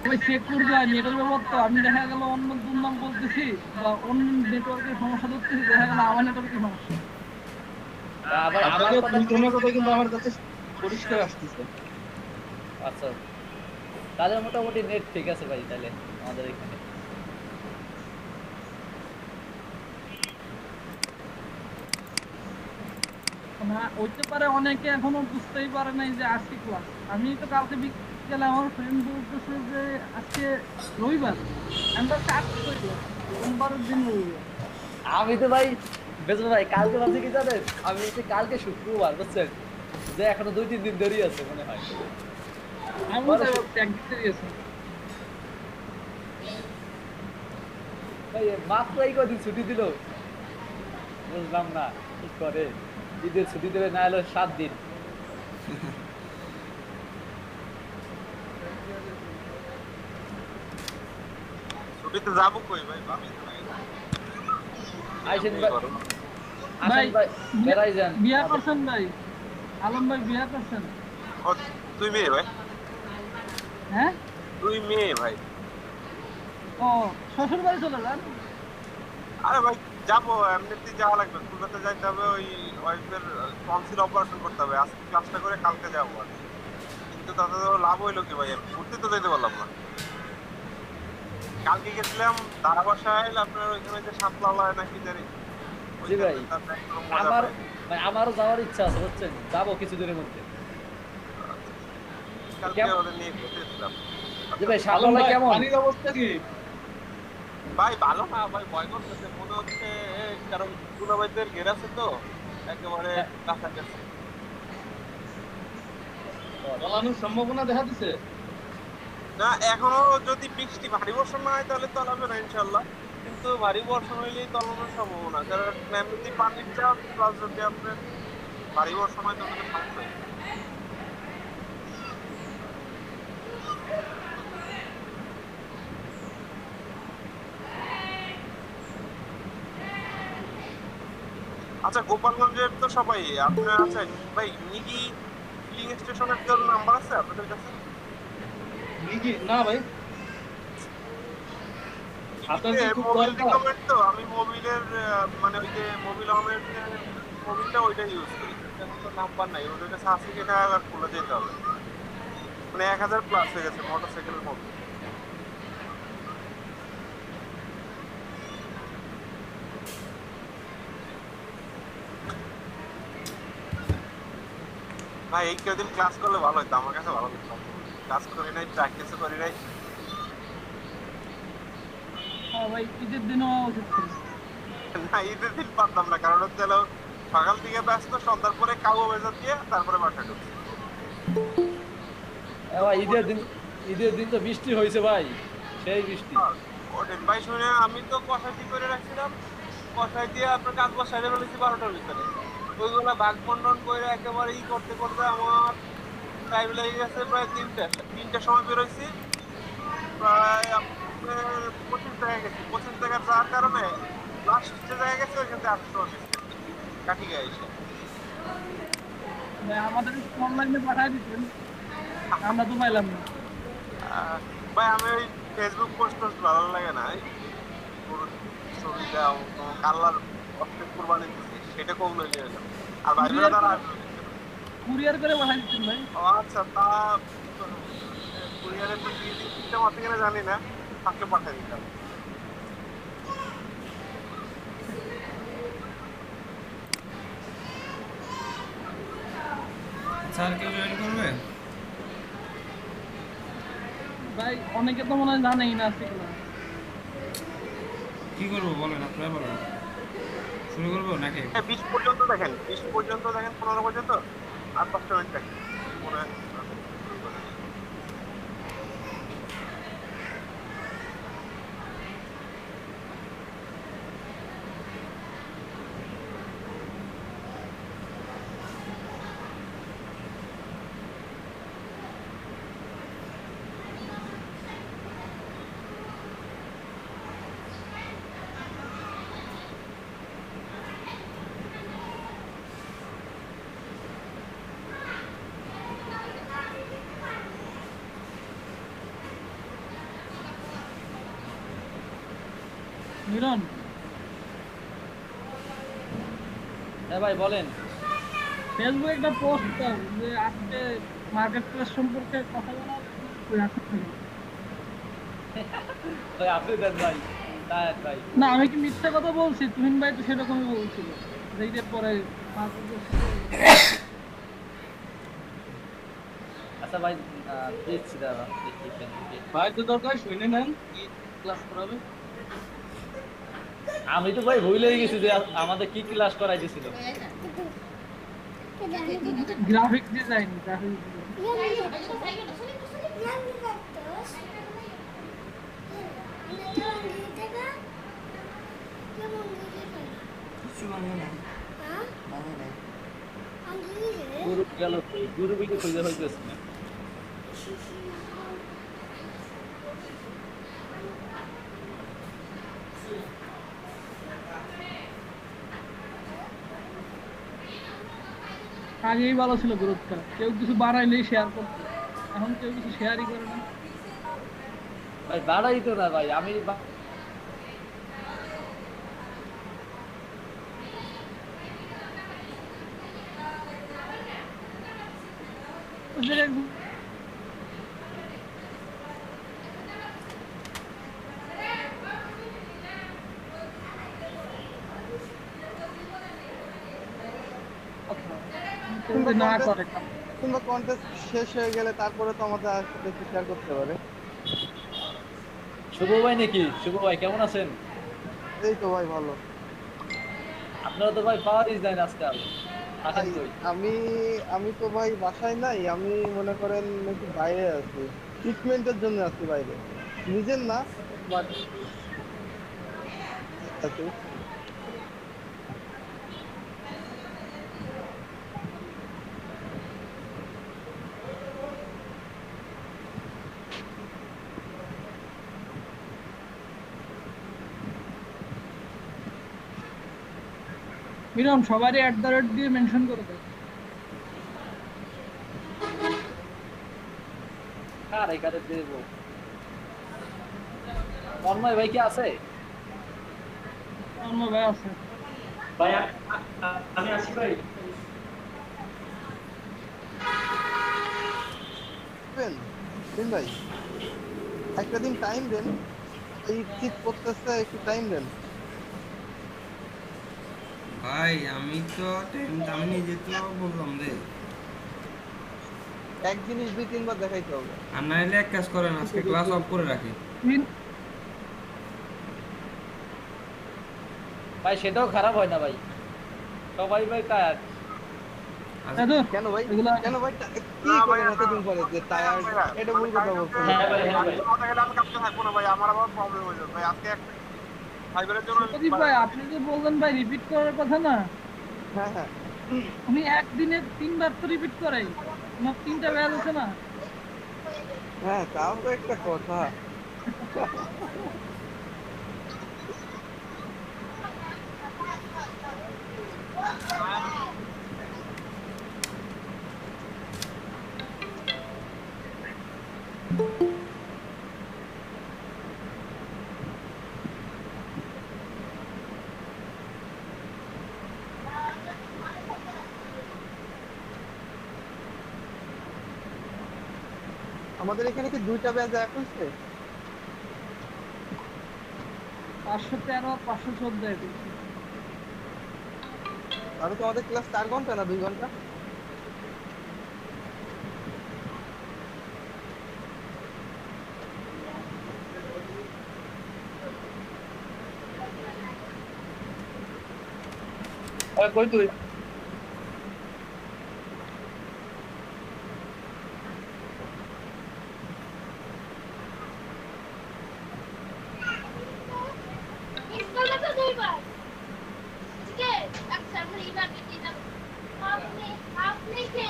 ওই চেক করবে নেটের ব্যাপার তো আমি দেখা গেল অন্য দুর্নাম বলতেছি বা অন্য নেটওয়ার্কের সমস্যা ধরতেছি দেখা গেল আমার নেটওয়ার্কের সমস্যা। ভাই আমার আপনাদের কথা দুইজনের কথা কিন্তু আমার কাছে পরিষ্কার আসতেছে। আচ্ছা, তাহলে মোটামুটি নেট ঠিক আছে ভাই, তাহলে আমাদের এখানে। না হইতে পারে অনেকে এখনো বুঝতেই পারে নাই যে আজকে ক্লাস। আমি তো কালকে বিকেলে আমার ফ্রেন্ড বলতেছে যে আজকে রবিবার, আমি তো আজকে কই ক্লাস, সোমবারের দিন রবিবার। আমি তো ভাই বেজল ভাই কালকে ভাবছি কি জানেন, আমি হচ্ছে কালকে শুক্রবার বুঝছেন, যে এখনো 2-3 দিন দেরি আছে মনে হয়। আমি পরে তাই ভাবছি একদিন দেরি আছে। ভাই মাত্র এই কদিন ছুটি দিল, বুঝলাম না কি করে। ঈদের ছুটি দেবে না এলো 7 দিন। ছুটিতে যাবো কই ভাই, ভাবি তো নাই। আইসেন এমনি ভাই, করো। আসেন ভাই ভাই, বিয়া বেড়াই যান বিয়া আমাদের। করছেন ভাই? আলম ভাই বিয়া করছেন? ও, তুই মেয়ে ভাই? হ্যাঁ। তুই মেয়ে ভাই? ও, শ্বশুর বাড়ি চলে যান। আরে ভাই যাবো, এমনিতেই যাওয়া লাগবে, খুলনাতে যাইতে হবে, ওই ওয়াইফের টনসিল অপারেশন করতে হবে, আজকে ক্লাসটা করে কালকে যাবো আর কি। কিন্তু তাতে তো লাভ হইলো কি ভাই, আমি ঘুরতে তো যেতে পারলাম না। কালকে গেছিলাম তারা বাসায়, আপনার ওইখানে যে সাতলালায় নাকি জানি, জি ভাই, ওইখানে তার একদম মজা আমার পাই। ভাই আমারও যাওয়ার ইচ্ছা আছে বুঝছেন, যাবো কিছুদিনের মধ্যে। কালকে কেমন ওদের নিয়ে ঘুরতে গেছিলাম। জি আচ্ছা ভাই, আচ্ছা। আলম সাপলা ভাই কেমন? পানির অবস্থা কি? ভাই ভালো না ভাই, ভয় করতেছে মনে হচ্ছে, কারণ দুলাভাইদের ঘের আছে তো একেবারে হ্যাঁ, কাছাকাছি। ও আচ্ছা। তলানোর সম্ভাবনা দেখা দিছে। না এখনো যদি বৃষ্টি ভারী বর্ষণ না হয় তাহলে তলাবে না ইনশাল্লাহ, কিন্তু ভারী বর্ষণ হইলেই তলানোর সম্ভাবনা, কারণ এমনিতেই পানির চাপ প্লাস যদি আপনার ভারী বর্ষণ হয় তাহলে তো সমস্যাই। আচ্ছা গোপালগঞ্জের তো সবাই আপনার আছে ভাই, নিকি ফিলিং স্টেশনের কেউ নাম্বার আছে আপনাদের কাছে? নিকি না ভাই, আপনার নিকিতে কি খুব মোবিল দরকার? রিকমেন্ড তো, আমি মোবিলের মানে ওই যে মোবিল আহমেদ যে মোবিলটা ওইটা ইউজ করি, এটার তো নাম্বার নাই ওদের কাছে, আছে কিনা আর খুলে যেতে হবে, মানে 1000 প্লাস হয়ে গেছে মোটরসাইকেলের মোবিল। ভাই এই কদিন ক্লাস করলে ভালো হতো, আমার কাছে ভালো লাগতো। ক্লাস করি নাই, প্র্যাকটিসও করি নাই। হ্যাঁ ভাই ঈদের দিনও উচিত ছিল। না ঈদের দিন পারতাম না, কারণ হচ্ছে হলো সকাল থেকে ব্যস্ত, সন্ধ্যার পরে কাউ বেজা দিয়ে তারপরে বাসায় ঢুকছি। এ তো ভাই ঈদের ওটা দিন, ঈদের দিন তো বৃষ্টি হয়েছে ভাই, সেই বৃষ্টি। ওটা ভাই শুনে আমি তো কষাইটি করে রাখছিলাম, কষাই দিয়ে আপনার কাজ বাজ সাইডে ফেলেছি 12টার ভিতরে, ওইগুলা ভাগ বন্টন করে একেবারে ই করতে করতে আমার টাইম লেগে গেছে প্রায় 3টার সময় বেরোইছি, প্রায় আপনার 25 জায়গায় গেছি, 25 জায়গায় যাওয়ার কারণে লাস্ট যে জায়গায় গেছে ওইখান থেকে আসার সময় মিস করছি, কাঠি গায়ে এসে। ভাই আমাদের অনলাইনে পাঠাই দিতেন, আমরা তো পাইলাম না। আহ, ভাই আমি ওই ফেসবুক পোস্ট টোস্ট ভালো লাগে না, এই পুরো ছবি দাও তোমার কালার অর্ধেক কুরবানি দিচ্ছি সেটা কমলো নিয়ে এলাম, আর ভাই বেড়া কুরিয়ার তারা করে, আসবে না। কুরিয়ার করে পাঠাই দিতেন ভাই। ও আচ্ছা, তা কুরিয়ারে তো ডিউটি সিস্টেম আছে কিনা জানি না, থাকলে পাঠিয়ে দিতাম। স্যার কেউ জয়েন করবে? ভাই অনেকে তো মনে হয় জানেই না আজকে ক্লাস। কি করবো বলেন, আপনারা বলেন, শুরু করবো নাকি? 20 পর্যন্ত দেখেন, 20 পর্যন্ত দেখেন, 15 পর্যন্ত, আর 5টা মিনিট দেখেন পরে শুরু করে দিই। মিলন, হ্যাঁ ভাই বলেন। ফেসবুকে একটা পোস্ট কর যে আজকে মার্কেট প্লেস সম্পর্কে কথা বলা রাখা থাকে। ভাই আপনি দেন ভাই, তাই ভাই। না, আমি কি মিথ্যা কথা বলছি? তুহিন ভাই তো সেরকমই বলছিল যে ঈদের পরে মার্কেট প্লেস। আচ্ছা ভাই, দেখছি দাঁড়া, দেখি ফেসবুকে। ভাই তো দরকার শুনে নেন কি ক্লাস করাবে। আমি তো ভাই ভুলেই গেছি যে আমাদের কি ক্লাস করাই দিছিল। গ্রাফিক ডিজাইন, গ্রাফিক গুরু গেল কই? গুরু বিকে খুঁজে হইতেছে না। আগেই ভালো ছিল গ্রুপটা, কেউ কিছু বানাইলেই শেয়ার করতো, এখন কেউ কিছু শেয়ারই করে না। ভাই বাড়াই তো না ভাই, আমি ওই জায়গায় কেউ যদি না করে কিংবা কন্টেস্ট শেষ হয়ে গেলে তারপরে তো আমাদের সাথে শেয়ার করতে পারে। শুভ ভাই নাকি? শুভ ভাই কেমন আছেন? এই তো ভাই ভালো। আপনারা তো ভাই পাওয়ারই যায় না আজকাল, আসেন ভাই, কই? আমি আমি তো ভাই বাসায় নাই, আমি মনে করেন একটু বাইরে আছি, ট্রিটমেন্টের জন্য আছি বাইরে, নিজের না বাট আছি। মিলন সবারই @ দিয়ে মেনশন করে দেয়। কার এখানে দেব? তন্ময় ভাই কি আছে? আমার ভাই আছে। ভাই আমি আসি ভাই। দেন দিন ভাই, একটা দিন টাইম দেন, এই ঠিক করতেছে, একটু টাইম দেন। ভাই আমি নিজে তো বললাম রে। এক জিনিস 2-3 বার দেখাইতে হবে। আর নাইলে এক কাজ করেন, আজকে ক্লাস অফ করে রাখি। ভাই সেটাও খারাপ হয় না ভাই, সবাই ভাই টায়ার্ড। কেন ভাই, এগুলা কেন ভাই কি করেন এতদিন পরে যে টায়ার্ড? এটা ভুল কথা বলছেন। হ্যাঁ ভাই, হ্যাঁ ভাই। কথা গেলে আমি কালকে থাকবো না ভাই, আমার আবার প্রবলেম হয়ে যাবে ভাই। আজকে ফাইবারের জন্য সত্যি ভাই, আপনি যে বললেন ভাই রিপিট করার কথা না, হ্যাঁ হ্যাঁ উনি একদিনে 3 বার তো রিপিট করাই, আমার 3টা ব্যাচ আছে না। হ্যাঁ, তাও তো একটা কথা। আমাদের এখানে কি 2টা ব্যাচ এক হয়েছে? 513 আর 514 দিয়েছি। তাহলে তো আমাদের ক্লাস 4 ঘন্টা না 2 ঘন্টা? ওই কই তুই? স্কুলে তো 2 বার। ঠিক আছে, আচ্ছা আমরা এইবার বেরিয়ে যাব। আপনি কে?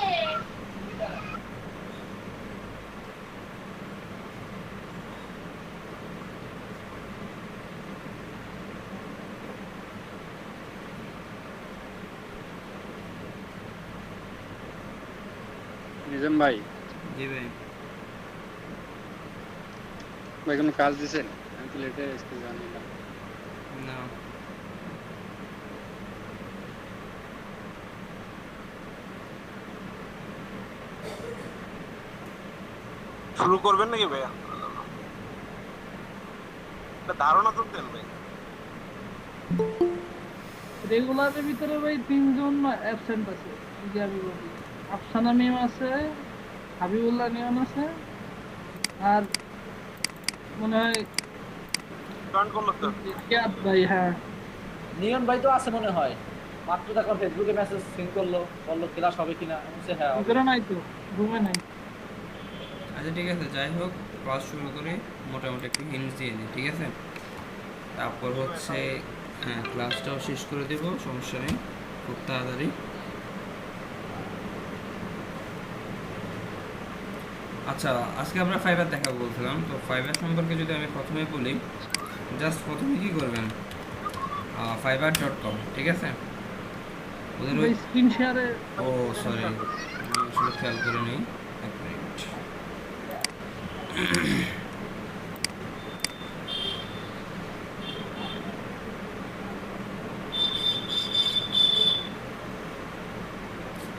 নিজাম ভাই, জি ভাই। ভাই কোনো কাজ দিছেন? আমি তো লেটে আসতে জানি না। না শুরু করবেন নাকি ভাইয়া? একটা ধারণা তো দেন ভাই। রেগুলারের ভিতরে ভাই 3 জন অ্যাবসেন্ট আছে, এই যে আমি বলি আফসানা মিম আছে, হাবিবুল্লাহ নিয়ন আছে, আর মনে হয় জয়েন করলো তো? ইয়াদ ভাই। হ্যাঁ নিয়ন ভাই তো আছে মনে হয়, মাত্র দেখলাম ফেসবুকে মেসেজ সিন করলো, বললো ক্লাস হবে কিনা, আমি বলছি হ্যাঁ হবে। ভিতরে নাই তো, রুমে নাই। আচ্ছা ঠিক আছে, যাই হোক ক্লাস শুরু করে মোটামুটি একটু হিন্টস দিয়ে দিই, ঠিক আছে? তারপর হচ্ছে হ্যাঁ ক্লাসটাও শেষ করে দেব, সমস্যা নেই, খুব তাড়াতাড়ি। আচ্ছা আজকে আমরা ফাইবার দেখাবো বলছিলাম, তো ফাইবার সম্পর্কে যদি আমি প্রথমে বলি, জাস্ট প্রথমে কী করবেন, fiverr.com, ঠিক আছে? ওদের ভাই স্ক্রিন শেয়ারে ও সরি, আমি আসলে খেয়াল করে নিই, এক মিনিট।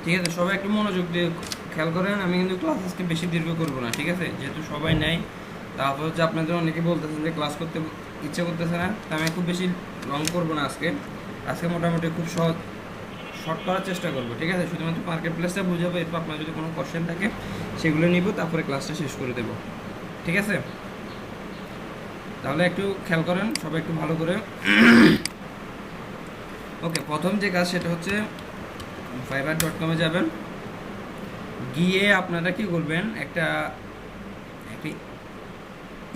ঠিক আছে, সবাই একটু মনোযোগ দিয়ে খেয়াল করেন, আমি কিন্তু ক্লাস আজকে বেশি দীর্ঘ করবো না, ঠিক আছে? যেহেতু সবাই নেয়, তারপর হচ্ছে আপনাদের অনেকে বলতেছেন যে ক্লাস করতে ইচ্ছে করতেছে না, তা আমি খুব বেশি লং করবো না আজকে। আজকে মোটামুটি খুব শর্ট করার চেষ্টা করবো, ঠিক আছে? শুধুমাত্র মার্কেট প্লেসটা বুঝাবো, এরপর আপনার যদি কোনো কোশ্চেন থাকে সেগুলো নিব, তারপরে ক্লাসটা শেষ করে দেবো, ঠিক আছে? তাহলে একটু খেয়াল করেন সবাই একটু ভালো করে। ওকে, প্রথম যে কাজ সেটা হচ্ছে fiverr.com-এ যাবেন, গিয়ে আপনারা কি করবেন, একটা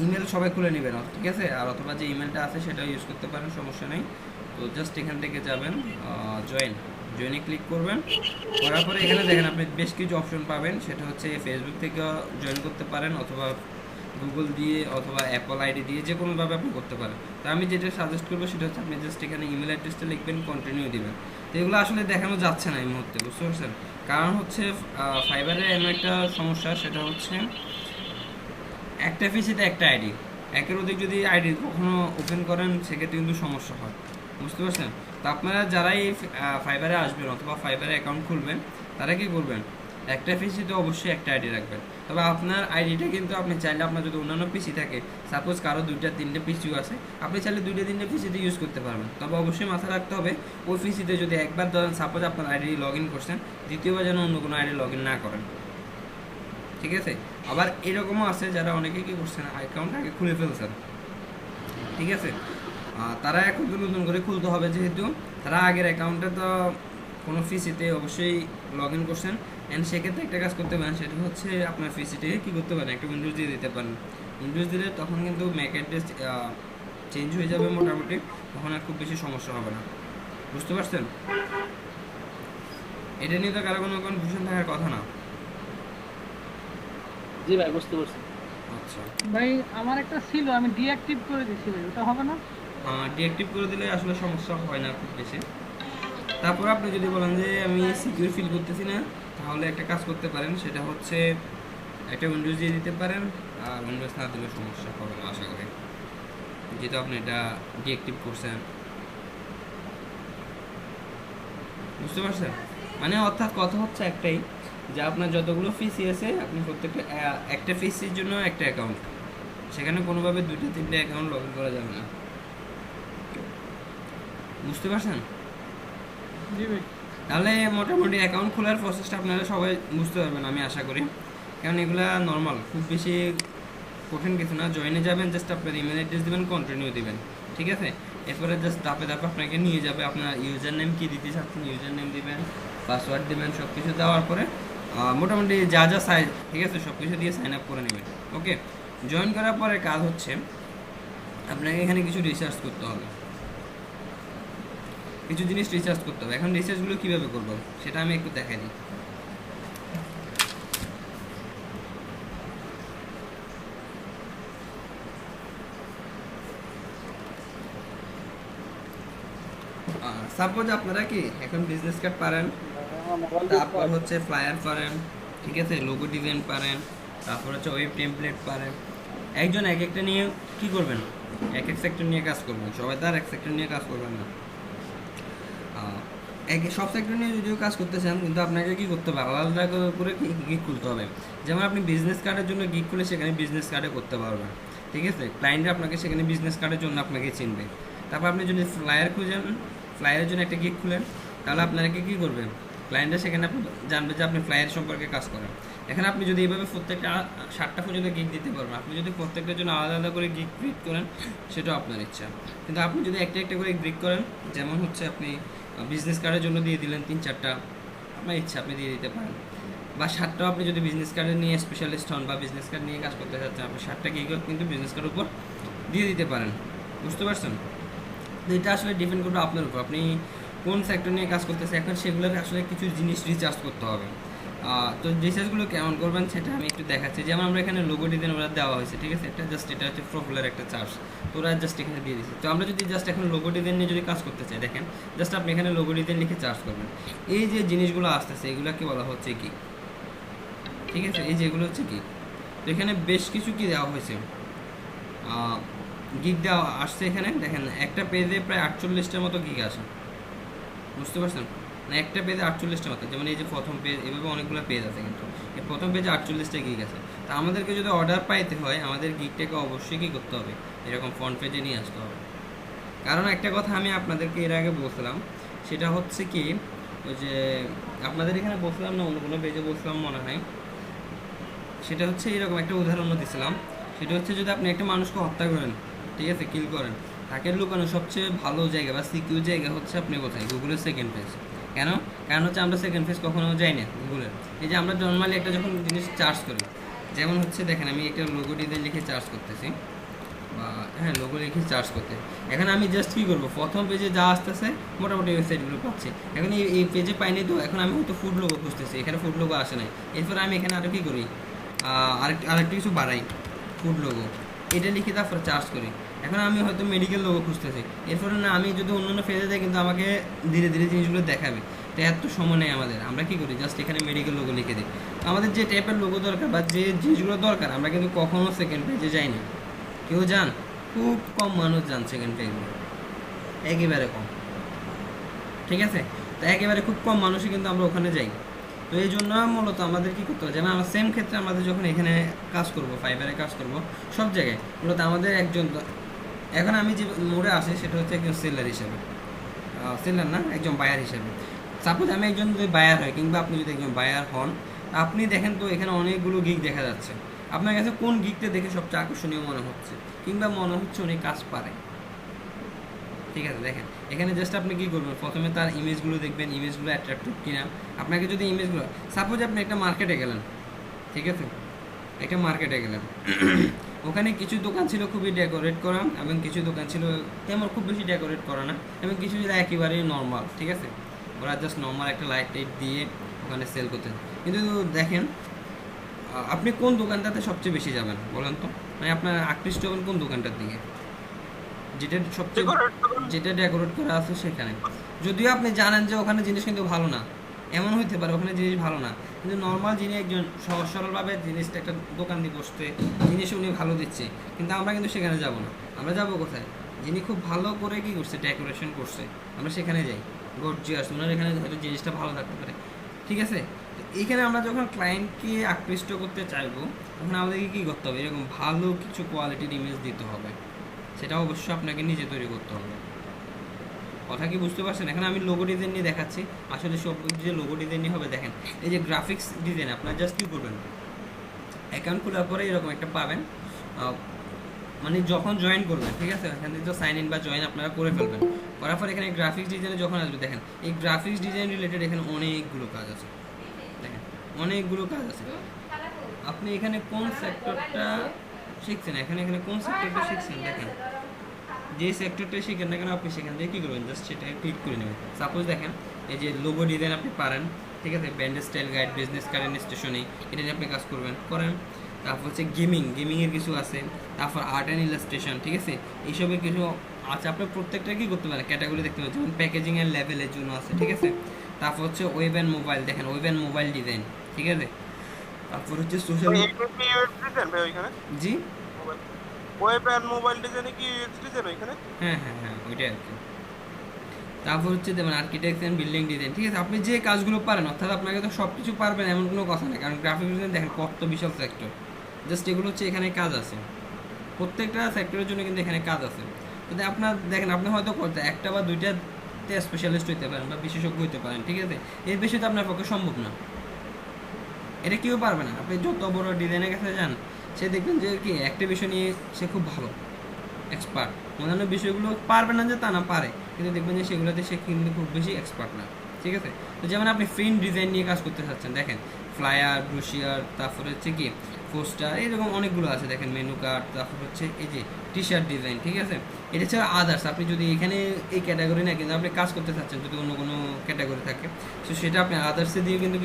ইমেল সবাই খুলে নেবেন, ঠিক আছে? আর অথবা যে ইমেলটা আছে সেটা ইউজ করতে পারেন, সমস্যা নেই। তো জাস্ট এখান থেকে যাবেন জয়েনে ক্লিক করবেন, করার পরে এখানে দেখেন আপনি বেশ কিছু অপশন পাবেন, সেটা হচ্ছে ফেসবুক থেকে জয়েন করতে পারেন, অথবা গুগল দিয়ে, অথবা অ্যাপল আইডি দিয়ে, যে কোনোভাবে আপনি করতে পারেন। তো আমি যেটা সাজেস্ট করবো সেটা হচ্ছে আপনি জাস্ট এখানে ইমেল অ্যাড্রেসটা লিখবেন, কন্টিনিউ দিবেন। তো এগুলো আসলে দেখানো যাচ্ছে না এই মুহূর্তে, বুঝতে পারছেন? কারণ হচ্ছে ফাইবারের এমন একটা সমস্যা, সেটা হচ্ছে একটা পিসিতে একটা আইডি, একের অধিক যদি আইডি কখনো ওপেন করেন সেক্ষেত্রে কিন্তু সমস্যা হয়, বুঝতে পারছেন? তো আপনারা যারাই ফাইবারে আসবেন অথবা ফাইবারে অ্যাকাউন্ট খুলবেন, তারা কি করবেন, একটা পিসিতে অবশ্যই একটা আইডি রাখবেন। তবে আপনার আইডিটা কিন্তু আপনি চাইলে, আপনার যদি অন্যান্য পিসি থাকে, সাপোজ কারো 2-3টে পিসিও আছে, আপনি চাইলে 2-3টে পিসিতে ইউজ করতে পারবেন। তবে অবশ্যই মাথায় রাখতে হবে, ওই পিসিতে যদি একবার ধরেন সাপোজ আপনার আইডি লগ ইন করছেন, দ্বিতীয়বার যেন অন্য কোনো আইডি লগ ইন না করেন, ঠিক আছে? আবার এরকমও আছে যারা অনেকে কি করছেন, অ্যাকাউন্ট আগে খুলে ফেলছেন, ঠিক আছে? তারা এখন নতুন করে খুলতে হবে, যেহেতু তারা আগের অ্যাকাউন্টে তো কোনো পিসিতে অবশ্যই লগ ইন করছেন। অ্যান্ড সেক্ষেত্রে একটা কাজ করতে পারেন, সেটা হচ্ছে আপনার পিসিটিকে কী করতে পারেন, একটা উইন্ডোজ দিয়ে দিতে পারেন। উইন্ডোজ দিলে তখন কিন্তু ম্যাক অ্যাড্রেস চেঞ্জ হয়ে যাবে মোটামুটি, তখন আর খুব বেশি সমস্যা হবে না, বুঝতে পারছেন? এটা নিয়ে তো কারো কোনো কনফিউশন থাকার কথা না। জি ভাই বুঝতে পারছি। আচ্ছা ভাই আমার একটা ছিল, আমি ডিঅ্যাক্টিভ করে দিছি ভাই, ওটা হবে না? ডিঅ্যাক্টিভ করে দিলে আসলে সমস্যা হয় না খুব বেশি। তারপর আপনি যদি বলেন যে আমি সিকিউর ফিল করতেছি না, তাহলে একটা কাজ করতে পারেন, সেটা হচ্ছে একটা উইন্ডোজ দিয়ে দিতে পারেন, আর উইন্ডোজ না দিলে সমস্যা হবে না আশা করি, যেহেতু আপনি এটা ডিঅ্যাক্টিভ করছেন, বুঝতে পারছেন? মানে অর্থাৎ কথা হচ্ছে একটাই, যে আপনার যতগুলো পিসি আছে, আপনি প্রত্যেকটা একটা পিসির জন্য একটা অ্যাকাউন্ট, সেখানে কোনোভাবে 2-3টে অ্যাকাউন্ট লগ ইন করা যাবে না, বুঝতে পারছেন? জি ভাই। তাহলে মোটামুটি অ্যাকাউন্ট খোলার প্রসেসটা আপনারা সবাই বুঝতে পারবেন আমি আশা করি, কারণ এগুলা নর্মাল, খুব বেশি কঠিন কিছু না। জয়েনে যাবেন, জাস্ট আপনার ইমেল অ্যাড্রেস দেবেন, কন্টিনিউ দেবেন, ঠিক আছে? এরপরে জাস্ট ধাপে ধাপে আপনাকে নিয়ে যাবে, আপনার ইউজার নেম কী দিতে চাচ্ছেন ইউজার নেম দেবেন, পাসওয়ার্ড দেবেন, সব কিছু দেওয়ার পরে মোটামুটি যা যা সাইজ, ঠিক আছে, সব কিছু দিয়ে সাইন আপ করে নেবেন। ওকে, জয়েন করার পরে কাজ হচ্ছে আপনাকে এখানে কিছু রিসার্চ করতে হবে, কিছু জিনিস রিসার্চ করতে হবে। এখন রিসার্চগুলো কীভাবে করবো সেটা আমি একটু দেখাই দিই। সাপোজ আপনারা কি এখন বিজনেস কার্ড পারেন, তারপর হচ্ছে ফ্লায়ার পারেন, ঠিক আছে, লোগো ডিজাইন পারেন, তারপর হচ্ছে ওয়েব টেমপ্লেট পারেন। একজন এক একটা নিয়ে কি করবেন, এক এক সেক্টর নিয়ে কাজ করবেন, সবাই তো আর এক সেক্টর নিয়ে কাজ করবেন না। সব সেক্টর নিয়ে যদিও কাজ করতে চান, কিন্তু আপনাকে কি করতে হবে, আলাদা আলাদা করে গিগ খুলতে হবে। যেমন আপনি বিজনেস কার্ডের জন্য গিগ খুলে সেখানে বিজনেস কার্ডে করতে পারবেন, ঠিক আছে। ক্লায়েন্টরা আপনাকে সেখানে বিজনেস কার্ডের জন্য আপনাকে চিনবে। তারপর আপনি যদি ফ্লায়ার খুঁজেন, ফ্লায়ারের জন্য একটা গিগ খুলেন, তাহলে আপনাকে কী করবে, ক্লায়েন্টরা সেখানে আপনি জানবে যে আপনি ফ্লায়ার সম্পর্কে কাজ করেন। এখানে আপনি যদি এইভাবে প্রত্যেকটা 7টা পর্যন্ত গিগ দিতে পারবেন। আপনি যদি প্রত্যেকটার জন্য আলাদা আলাদা করে গিগ ক্রিয়েট করেন, সেটাও আপনার ইচ্ছা। কিন্তু আপনি যদি একটা একটা করে গিগ করেন, যেমন হচ্ছে আপনি বিজনেস কার্ডের জন্য দিয়ে দিলেন 3-4টা, আপনার ইচ্ছা আপনি দিয়ে দিতে পারেন। বা 7টাও আপনি যদি বিজনেস কার্ডের নিয়ে স্পেশালিস্ট হন বা বিজনেস কার্ড নিয়ে কাজ করতে চাচ্ছেন, আপনি 7টা গিগও কিন্তু বিজনেস কার্ডের উপর দিয়ে দিতে পারেন। বুঝতে পারছেন? তো এটা আসলে ডিপেন্ড করবে আপনার উপর, আপনি কোন সেক্টর নিয়ে কাজ করতেছে। এখন সেগুলোর আসলে কিছু জিনিস রিচার্জ করতে হবে। তো রিচার্জগুলো কেমন করবেন সেটা আমি একটু দেখাচ্ছি। যেমন আমরা এখানে লোগো ডিজাইন ওরা দেওয়া হয়েছে, ঠিক আছে, এটা জাস্ট এটা হচ্ছে প্রফুলার একটা চার্জ, তো ওরা জাস্ট এখানে দিয়ে দিচ্ছে। তো আমরা যদি জাস্ট এখন লোগো ডিজাইন নিয়ে যদি কাজ করতে চাই, দেখেন জাস্ট আপনি এখানে লোগো ডিজাইন লিখে চার্জ করবেন। এই যে জিনিসগুলো আসতেছে এগুলোকে বলা হচ্ছে কি, ঠিক আছে, এই যেগুলো হচ্ছে কি। তো এখানে বেশ কিছু কি দেওয়া হয়েছে, গিগ দেওয়া আসছে। এখানে দেখেন একটা পেজে প্রায় 48টার মতো গিগ আসে। বুঝতে পারছেন? মানে একটা পেজে 48টা মতো, যেমন এই যে প্রথম পেজ, এভাবে অনেকগুলো পেজ আছে, কিন্তু এই প্রথম পেজে 48টা গিগ আছে। তা আমাদেরকে যদি অর্ডার পাইতে হয়, আমাদের গিগটাকে অবশ্যই কী করতে হবে, এরকম ফ্রন্ট পেজে নিয়ে আসতে হবে। কারণ একটা কথা আমি আপনাদেরকে এর আগে বলছিলাম, সেটা হচ্ছে কি, ওই যে আপনাদের এখানে বলছিলাম না, অন্য কোনো পেজে বলছিলাম মনে হয়, সেটা হচ্ছে এরকম একটা উদাহরণও দিছিলাম। সেটা হচ্ছে যদি আপনি একটা মানুষকে হত্যা করেন, ঠিক আছে, কিল করেন, তাকে লুকানোর সবচেয়ে ভালো জায়গা বা সিকিউর জায়গা হচ্ছে আপনি কোথায়, গুগলের সেকেন্ড পেজ। কেন? কারণ হচ্ছে আমরা সেকেন্ড পেজ কখনো যাই না গুগলের। এই যে আমরা নর্মালি একটা যখন জিনিস চার্জ করি, যেমন হচ্ছে দেখেন আমি একটা লোগো ডিজাইন লিখে চার্জ করতেছি, বা হ্যাঁ লোগো লিখে চার্জ করতে, এখন আমি জাস্ট কী করবো, প্রথম পেজে যা আসতেছে মোটামুটি ওয়েবসাইটগুলো পাচ্ছি। এখন এই পেজে পাইনি, তো এখন আমি হয়তো ফুড লোগো খুঁজতেছি, এখানে ফুড লোগো আসে নাই। এরপরে আমি এখানে আরও কী করি, আরেকটু কিছু বাড়াই, ফুড লোগো এটা লিখে তারপরে চার্জ করি। এখন আমি হয়তো মেডিকেল লোগো খুঁজতেছি, এরপরে না আমি যদি অন্য ফেজে যাই, কিন্তু আমাকে ধীরে ধীরে জিনিসগুলো দেখাবে। তো এত সময় নেই আমাদের, আমরা কী করি, জাস্ট এখানে মেডিকেল লোগো লিখে দিই। আমাদের যে টাইপের লোগো দরকার বা যে জিনিসগুলো দরকার, আমরা কিন্তু কখনও সেকেন্ড পেজে যাই না। কেউ যান? খুব কম মানুষ যান সেকেন্ড পেজে, একেবারে কম, ঠিক আছে। তো একেবারে খুব কম মানুষই কিন্তু আমরা ওখানে যাই। তো এই জন্য মূলত আমাদের কী করতে হবে, যেমন আমরা সেম ক্ষেত্রে আমাদের যখন এখানে কাজ করব, ফাইবারে কাজ করব, সব জায়গায় মূলত আমাদের একজন, এখন আমি যে মোড়ে আসি সেটা হচ্ছে একজন সেলার হিসেবে, সেলার না, একজন বায়ার হিসেবে। সাপোজ আমি একজন যদি বায়ার হয়, কিংবা আপনি যদি একজন বায়ার হন, আপনি দেখেন তো এখানে অনেকগুলো গিগ দেখা যাচ্ছে। আপনার কাছে কোন গিগটা দেখে সবচেয়ে আকর্ষণীয় মনে হচ্ছে, কিংবা মনে হচ্ছে উনি কাজ পারে, ঠিক আছে। দেখেন এখানে জাস্ট আপনি কী করবেন, প্রথমে তার ইমেজগুলো দেখবেন, ইমেজগুলো অ্যাট্রাক্টিভ কিনা। আপনাকে যদি ইমেজগুলো, সাপোজ আপনি একটা মার্কেটে গেলেন, ঠিক আছে, একটা মার্কেটে গেলেন, ওখানে কিছু দোকান ছিল খুবই ডেকোরেট করা, এবং কিছু দোকান ছিল তেমন খুব বেশি ডেকোরেট করা না, এবং কিছু ছিল একেবারেই নর্মাল, ঠিক আছে। ওরা জাস্ট নর্মাল একটা লাইট টাইট দিয়ে ওখানে সেল করতে। কিন্তু দেখেন আপনি কোন দোকানটাতে সবচেয়ে বেশি যাবেন বলেন তো, মানে আপনার আকৃষ্ট হবেন কোন দোকানটার দিকে, যেটা সবচেয়ে যেটা ডেকোরেট করা আছে সেখানে। যদিও আপনি জানেন যে ওখানে জিনিস কিন্তু ভালো না, এমন হইতে পারে ওখানে জিনিস ভালো না, কিন্তু নর্মাল যিনি একজন সহজ সরলভাবে জিনিসটা একটা দোকান দিয়ে বসতে, জিনিস উনি ভালো দিচ্ছে, কিন্তু আমরা কিন্তু সেখানে যাব না। আমরা যাব কোথায়, যিনি খুব ভালো করে কী করছে, ডেকোরেশন করছে, আমরা সেখানে যাই। গর্জিয়াস, ওনার এখানে হয়তো জিনিসটা ভালো থাকতে পারে, ঠিক আছে। এইখানে আমরা যখন ক্লায়েন্টকে আকৃষ্ট করতে চাইবো, তখন আমাদেরকে কী করতে হবে, এরকম ভালো কিছু কোয়ালিটির ইমেজ দিতে হবে, সেটা অবশ্যই আপনাকে নিজে তৈরি করতে হবে। কথা কি বুঝতে পারছেন? এখন আমি লোগো ডিজাইন নিয়ে দেখাচ্ছি, আসলে সব যে লোগো ডিজাইন নিয়ে হবে। দেখেন এই যে গ্রাফিক্স ডিজাইন, আপনারা জাস্ট কী করবেন, অ্যাকাউন্ট খোলার পরে এরকম একটা পাবেন, মানে যখন জয়েন করবেন, ঠিক আছে, এখান থেকে তো সাইন ইন বা জয়েন আপনারা করে ফেলবেন। করার পর এখানে গ্রাফিক্স ডিজাইনে যখন আসবে, দেখেন এই গ্রাফিক্স ডিজাইন রিলেটেড এখানে অনেকগুলো কাজ আছে, দেখেন অনেকগুলো কাজ আছে। আপনি এখানে কোন সেক্টরটা শিখছেন, এখানে কোন সেক্টরটা শিখছেন, দেখেন যে সেক্টরটা শিখেন না কেন, আপনি সেখান থেকে কী করবেন, জাস্ট সেটা ক্লিক করে নেবেন। সাপোজ দেখেন এই যে লোগো ডিজাইন আপনি পারেন, ঠিক আছে, brand style guide, business current স্টেশনে, এটা নিয়ে আপনি কাজ করেন। তারপর হচ্ছে গেমিংয়ের কিছু আছে, তারপর আর্ট অ্যান্ড ইলাস্ট্রেশন, ঠিক আছে, এইসবের কিছু আছে। আপনি প্রত্যেকটা কী করতে পারেন, ক্যাটাগরি দেখতে পাবেন, যেমন প্যাকেজিং এর লেভেলের জন্য আছে, ঠিক আছে। তারপর হচ্ছে ওয়েব অ্যান্ড মোবাইল, দেখেন ওয়েব অ্যান্ড মোবাইল ডিজাইন, ঠিক আছে। তারপর হচ্ছে social, G web and mobile ডিজাইনে কি ইউএক্স ডিজাইন এখানে? হ্যাঁ হ্যাঁ হ্যাঁ, ওইটাই আর কি। তারপর হচ্ছে যেমন আর্কিটেকচার অ্যান্ড বিল্ডিং ডিজাইন, ঠিক আছে? আপনি যে কাজগুলো পারেন, অর্থাৎ আপনাকে তো সব কিছু পারবেন এমন কোনো কথা নেই, কারণ গ্রাফিক ডিজাইন দেখেন কত বিশাল সেক্টর। জাস্ট এগুলো হচ্ছে এখানে কাজ আছে, প্রত্যেকটা সেক্টরের জন্য কিন্তু এখানে কাজ আছে। যদি আপনার দেখেন, আপনি হয়তো করতে একটা বা দুইটাতে স্পেশালিস্ট হইতে পারেন বা বিশেষজ্ঞ হইতে পারেন, ঠিক আছে? এর বেশি তো আপনার পক্ষে সম্ভব না, এটা কেউ পারবে না। আপনি যত বড় ডিজাইনের কাছে যান, সে দেখবেন যে কি একটা বিষয় নিয়ে সে খুব ভালো এক্সপার্ট, অন্যান্য বিষয়গুলো পারবে না যে তা না পারে, কিন্তু দেখবেন যে সেগুলোতে সে কিন্তু খুব বেশি এক্সপার্ট না, ঠিক আছে? তো যেমন আপনি প্রিন্ট ডিজাইন নিয়ে কাজ করতে চাচ্ছেন, দেখেন ফ্লায়ার, ব্রোশিয়ার, তারপরে হচ্ছে কি পোস্টার, এরকম অনেকগুলো আছে, দেখেন মেনু কার্ড, তারপর হচ্ছে এই যে টি শার্ট ডিজাইন, ঠিক আছে? এটা ছাড়া আদার্স আপনি যদি এখানে এই ক্যাটাগরি না, কিন্তু আপনি কাজ করতে চাচ্ছেন যদি অন্য কোনো ক্যাটাগরি থাকে, তো সেটা আপনি আদার্সে দিয়ে কিন্তু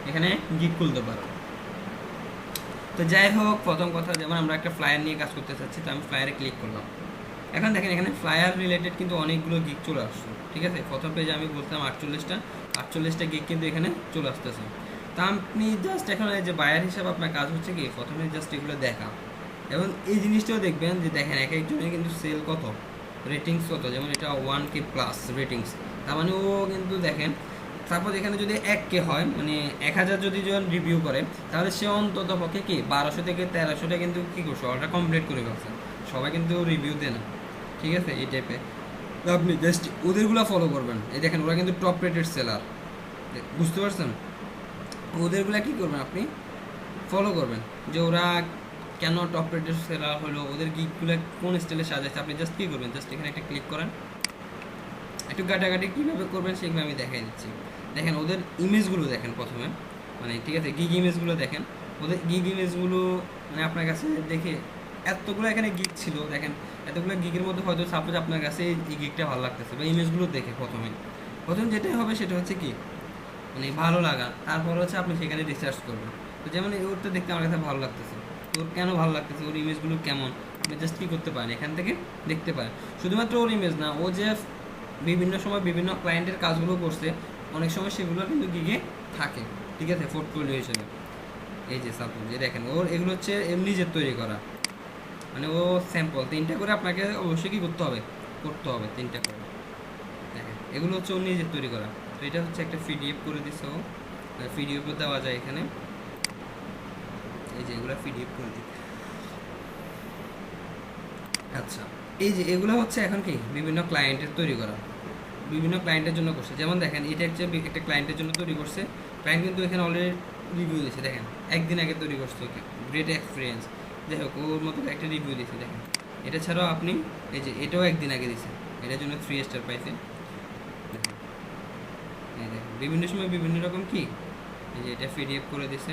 এখানে গিগ খুলতে পারেন। তো যাই হোক, প্রথম কথা যেমন আমরা একটা ফ্লায়ার নিয়ে কাজ করতে চাচ্ছি, তো আমি ফ্লায়ারে ক্লিক করলাম। এখন দেখেন এখানে ফ্লায়ার রিলেটেড কিন্তু অনেকগুলো গিগ চলে আসছে, ঠিক আছে? প্রথম পেজে আমি বলতাম 48টা গিগ কিন্তু এখানে চলে আসতেছে। তা আপনি জাস্ট এখন এই যে বায়ার হিসাবে আপনার কাজ হচ্ছে কি, প্রথমে জাস্ট এগুলো দেখা, এবং এই জিনিসটাও দেখবেন যে দেখেন এক একজনের কিন্তু সেল কত, রেটিংস কত, যেমন এটা 1K প্লাস রেটিংস, তার মানে ও কিন্তু দেখেন, তারপর এখানে যদি 1K হয়, মানে 1000 যদি জন রিভিউ করে, তাহলে সে অন্তত পক্ষে কি 1200 থেকে 1300টা কিন্তু কী করছে, অর্ডার কমপ্লিট করে ফেলছে। সবাই কিন্তু রিভিউ দেয় না, ঠিক আছে? এই টাইপের তো আপনি জাস্ট ওদেরগুলো ফলো করবেন। এই দেখেন ওরা কিন্তু টপ রেটেড সেলার, বুঝতে পারছেন? ওদেরগুলো কী করবেন, আপনি ফলো করবেন যে ওরা কেন টপ রেটেড সেলার হলো, ওদের গিকগুলো কোন স্টাইলে সাজাচ্ছে। আপনি জাস্ট কী করবেন, জাস্ট এখানে একটা ক্লিক করেন, একটু গাটাগাটি কীভাবে করবেন সেগুলো আমি দেখাই দিচ্ছি। দেখেন ওদের ইমেজগুলো দেখেন প্রথমে, মানে ঠিক আছে, গিগ ইমেজগুলো দেখেন, ওদের গিগ ইমেজগুলো মানে আপনার কাছে দেখে এতগুলো এখানে গিগ ছিল, দেখেন এতগুলো গিগের মধ্যে হয়তো সাপোজ আপনার কাছে এই গিগটা ভালো লাগতেছে, বা ইমেজগুলো দেখে প্রথম যেটাই হবে সেটা হচ্ছে কি, মানে ভালো লাগা, তারপর হচ্ছে আপনি সেখানে রিসার্চ করবেন। তো যেমন ওরটা দেখতে আমার কাছে ভালো লাগতেছে, ওর কেন ভালো লাগতেছে, ওর ইমেজগুলো কেমন, আপনি জাস্ট কী করতে পারেন, এখান থেকে দেখতে পারেন। শুধুমাত্র ওর ইমেজ না, ও যে বিভিন্ন সময় বিভিন্ন ক্লায়েন্টের কাজগুলো করছে, অনেক সময় সেগুলো কিন্তু গিগে থাকে, ঠিক আছে, পোর্টফোলিও হিসেবে। এই যে সাপোজ যে দেখেন ওর এগুলো হচ্ছে নিজের তৈরি করা, মানে ও স্যাম্পল 3টা করে আপনাকে অবশ্যই কী করতে হবে, 3টা করে। দেখেন এগুলো হচ্ছে ও নিজের তৈরি করা। তো এটা হচ্ছে একটা পিডিএফ করে দিচ্ছে ও, পিডিএফও দেওয়া যায় এখানে, এই যে এগুলো পিডিএফ করে দিই। আচ্ছা, এই যে এগুলো হচ্ছে এখন কি বিভিন্ন ক্লায়েন্টের তৈরি করা, বিভিন্ন ক্লায়েন্টের জন্য করছে। যেমন দেখেন এটা হচ্ছে একটা ক্লায়েন্টের জন্য তৈরি করছে, ক্লায়েন্ট কিন্তু এখানে অলরেডি রিভিউ দিয়েছে, দেখেন একদিন আগে তৈরি করছে, ওকে গ্রেট এক্সপিরিয়েন্স, যাই হোক ওর মতো একটা রিভিউ দিয়েছে। দেখেন এটা ছাড়াও আপনি এই যে এটাও একদিন আগে দিয়েছে, এটার জন্য 3 স্টার পাইছে। এই দেখেন বিভিন্ন সময় বিভিন্ন রকম কি, এই যে এটা পিডিএফ করে দিয়েছে,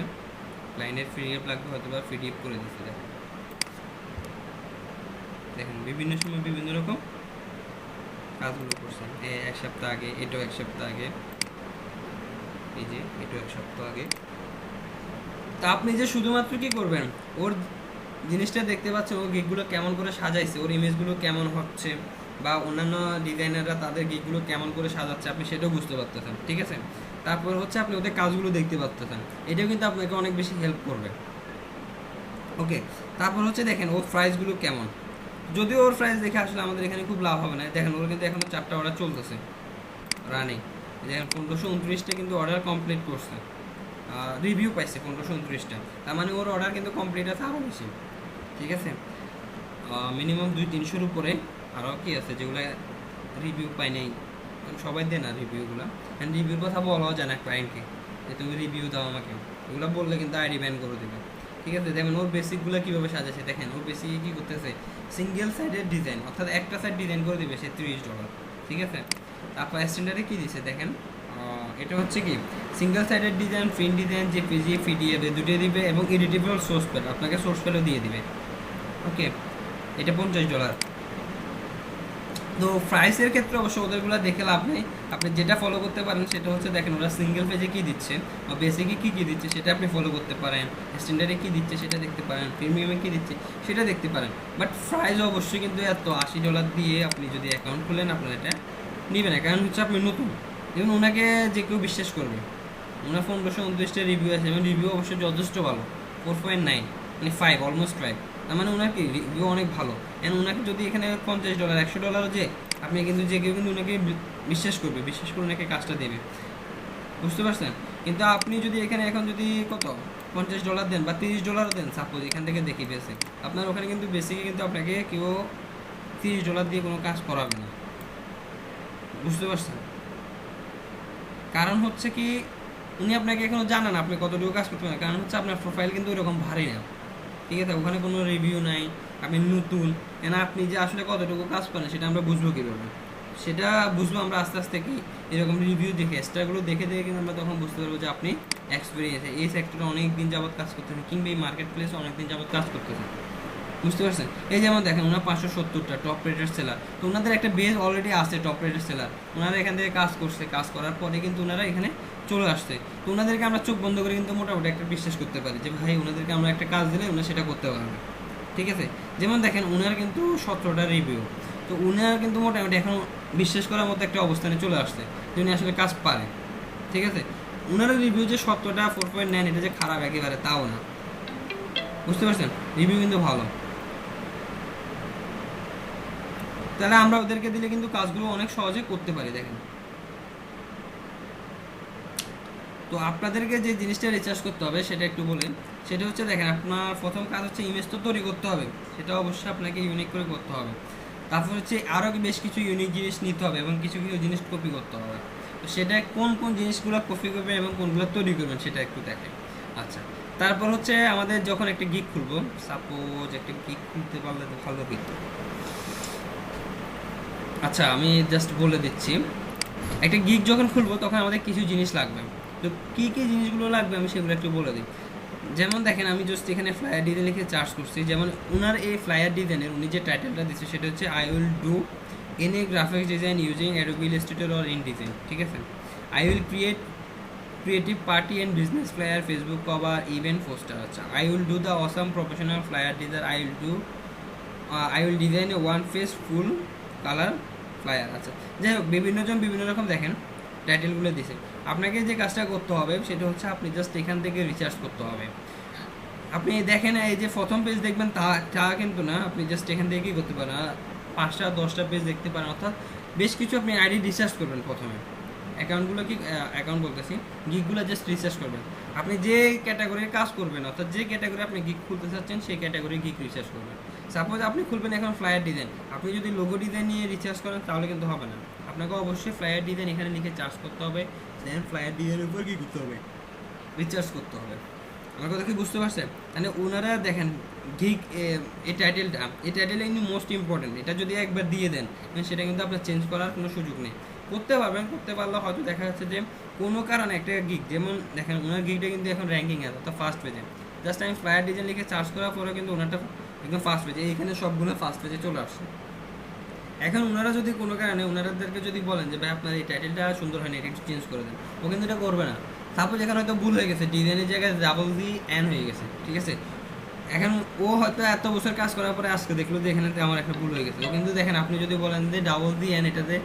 ক্লায়েন্টের পিডিএফ লাগবে হয়তো বা পিডিএফ করে দিয়েছে। দেখেন বিভিন্ন সময় বিভিন্ন রকম কাজগুলো করছেন, 1 সপ্তাহ আগে, এটাও 1 সপ্তাহ আগে, এই যে এটাও 1 সপ্তাহ আগে। তা আপনি যে শুধুমাত্র কি করবেন, ওর জিনিসটা দেখতে পাচ্ছেন, ও গিকগুলো কেমন করে সাজাইছে, ওর ইমেজগুলো কেমন হচ্ছে, বা অন্যান্য ডিজাইনাররা তাদের গিকগুলো কেমন করে সাজাচ্ছে, আপনি সেটাও বুঝতে পারতেছেন, ঠিক আছে? তারপর হচ্ছে আপনি ওদের কাজগুলো দেখতে পারতেছেন, এটাও কিন্তু আপনাকে অনেক বেশি হেল্প করবে। ওকে, তারপর হচ্ছে দেখেন ওর প্রাইসগুলো কেমন, যদিও ওর প্রাইস দেখে আসলে আমাদের এখানে খুব লাভ হবে না। দেখেন ওর কিন্তু এখনও 4টা অর্ডার চলতেছে রানিং, দেখেন 1529টা কিন্তু অর্ডার কমপ্লিট করছে, রিভিউ পাইছে 1529টা, তার মানে ওর অর্ডার কিন্তু কমপ্লিট আছে আরও বেশি, ঠিক আছে? মিনিমাম 200-300-র উপরে আরও কি আছে যেগুলো রিভিউ পাই নাই, সবাই দেয় না রিভিউগুলো, অ্যান্ড রিভিউর কথা বলাও যায় না ক্লায়েন্টকে যে তুমি রিভিউ দাও আমাকে, এগুলো বললে কিন্তু আইডি ব্যান করে দেবে, ঠিক আছে? যেমন ওর বেসিকগুলো কীভাবে সাজাচ্ছে, দেখেন ওর বেসিকে কী করতেছে, সিঙ্গেল সাইডের ডিজাইন, অর্থাৎ একটা সাইড ডিজাইন করে দেবে সে $30, ঠিক আছে? তারপর স্ট্যান্ডার্ডে কী দিচ্ছে দেখেন, এটা হচ্ছে কি সিঙ্গেল সাইডের design, print design, JPG, PDF দুটোই দিবে, এবং এডিটেবল সোর্স ফাইল, আপনাকে সোর্স ফাইলও দিয়ে দিবে। ওকে, এটা $50। তো প্রাইসের ক্ষেত্রে অবশ্য ওদেরগুলো দেখে লাভ নেই, আপনি যেটা ফলো করতে পারেন সেটা হচ্ছে দেখেন ওরা সিঙ্গেল পেজে কী দিচ্ছে বা বেসিকে কী দিচ্ছে সেটা আপনি ফলো করতে পারেন, স্ট্যান্ডার্ডে কী দিচ্ছে সেটা দেখতে পারেন, প্রিমিয়ামে কী দিচ্ছে সেটা দেখতে পারেন। বাট প্রাইস অবশ্যই কিন্তু এত $80 দিয়ে আপনি যদি অ্যাকাউন্ট খুলেন আপনার এটা নেবেন না, কারণ হচ্ছে আপনি নতুন, এবং ওনাকে যে কেউ বিশ্বাস করবে। ওনার 1529টা রিভিউ আছে এবং রিভিউ অবশ্যই যথেষ্ট ভালো, 4.9 মানে 5, অলমোস্ট 5। তার মানে ওনার কি রিভিউ অনেক ভালো। এন্ড ওনাকে যদি এখানে $50 $100 যে আপনি কিন্তু যে কেউ কিন্তু ওনাকে বিশ্বাস করবে, বিশ্বাস করে ওনাকে কাজটা দেবে, বুঝতে পারছেন? কিন্তু আপনি যদি এখানে এখন যদি কত $50 দেন বা $30 দেন, সাপোজ এখান থেকে দেখি বেসে, আপনার ওখানে কিন্তু বেসিকে কিন্তু আপনাকে কেউ $30 দিয়ে কোনো কাজ করাবে না, বুঝতে পারছেন? কারণ হচ্ছে কি উনি আপনাকে এখনো জানেন আপনি কতটুকু কাজ করতে পারেন, কারণ হচ্ছে আপনার প্রোফাইল কিন্তু ওরকম ভারী না, ঠিক আছে? ওখানে কোনো রিভিউ নাই, আপনি নতুন, এনা আপনি যে আসলে কতটুকু কাজ পারেন সেটা আমরা বুঝবো কীভাবে? সেটা বুঝবো আমরা আস্তে আস্তে কি এরকম রিভিউ দেখে স্টারগুলো দেখে দেখে কিন্তু আমরা তখন বুঝতে পারবো যে আপনি এক্সপিরিয়েন্স এই সেক্টরে অনেক দিন যাবত কাজ করতেছেন কিংবা এই মার্কেট প্লেসে অনেক দিন যাবত কাজ করতেছেন, বুঝতে পারছেন? এই যেমন দেখেন ওনার 570টা টপ রেটেড সেলার, তো ওনাদের একটা বেস অলরেডি আছে টপ রেটেড সেলার, ওনারা এখান থেকে কাজ করছে, কাজ করার পরে কিন্তু ওনারা এখানে চলে আসছে, তো ওনাদেরকে আমরা চোখ বন্ধ করে কিন্তু মোটামুটি একটা বিশ্বাস করতে পারি যে ভাই ওনাদেরকে আমরা একটা কাজ দিলে ওনারা সেটা করতে পারবে, ঠিক আছে? যেমন দেখেন ওনার কিন্তু 17টা রিভিউ, তো উনার কিন্তু মোটামুটি এখন বিশ্বাস করার মতো একটা অবস্থানে চলে আসছে যে উনি আসলে কাজ পারে, ঠিক আছে? ওনার রিভিউ যে 17টা 4.9 এটা যে খারাপ একেবারে তাও না, বুঝতে পারছেন? রিভিউ কিন্তু ভালো, তাহলে আমরা ওদেরকে দিলে কিন্তু কাজগুলো অনেক সহজে করতে পারি। দেখেন, তো আপনাদেরকে যে জিনিসটা রিচার্জ করতে হবে সেটা একটু বলেন। সেটা হচ্ছে দেখেন আপনার প্রথম কাজ হচ্ছে ইমেজ তো তৈরি করতে হবে, সেটা অবশ্যই আপনাকে ইউনিক করে করতে হবে। তারপর হচ্ছে আরও বেশ কিছু ইউনিক জিনিস নিতে হবে এবং কিছু কিছু জিনিস কপি করতে হবে। তো সেটা কোন কোন জিনিসগুলো কপি করবেন এবং কোনগুলো তৈরি করবেন সেটা একটু দেখেন। আচ্ছা, তারপর হচ্ছে আমাদের যখন একটা গিগ খুলবো, সাপোজ একটা গিগ খুলতে পারলে তো ভালো গিগ। আচ্ছা, আমি জাস্ট বলে দিচ্ছি, একটা গিগ যখন খুলবো তখন আমাদের কিছু জিনিস লাগবে। তো কী কী জিনিসগুলো লাগবে আমি সেগুলো একটু বলে দিই। যেমন দেখেন আমি জাস্ট এখানে ফ্লায়ার ডিজাইন লিখে চার্জ করছি। যেমন ওনার এই ফ্লায়ার ডিজাইনের উনি যে টাইটেলটা দিচ্ছে সেটা হচ্ছে I will do any graphics design using Adobe Illustrator or InDesign, ঠিক আছে? I will create creative party and business flyer, Facebook cover, event poster. আচ্ছা, I will do the awesome professional flyer design. I will design a one face full color flyer. আচ্ছা, যাই হোক বিভিন্নজন বিভিন্ন রকম দেখেন টাইটেলগুলো দিছে। আপনাকে যে কাজটা করতে হবে সেটা হচ্ছে আপনি জাস্ট এখান থেকে রিচার্জ করতে হবে। আপনি দেখেন এই যে প্রথম পেজ দেখবেন তা কিন্তু না, আপনি জাস্ট এখান থেকে কী করতে পারেন 5টা 10টা পেজ দেখতে পারেন, অর্থাৎ বেশ কিছু আপনি আইডি রিচার্জ করবেন। প্রথমে অ্যাকাউন্টগুলো কি অ্যাকাউন্ট বলতেছি গিগগুলো জাস্ট রিসার্চ করবেন। আপনি যে ক্যাটাগরির কাজ করবেন অর্থাৎ যে ক্যাটাগরি আপনি গিগ খুলতে চাচ্ছেন সেই ক্যাটাগরি গিগ রিসার্চ করবেন। সাপোজ আপনি খুলবেন এখন ফ্লায়ার ডিজাইন, আপনি যদি লোগো ডিজাইন নিয়ে রিসার্চ করেন তাহলে কিন্তু হবে না, আপনাকে অবশ্যই ফ্লায়ার ডিজাইন এখানে লিখে চার্জ করতে হবে, দেন ফ্লায়ার ডিজাইনের উপর কী করতে হবে রিচার্জ করতে হবে। আমার কথা কি বুঝতে পারছেন? তাহলে ওনারা দেখেন গিগ এই টাইটেলটা কিন্তু মোস্ট ইম্পর্টেন্ট, এটা যদি একবার দিয়ে দেন সেটা কিন্তু আপনার চেঞ্জ করার কোনো সুযোগ নেই। করতে পারবেন, করতে পারলে হয়তো দেখা যাচ্ছে যে কোনো কারণে একটা গিগ, যেমন দেখেন ওনার গিগটা কিন্তু এখন র্যাঙ্কিং আছে অর্থাৎ ফার্স্ট পেজে, জাস্ট আমি ফ্লায়ার ডিজাইন লিখে চার্জ করার পরে কিন্তু ওনারটা একদম ফার্স্ট পেজে, এইখানে সবগুলো ফার্স্ট পেজে চলে আসছে। এখন ওনারা যদি কোনো কারণে ওনাদেরকে যদি বলেন যে ভাই আপনার এই টাইটেলটা সুন্দর হয়নি, এটা একটু চেঞ্জ করে দেন, ও কিন্তু এটা করবে না। সাপোজ এখানে হয়তো ভুল হয়ে গেছে, ডিজাইনের জায়গায় DN হয়ে গেছে, ঠিক আছে? এখন ও হয়তো এত বছর কাজ করার পরে আজকে দেখলো যে এখানে আমার একটা ভুল হয়ে গেছে, ও কিন্তু দেখেন আপনি যদি বলেন যে DN এটাতে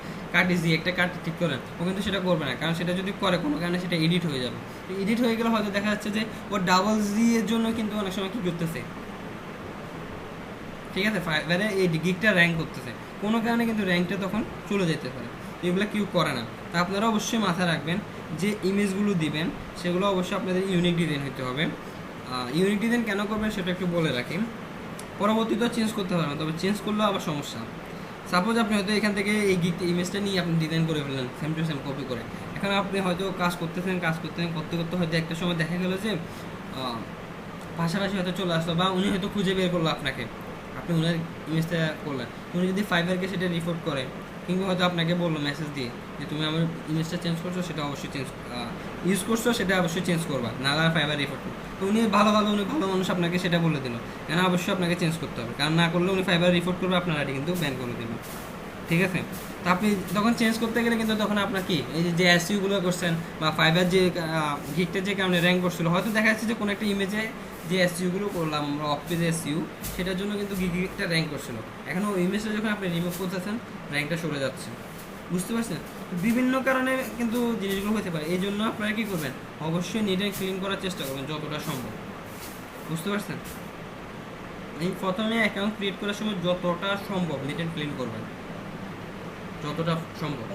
একটা কাট ঠিক করেন, ও কিন্তু সেটা করবে না, কারণ সেটা যদি করে কোনো কারণে সেটা এডিট হয়ে যাবে। এডিট হয়ে গেলে হয়তো দেখা যাচ্ছে যে ও এর জন্য কিন্তু অনেক সময় কী করতেছে, ঠিক আছে, এবারে এই গিগটা র্যাঙ্ক করতেছে, কোনো কারণে কিন্তু র্যাঙ্কটা তখন চলে যেতে পারে, এগুলো কেউ করে না। তা আপনারা অবশ্যই মাথায় রাখবেন যে ইমেজগুলো দিবেন সেগুলো অবশ্যই আপনাদের ইউনিক ডিজাইন হতে হবে। ইউনিক ডিজাইন কেন করবেন সেটা একটু বলে রাখি, পরবর্তীতে চেঞ্জ করতে পারবেন, তবে চেঞ্জ করলেও আবার সমস্যা। সাপোজ আপনি হয়তো এখান থেকে এই ইমেজটা নিয়ে আপনি ডিজাইন করে ফেললেন সেম টু সেম কপি করে, এখন আপনি হয়তো কাজ করতে করতে হয়তো একটা সময় দেখা গেলো যে পাশাপাশি হয়তো চলে আসলো বা উনি হয়তো খুঁজে বের করলো আপনাকে, আপনি ওনার ইমেজটা করলেন, উনি যদি ফাইবারকে সেটা রিপোর্ট করে কিংবা হয়তো আপনাকে বললো মেসেজ দিয়ে যে তুমি আমার ইমেজটা চেঞ্জ করছো, সেটা অবশ্যই ইউজ করছো সেটা অবশ্যই চেঞ্জ করবা, নাহলে ফাইবার রিপোর্ট করো। তো উনি ভালো মানুষ আপনাকে সেটা বলে দিল, কেন অবশ্যই আপনাকে চেঞ্জ করতে হবে, কারণ না করলে উনি ফাইবার রিপোর্ট করবে, আপনার আইডি কিন্তু ব্যান করে দেবে, ঠিক আছে? তো আপনি তখন চেঞ্জ করতে গেলে কিন্তু তখন আপনার কি এই যে এসইউগুলো করছেন বা ফাইবার যে গিগটা যে কারণে র্যাঙ্ক করছিল, হয়তো দেখা যাচ্ছে যে কোনো একটা ইমেজে যে এসইউগুলো করলাম আমরা অফ পেজ এসইউ, সেটার জন্য কিন্তু গিগটা র্যাঙ্ক করছিল, এখন ওই ইমেজটা যখন আপনি রিমুভ করতেছেন র্যাঙ্কটা সরে যাচ্ছে, বুঝতে পারছেন? বিভিন্ন কারণে কিন্তু জিনিসগুলো হতে পারে, এই জন্য আপনারা কী করবেন অবশ্যই নিট অ্যান্ড ক্লিন করার চেষ্টা করবেন যতটা সম্ভব, বুঝতে পারছেন? এই প্রথমে অ্যাকাউন্ট ক্রিয়েট করার সময় যতটা সম্ভব নিট অ্যান্ড ক্লিন করবেন, যতটা সম্ভব।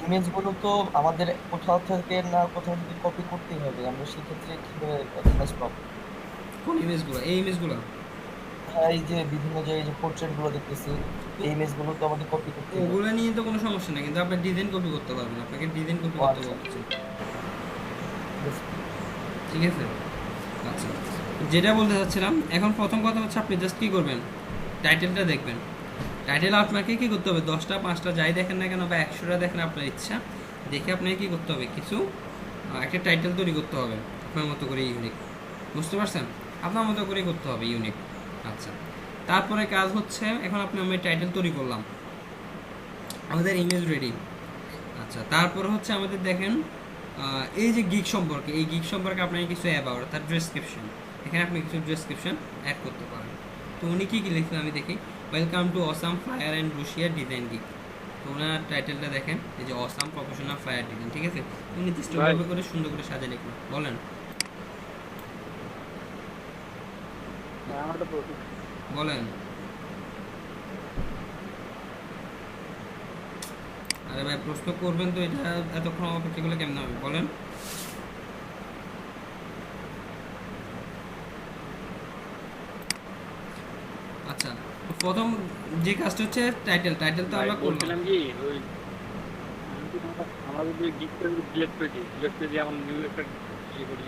ইমেজগুলো তো আমাদের কোথাও থেকে না কোথাও থেকে কপি করতেই হবে, আমরা সেক্ষেত্রে কিভাবে ইমেজ পাবো? কোন ইমেজগুলো? এই ইমেজগুলো হ্যাঁ, এই যে বিভিন্ন জায়গায় যে পোর্ট্রেটগুলো দেখতেছি, এই ইমেজগুলো তো আমাদের কপি করতে হবে। ওগুলো নিয়ে তো কোনো সমস্যা নেই, কিন্তু আপনি ডিজাইন কপি করতে পারবেন, আপনাকে ডিজাইন কপি করতে বলছি, ঠিক আছে? আচ্ছা, যেটা বলতে চাচ্ছিলাম, এখন প্রথম কথা হচ্ছে আপনি জাস্ট কী করবেন, টাইটেলটা দেখবেন। টাইটেল আপনাকে কী করতে হবে, 10টা 5টা যাই দেখেন না কেন বা 100টা দেখেন আপনার ইচ্ছা, দেখে আপনাকে কী করতে হবে, কিছু একটা টাইটেল তৈরি করতে হবে আপনার মতো করে ইউনিক, বুঝতে পারছেন? আপনার মতো করেই করতে হবে ইউনিক। আচ্ছা, তারপরে কাজ হচ্ছে, এখন আমি টাইটেল তৈরি করলাম, আমাদের ইমেজ রেডি। আচ্ছা, তারপরে হচ্ছে আমাদের দেখেন এই যে গিগ সম্পর্কে, এই গিগ সম্পর্কে আপনাকে কিছু অ্যাবাউট, তার ডেসক্রিপশন, এখানে আপনি কিছু ডেসক্রিপশন অ্যাড করতে পারেন। তো উনি কী কী লিখছেন আমি দেখি, welcome two awesome flyer and Russia design gig. তো ওনার টাইটেলটা দেখেন, এই যে অসাম প্রফেশনাল ফ্লায়ার ডিজাইন, ঠিক আছে? উনি নির্দিষ্টভাবে করে সুন্দর করে সাজিয়ে লিখবেন, বলেন বলেন। আরে ভাই প্রশ্ন করবেন তো, এটা এতক্ষণ অপেক্ষা করলে কেমন হবে বলেন? আচ্ছা, প্রথম যে কাজটা হচ্ছে টাইটেল তো আমরা করলাম। বলছিলাম কি ওই আমার যদি গিকটা সিলেক্ট করে দিই আমার নিউ একটা ইয়ে করি।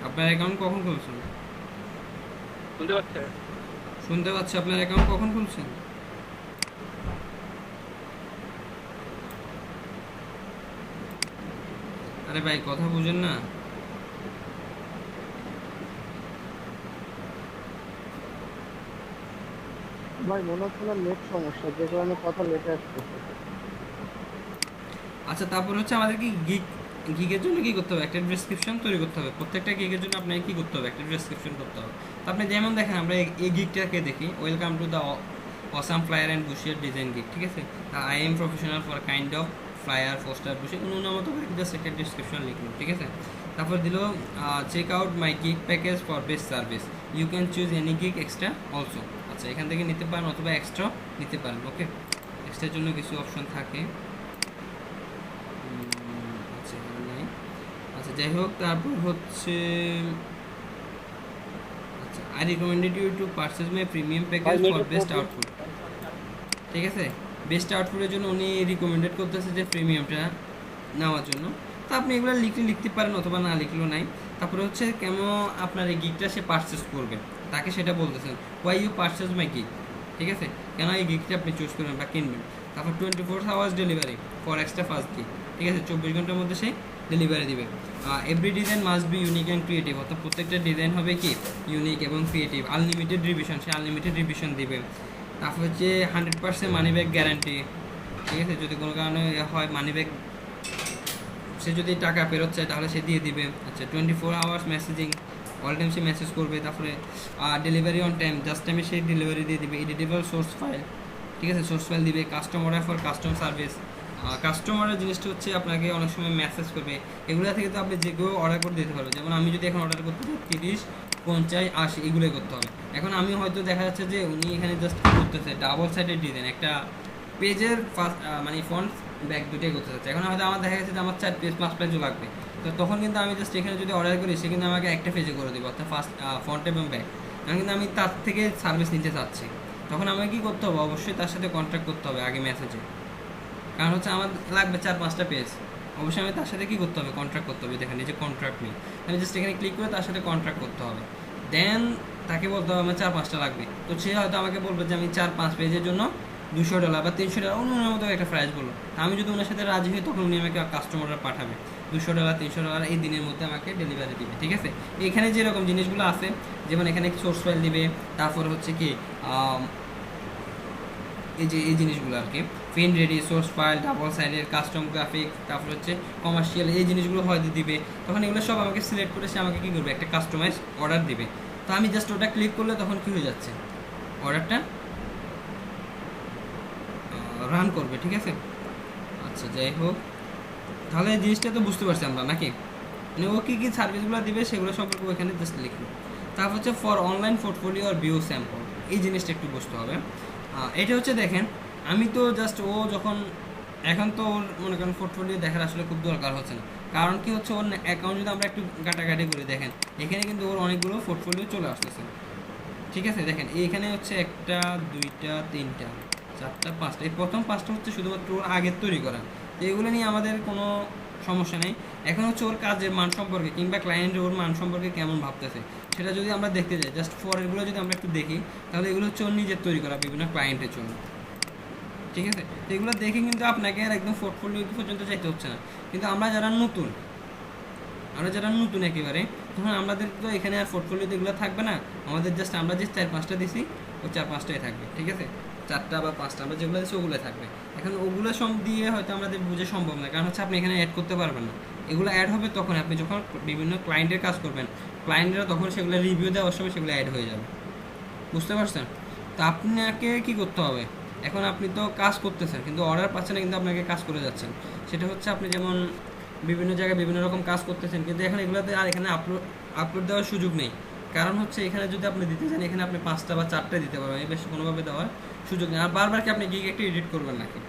আপনার অ্যাকাউন্ট কখন খুলছেন? শুনতে পাচ্ছেন? শুনতে পাচ্ছি। আপনার অ্যাকাউন্ট কখন খুলছেন? আরে ভাই কথা বুঝেন না? ভাই মনে হচ্ছে না নেট সমস্যা, যে কারণে কথা লেটে আসতেছে। আচ্ছা, তারপর হচ্ছে আমাদের কি গিগের জন্য কি করতে হবে, একটা ডেসক্রিপশন তৈরি করতে হবে। প্রত্যেকটা গিগের জন্য আপনাকে কি করতে হবে, একটা ডেসক্রিপশন করতে হবে। তো আপনি যেমন দেখেন, আমরা এই গিগটাকে দেখি, welcome to the awesome flyer and brochure design gig, ঠিক আছে? I am professional for kind of flyer poster brochure, অন্য মতো করে জাস্ট একটা ডেসক্রিপশন লিখুন, ঠিক আছে? তারপর দিল check out my gig package for best service, you can choose any gig extra also. আচ্ছা, এখান থেকে নিতে পারেন অথবা এক্সট্রা নিতে পারেন, ওকে? এক্সট্রার জন্য কিছু অপশন থাকে। আচ্ছা, যাই হোক, তারপর হচ্ছে আচ্ছা, I recommended you to purchase my premium package for best output, ঠিক আছে? বেস্ট আউটপুটের জন্য উনি রিকমেন্ডেড করতেছে যে প্রিমিয়ামটা নেওয়ার জন্য। তো আপনি এগুলো লিখতে পারেন অথবা না লিখলেও নাই। তারপরে হচ্ছে কেন আপনার এই গিগটা সে পারচেস করবে, তাকে সেটা বলতেছেন, why you purchase my gig, ঠিক আছে? কেন এই গিগটা আপনি চুজ করবেন বা কিনবেন। তারপর 24 hours delivery for extra first gig, ঠিক আছে? 24 ঘন্টার মধ্যে সেই ডেলিভারি দিবে। Every design must be unique and creative, অর্থাৎ প্রত্যেকটা ডিজাইন হবে কি ইউনিক এবং ক্রিয়েটিভ। আনলিমিটেড রিভিশন, সে আনলিমিটেড রিভিশন দিবে। তারপর হচ্ছে 100% মানি ব্যাক গ্যারান্টি, ঠিক আছে? যদি কোনো কারণে হয় মানি ব্যাক, সে যদি টাকা ফেরত চায় তাহলে সে দিয়ে দিবে। আচ্ছা, 24 আওয়ার্স মেসেজিং, অল টাইম সে মেসেজ করবে। তারপরে ডেলিভারি অন টাইম, জাস্ট টাইমে সেই ডেলিভারি দিয়ে দিবে। এডিটেবল সোর্স ফাইল, ঠিক আছে? সোর্স ফাইল দিবে। Custom order for custom service, কাস্টমারের জিনিসটা হচ্ছে আপনাকে অনেক সময় মেসেজ করবে, এগুলো থেকে তো আপনি যেগুলো অর্ডার করে দিতে পারবেন। যেমন আমি যদি এখন অর্ডার করতে চাই 30, 50, 80 এগুলোই করতে হবে। এখন আমি হয়তো দেখা যাচ্ছে যে উনি এখানে জাস্ট করতেছে ডাবল সাইডের ডিজাইন, একটা পেজের ফার্স্ট মানে ফ্রন্ট ব্যাক দুটোই করতে চাচ্ছে। এখন হয়তো আমার দেখা গেছে যে আমার 4 পেজ 5 পেজও লাগবে। তো তখন কিন্তু আমি জাস্ট এখানে যদি অর্ডার করি, সে কিন্তু আমাকে একটা পেজে করে দেবে, অর্থাৎ ফার্স্ট ফ্রন্ট এবং ব্যাক। এখন কিন্তু আমি তার থেকে সার্ভিস নিতে চাচ্ছি, তখন আমাকে কী করতে হবে, অবশ্যই তার সাথে কন্ট্যাক্ট করতে হবে আগে মেসেজে। কারণ হচ্ছে আমার লাগবে 4-5টা পেজ, অবশ্যই আমি তার সাথে কী করতে হবে, কন্ট্রাক্ট করতে হবে। দেখেন এই যে কন্ট্রাক্ট নেই, আমি জাস্ট এখানে ক্লিক করে তার সাথে কন্ট্রাক্ট করতে হবে। দেন তাকে বলতে হবে আমার 4-5টা লাগবে। তো সে হয়তো আমাকে বলবে যে আমি 4-5 পেজের জন্য $200 বা $300 অন্য মতো একটা প্রাইস বললো। আমি যদি ওনার সাথে রাজি হই, তখন উনি আমাকে কাস্টমাররা পাঠাবে $200, $300 এই দিনের মধ্যে আমাকে ডেলিভারি দিবে, ঠিক আছে? এখানে যেরকম জিনিসগুলো আছে, যেমন এখানে সোর্স ফাইল দিবে, তারপর হচ্ছে কি এই যে এই জিনিসগুলো আর কি, pen ready, source file, double সাইডের, কাস্টম গ্রাফিক, তারপর হচ্ছে কমার্শিয়াল, এই জিনিসগুলো হয়তো দিবে। তখন এগুলো সব আমাকে সিলেক্ট করে সে আমাকে কী করবে, একটা কাস্টমাইজ অর্ডার দিবে। তো আমি জাস্ট ওটা ক্লিক করলে তখন কী হয়ে যাচ্ছে, অর্ডারটা রান করবে, ঠিক আছে? আচ্ছা, যাই হোক, তাহলে এই জিনিসটা তো বুঝতে পারছি আমরা নাকি, মানে ও কী কী সার্ভিসগুলো দিবে সেগুলো সম্পর্কে এখানে জাস্ট লিখবো। তারপর হচ্ছে ফর অনলাইন পোর্টফোলিও আর ভিউ স্যাম্পল, এই জিনিসটা একটু বুঝতে হবে। এটা হচ্ছে দেখেন, আমি তো জাস্ট ও যখন এখন তো ওর মনে করেন পোর্টফোলিও দেখার আসলে খুব দরকার হচ্ছে না, কারণ কি হচ্ছে ওর অ্যাকাউন্ট যদি আমরা একটু ঘাটাঘাটি করে দেখেন, এখানে কিন্তু ওর অনেকগুলো পোর্টফোলিও চলে আসতেছে। ঠিক আছে, দেখেন এইখানে হচ্ছে 1টা 2টা 3টা 4টা 5টা, এই প্রথম 5টা হচ্ছে শুধুমাত্র ওর আগের তৈরি করা। তো এগুলো নিয়ে আমাদের কোনো সমস্যা নেই। এখন হচ্ছে ওর কাজের মান সম্পর্কে কিংবা ক্লায়েন্টের ওর মান সম্পর্কে কেমন ভাবতেছে সেটা যদি আমরা দেখতে যাই, জাস্ট ফরেরগুলো যদি আমরা একটু দেখি, তাহলে এগুলো হচ্ছে ওর নিজের তৈরি করা বিভিন্ন ক্লায়েন্টের জন্য। ঠিক আছে, তো এগুলো দেখে কিন্তু আপনাকে আর একদম পোর্টফোলিও পর্যন্ত যাইতে হচ্ছে না। কিন্তু আমরা যারা নতুন একেবারে, তখন আমাদের তো এখানে আর পোর্টফোলিওতে এগুলো থাকবে না, আমাদের জাস্ট আমরা যে 4-5টা দিছি ওই 4-5টাই থাকবে। ঠিক আছে, 4টা বা 5টা আমরা যেগুলো দিচ্ছি ওগুলো থাকবে। এখন ওগুলো সব দিয়ে হয়তো আমাদের বুঝে সম্ভব না, কারণ হচ্ছে আপনি এখানে অ্যাড করতে পারবেন না। এগুলো অ্যাড হবে তখন আপনি যখন বিভিন্ন ক্লায়েন্টের কাজ করবেন, ক্লায়েন্টরা তখন সেগুলো রিভিউ দেওয়ার সময় সেগুলো অ্যাড হয়ে যাবে। বুঝতে পারছেন? তো আপনাকে কি করতে হবে, এখন আপনি তো কাজ করতেছেন কিন্তু অর্ডার পাচ্ছেন না, কিন্তু আপনাকে কাজ করে যাচ্ছেন। সেটা হচ্ছে আপনি যেমন বিভিন্ন জায়গায় বিভিন্ন রকম কাজ করতেছেন, কিন্তু এখন এগুলোতে আর এখানে আপলোড দেওয়ার সুযোগ নেই। কারণ হচ্ছে এখানে যদি আপনি দিতে চান, এখানে আপনি 5টা বা 4টা দিতে পারবেন, এই বেশি কোনোভাবে দেওয়ার সুযোগ নেই। আর বারবার কি আপনি গিয়ে একটু এডিট করবেন নাকি?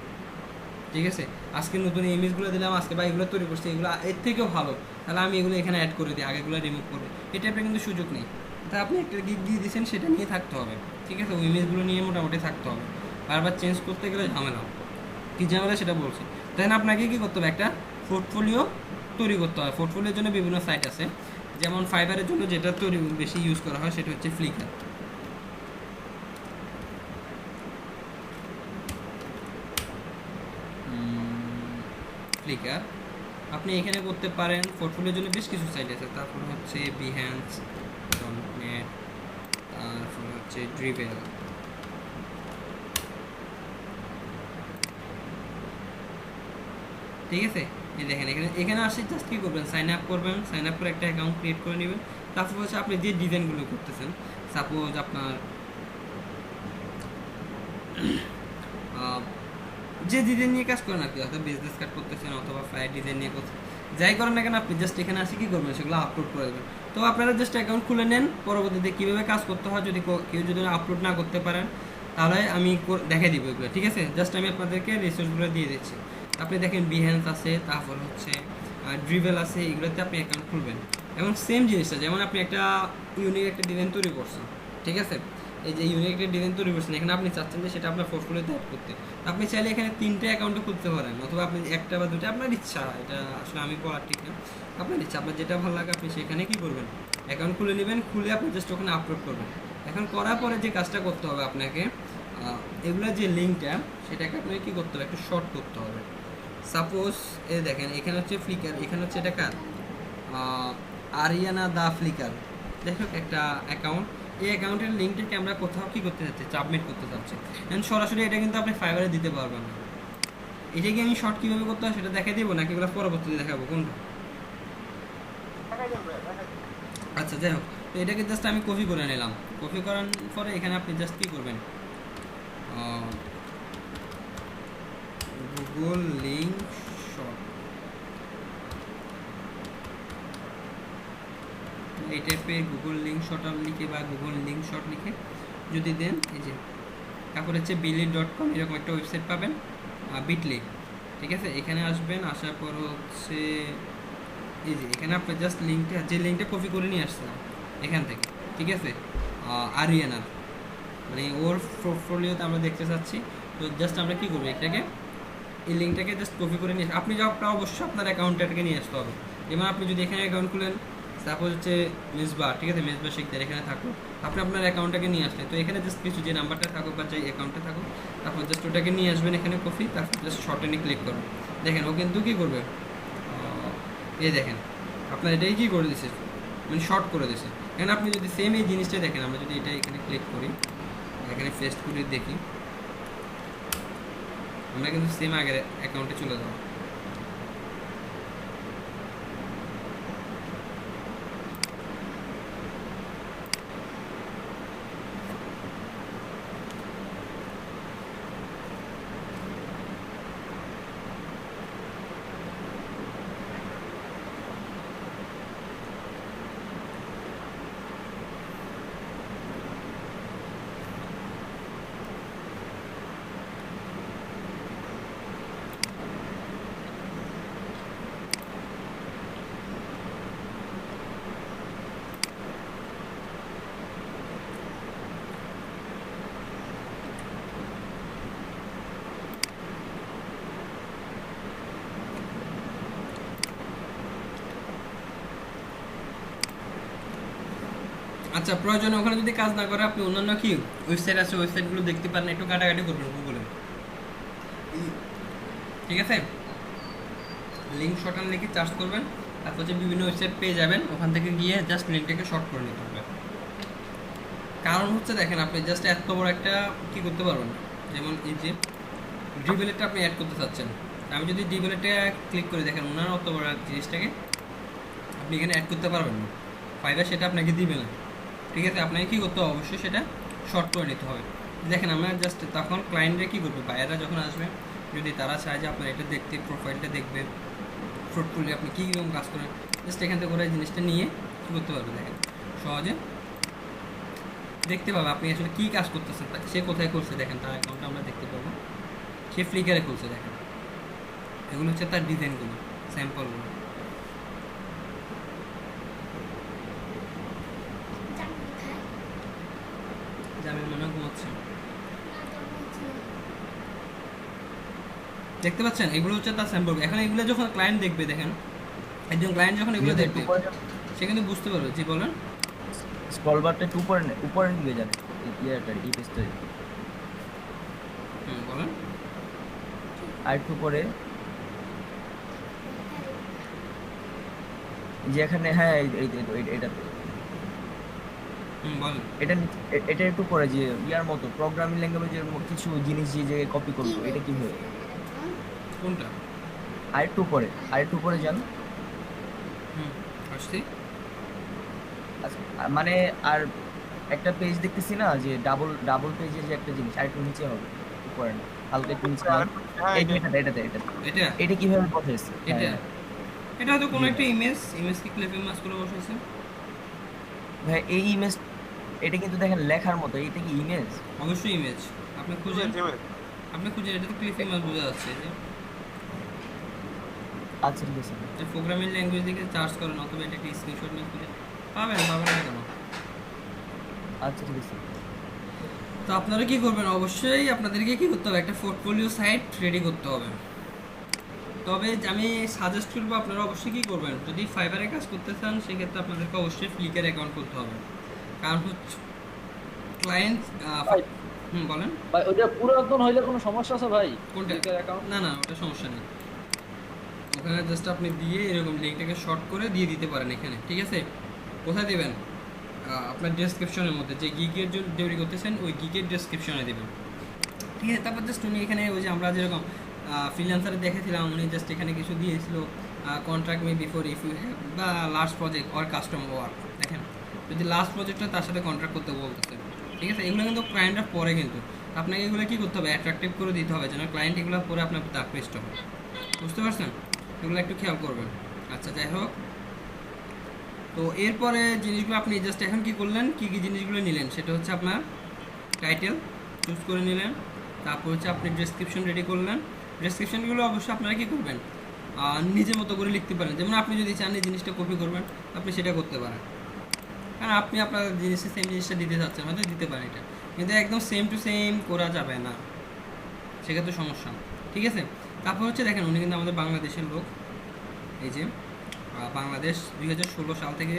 ঠিক আছে, আজকে নতুন ইমেজগুলো দিলাম আজকে, বা এগুলো তৈরি করছি, এগুলো এর থেকেও ভালো, তাহলে আমি এগুলো এখানে অ্যাড করে দিই, আগেগুলো রিমুভ করবো, এই টাইপের কিন্তু সুযোগ নেই। তা আপনি একটা গিগ দিয়ে দিয়েছেন, সেটা নিয়ে থাকতে হবে। ঠিক আছে, ওই ইমেজগুলো নিয়ে মোটামুটি থাকতে হবে, বারবার চেঞ্জ করতে গেলে ঝামেলা। কী ঝামেলা সেটা বলছি। তাই আপনাকে কী করতে হবে, একটা পোর্টফোলিও তৈরি করতে হয়। পোর্টফোলিওর জন্য বিভিন্ন সাইট আছে, যেমন ফাইবারের জন্য যেটা তৈরি বেশি ইউজ করা হয় সেটা হচ্ছে ফ্লিকার। আপনি এখানে করতে পারেন, পোর্টফোলিওর জন্য বেশ কিছু সাইট আছে। তারপর হচ্ছে বিহ্যান্স, ডটনেট, তারপর হচ্ছে ড্রিভেল। ঠিক আছে, এই দেখেন এখানে আসে জাস্ট কী করবেন, সাইন আপ করবেন, সাইন আপ করে একটা অ্যাকাউন্ট ক্রিয়েট করে নেবেন। তারপর হচ্ছে আপনি যে ডিজাইনগুলো করতেছেন, সাপোজ আপনার যে ডিজাইন নিয়ে কাজ করেন আর কি, হয়তো বিজনেস কার্ড করতেছেন অথবা ফ্লাইট ডিজাইন নিয়ে করছেন, যাই করেন না কেন, আপনি জাস্ট এখানে আসে কী করবেন, সেগুলো আপলোড করে দেবেন। তো আপনারা জাস্ট অ্যাকাউন্ট খুলে নেন, পরবর্তীতে কীভাবে কাজ করতে হয় যদি কেউ যদি আপলোড না করতে পারেন, তাহলে আমি দেখাই দিব এগুলো। ঠিক আছে, জাস্ট আমি আপনাদেরকে রিসোর্সগুলো দিয়ে দিচ্ছি। আপনি দেখেন বিহ্যান্স আছে, তারপর হচ্ছে ড্রিভেল আছে, এগুলোতে আপনি অ্যাকাউন্ট খুলবেন। এবং সেম জিনিসটা, যেমন আপনি একটা ইউনিক একটা ডিজাইন তৈরি করছেন, ঠিক আছে, এই যে ইউনিক একটা ডিজাইন তৈরি করছেন, এখানে আপনি চাচ্ছেন যে সেটা আপনার পোর্টফোলিওতে অ্যাড করতে, আপনি চাইলে এখানে 3টে অ্যাকাউন্টও খুলতে পারেন, অথবা আপনি 1টা বা 2টা, আপনার ইচ্ছা, এটা আসলে আমি বলার ঠিক না, আপনার ইচ্ছা, আপনার যেটা ভালো লাগে আপনি সেখানে কী করবেন, অ্যাকাউন্ট খুলে নেবেন, খুলে আপনি জাস্ট ওখানে আপলোড করবেন। এখন করার পরে যে কাজটা করতে হবে আপনাকে, এগুলো যে লিঙ্কটা সেটাকে আপনাকে কী করতে হবে, একটু শর্ট করতে হবে। সাপোজ এই দেখেন এখানে হচ্ছে ফ্লিকার, এখানে হচ্ছে এটা কার, আরিয়ানা দা ফ্লিকার, দেখো একটা অ্যাকাউন্ট, এই অ্যাকাউন্টের লিঙ্কটাকে আমরা কোথাও কী করতে চাচ্ছি, সাবমিট করতে চাচ্ছি। এখন সরাসরি এটা কিন্তু আপনি ফাইবারে দিতে পারবেন না। এটাকে আমি শর্ট কীভাবে করতে হয় সেটা দেখাই দেবো নাকি এগুলো পরবর্তীতে দেখাবো, কোনটা? আচ্ছা যাই হোক, তো এটাকে জাস্ট আমি কপি করে নিলাম। কপি করার পরে এখানে আপনি জাস্ট কী করবেন, গুগল লিঙ্ক শর্ট, এই টাইপের গুগল লিঙ্ক শর্ট লিখে বা গুগল লিঙ্ক শর্ট লিখে যদি দেন, এই যে তারপর হচ্ছে বিলি.com এরকম একটা ওয়েবসাইট পাবেন, বিটলি। ঠিক আছে, এখানে আসবেন, আসার পর হচ্ছে এই যে এখানে আপনি জাস্ট লিঙ্কটা, যে লিঙ্কটা কপি করে নিয়ে আসছিলাম এখান থেকে, ঠিক আছে, আরিয়ানার, মানে ওর পোর্টফোলিওতে আমরা দেখতে চাচ্ছি। তো জাস্ট আমরা কী করবো, এটাকে এই লিঙ্কটাকে জাস্ট কপি করে নিয়ে আপনি আপনার অবশ্যই আপনার অ্যাকাউন্টটাকে নিয়ে আসতে হবে। যেমন আপনি যদি এখানে অ্যাকাউন্ট খুলেন, সাপোজ হচ্ছে মেজবা, ঠিক আছে, মেজবা শিখদের এখানে থাকুক, আপনি আপনার অ্যাকাউন্টটাকে নিয়ে আসলেন, তো এখানে জাস্ট কিছু যে নাম্বারটা থাকুক বা যে অ্যাকাউন্টটা থাকুক, তারপর জাস্ট ওটাকে নিয়ে আসবেন এখানে কপি, তারপর জাস্ট শর্টেনে ক্লিক করবেন। দেখেন ও কিন্তু কী করবে, এই দেখেন আপনার এটাই কী করে দিচ্ছে, মানে শর্ট করে দিচ্ছে। এখন আপনি যদি সেম এই জিনিসটা দেখেন, আমরা যদি এটা এখানে ক্লিক করি, এখানে পেস্ট করে দেখি, আমরা কিন্তু সেম আগের অ্যাকাউন্টে চলে যাবো। আচ্ছা প্রয়োজনে ওখানে যদি কাজ না করে আপনি অন্যান্য কি ওয়েবসাইট আছে ওয়েবসাইটগুলো দেখতে পারেন, একটু কাটাকাটি করবেন গুগলে, ঠিক আছে? লিঙ্ক শর্ট আন লিখে চার্জ করবেন, তারপর যে বিভিন্ন ওয়েবসাইট পেয়ে যাবেন, ওখান থেকে গিয়ে জাস্ট লিঙ্কটাকে শর্ট করে নিতে হবে। কারণ হচ্ছে দেখেন আপনি জাস্ট এত বড় একটা কি করতে পারবেন না, যেমন এই যে ডিবেলেটটা আপনি অ্যাড করতে চাচ্ছেন, আমি যদি ডিবেলেটে ক্লিক করে দেখেন ওনার অত বড় জিনিসটাকে আপনি এখানে অ্যাড করতে পারবেন না, ফাইবার সেটা আপনাকে দিবে না, ঠিক আছে? আপনাকে কী করতে হবে, অবশ্যই সেটা শর্ট করে নিতে হবে। দেখেন আমরা জাস্ট তখন ক্লায়েন্টরা কী করবে, বায়াররা যখন আসবে, যদি তারা চায় যে আপনার এটা দেখতে, প্রোফাইলটা দেখবে, ফ্রুটফুলি আপনি কী কীরকম কাজ করেন, জাস্ট এখান থেকে ওরা জিনিসটা নিয়ে কী করতে পারবে, দেখেন সহজে দেখতে পাবে আপনি আসলে কী কাজ করতেছেন, সে কোথায় করছে, দেখেন তার অ্যাকাউন্টটা আমরা দেখতে পাবো, সে ফ্লিকারে খুলছে, দেখেন এগুলো হচ্ছে তার ডিজাইনগুলো, স্যাম্পলগুলো। আমি মনে হয় ঘুমাচ্ছে, দেখতে পাচ্ছেন এগুলো হচ্ছে তার স্যাম্পল। এখন এগুলো যখন ক্লায়েন্ট দেখবে, দেখেন একজন ক্লায়েন্ট যখন এগুলো দেখবে সে কিন্তু বুঝতে পারবে। জি বলেন। স্ক্রল বারটা একটু উপরে নিয়ে যান, ইয়াটা ডিপ স্টোরি বলেন আর একটু পরে যে এখানে, হ্যাঁ এটাতে বলেন এটা একটু পরে যে ইয়ার মতো প্রোগ্রামিং ল্যাঙ্গুয়েজের কিছু জিনিস যে কপি করবো, এটা কি হবে? কোনটা? আর একটু পরে যান। আসছি। আচ্ছা, মানে আর একটা পেজ দেখতেছি না যে ডাবল পেজের যে একটা জিনিস, আর একটু নিচে হবে, উপরে না, হালকা একটু নিচে। এটা কিভাবে বসাইছে? এটা হয়তো কোনো একটা ইমেজ কি ক্লিপ ইমেজ করে বসাইছে ভাই। এই ইমেজ এটা কিন্তু দেখেন লেখার মতো, এটা কি ইমেজ? অবশ্যই ইমেজ। আপনি খুঁজেন, এটা তো ক্লিপ ইমেজ বোঝা যাচ্ছে যে। আচ্ছা ঠিক আছে, প্রোগ্রামিং ল্যাঙ্গুয়েজ দিকে চার্জ করেন, অথবা এটা একটা স্ক্রিনশট নিয়ে খুঁজে পাবেন না কেন? আচ্ছা ঠিক আছে। তো আপনারা কি করবেন, অবশ্যই আপনাদেরকে কি করতে হবে, একটা পোর্টফোলিও সাইট রেডি করতে হবে। তবে আমি সাজেস্ট করবো আপনারা অবশ্যই কী করবেন, যদি ফাইবারে কাজ করতে চান সেক্ষেত্রে আপনাদেরকে অবশ্যই ফ্লিকার অ্যাকাউন্ট করতে হবে। কারণ হচ্ছে ক্লায়েন্ট বলেন ভাই ওটা পুরাতন হইলে কোনো সমস্যা আছে ভাই? কোনটা? না ওটা সমস্যা নেই, ওখানে জাস্ট আপনি দিয়ে এরকম লিঙ্কটাকে শর্ট করে দিয়ে দিতে পারেন এখানে, ঠিক আছে? কোথায় দেবেন? আপনার ডেসক্রিপশনের মধ্যে, যে গিগের জন্য তৈরি করতেছেন ওই গিগের ডেসক্রিপশনে দেবেন, ঠিক আছে? তারপর জাস্ট উনি এখানে ওই যে আমরা যেরকম ফ্রিল্যান্সারে দেখেছিলাম, উনি জাস্ট এখানে কিছু দিয়েছিল, contract me before if you have বা last project or customer work. দেখেন যদি লাস্ট প্রজেক্টটা তার সাথে কন্ট্রাক্ট করতে বলতেছে, ঠিক আছে? এগুলো কিন্তু ক্লায়েন্টরা পরে, কিন্তু আপনাকে এগুলো কী করতে হবে, অ্যাট্রাকটিভ করে দিতে হবে যেন ক্লায়েন্ট এগুলো পরে আপনার আকৃষ্ট হবে। বুঝতে পারছেন? এগুলো একটু খেয়াল করবেন। আচ্ছা যাই হোক, তো এরপরে জিনিসগুলো আপনি জাস্ট এখন কি করলেন, কী জিনিসগুলো নিলেন, সেটা হচ্ছে আপনার টাইটেল চুজ করে নিলেন, তারপর হচ্ছে আপনি ডেসক্রিপশন রেডি করলেন। ডেসক্রিপশনগুলো অবশ্যই আপনারা কী করবেন, নিজের মতো করে লিখতে পারেন। যেমন আপনি যদি চান এই জিনিসটা কপি করবেন, আপনি সেটা করতে পারেন, কারণ আপনি আপনার জিনিসে সেম জিনিসটা দিতে চাচ্ছেন, হয়তো দিতে পারেন এটা, কিন্তু একদম সেম টু সেম করা যাবে না, সেক্ষেত্রে সমস্যা, ঠিক আছে? তারপর হচ্ছে দেখেন উনি কিন্তু আমাদের বাংলাদেশের লোক, এই যে বাংলাদেশ 2016 সাল থেকে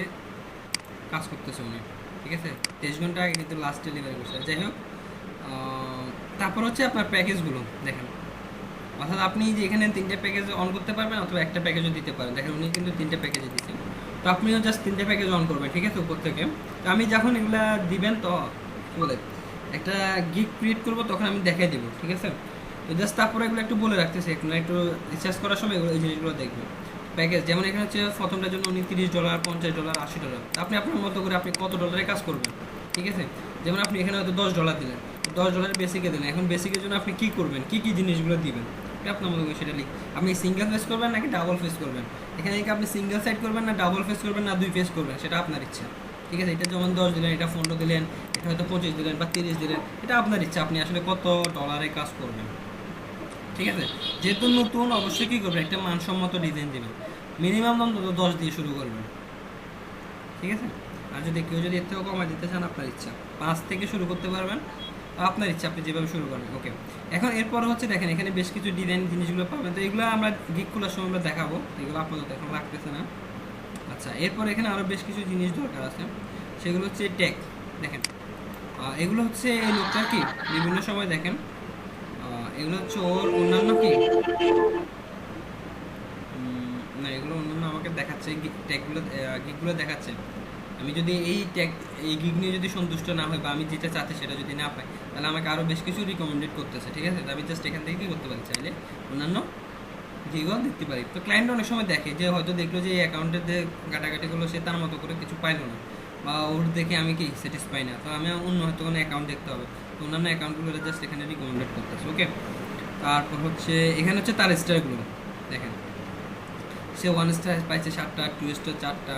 কাজ করতেছে উনি, ঠিক আছে? 23 ঘন্টা আগে কিন্তু লাস্ট ডেলিভারি করছে। যাই হোক, তারপর হচ্ছে আপনার প্যাকেজগুলো দেখেন, অর্থাৎ আপনি যে এখানে 3টে প্যাকেজ অন করতে পারবেন, অথবা একটা প্যাকেজও দিতে পারেন। দেখেন উনি কিন্তু 3টে প্যাকেজে দিচ্ছেন, তো আপনিও জাস্ট 3টে প্যাকেজ অন করবেন, ঠিক আছে? উপর থেকে। তো আমি যখন এগুলা দিবেন, তো বলে একটা গিগ ক্রিয়েট করবো, তখন আমি দেখাই দেবো, ঠিক আছে? তো জাস্ট তারপরে এগুলো একটু বলে রাখতেছি, একটু রিসার্চ করার সময় এগুলো এই জিনিসগুলো দেখবেন। প্যাকেজ যেমন এখানে হচ্ছে প্রথমটার জন্য উনি $30, $50, $80, আপনি আপনার মতো করে আপনি কত ডলারে কাজ করবেন, ঠিক আছে? যেমন আপনি এখানে হয়তো $10 দিলেন, $10 বেসিকে দিলেন, এখন বেসিকের জন্য আপনি কী করবেন, কী জিনিসগুলো দিবেন, আপনার মতো করে সেটা লিখ। আপনি সিঙ্গেল ফেস করবেন নাকি ডাবল ফেস করবেন, এখানে কি আপনি সিঙ্গেল সাইড করবেন না ডাবল ফেস করবেন না 2 ফেস করবেন, সেটা আপনার ইচ্ছা, ঠিক আছে? এটা যেমন 10 দিলেন, এটা 15 দিলেন, এটা হয়তো 25 দিলেন বা 30 দিলেন, এটা আপনার ইচ্ছা, আপনি আসলে কত ডলারে কাজ করবেন, ঠিক আছে? যেহেতু নতুন, অবশ্যই কী করবেন, একটা মানসম্মত ডিজাইন দেবেন, মিনিমাম অন্তত 10 দিয়ে শুরু করবেন, ঠিক আছে? আর যদি কেউ এর থেকেও কমাই দিতে চান, আপনার ইচ্ছা, 5 থেকে শুরু করতে পারবেন, আপনার ইচ্ছা, আপনি যেভাবে শুরু করেন। ওকে, এখন এরপর হচ্ছে দেখেন এখানে বেশ কিছু ডিজাইন জিনিসগুলো পাবেন, তো এগুলো আমরা গিগ খোলার সময় আমরা দেখাবো, এগুলো আপাতত এখন লাগতেছে না। আচ্ছা, এরপর এখানে আরও বেশ কিছু জিনিস দরকার আছে। সেগুলো হচ্ছে ট্যাগ। দেখেন এগুলো হচ্ছে এই লোকটা কি বিভিন্ন সময় দেখেন এগুলো হচ্ছে ওর অন্যান্য কি না এগুলো অন্যান্য আমাকে দেখাচ্ছে ট্যাগগুলো গিগগুলো দেখাচ্ছে। আমি যদি এই গিগ নিয়ে যদি সন্তুষ্ট না হয় বা আমি যেটা চাচ্ছি সেটা যদি না পাই তাহলে আমাকে আরও বেশ কিছু রিকমেন্ডেড করতেছে, ঠিক আছে? আমি জাস্ট এখান থেকে কী করতে পারি, চাইলে অন্যান্য গিগও দেখতে পারি। তো ক্লায়েন্ট অনেক সময় দেখে যে হয়তো দেখলো যে এই অ্যাকাউন্টের যে ঘাটাঘাটিগুলো সে তার মতো করে কিছু পাইলো না বা ওর দেখে আমি কি স্যাটিসফাই না, তো আমি অন্য হয়তো কোনো অ্যাকাউন্ট দেখতে হবে, তো অন্যান্য অ্যাকাউন্টগুলো জাস্ট এখানে রিকমেন্ডেড করতেছে। ওকে, তারপর হচ্ছে এখানে হচ্ছে তার স্টারগুলো দেখেন, সে 1 স্টার পাইছে 7টা, 2 স্টার 4টা,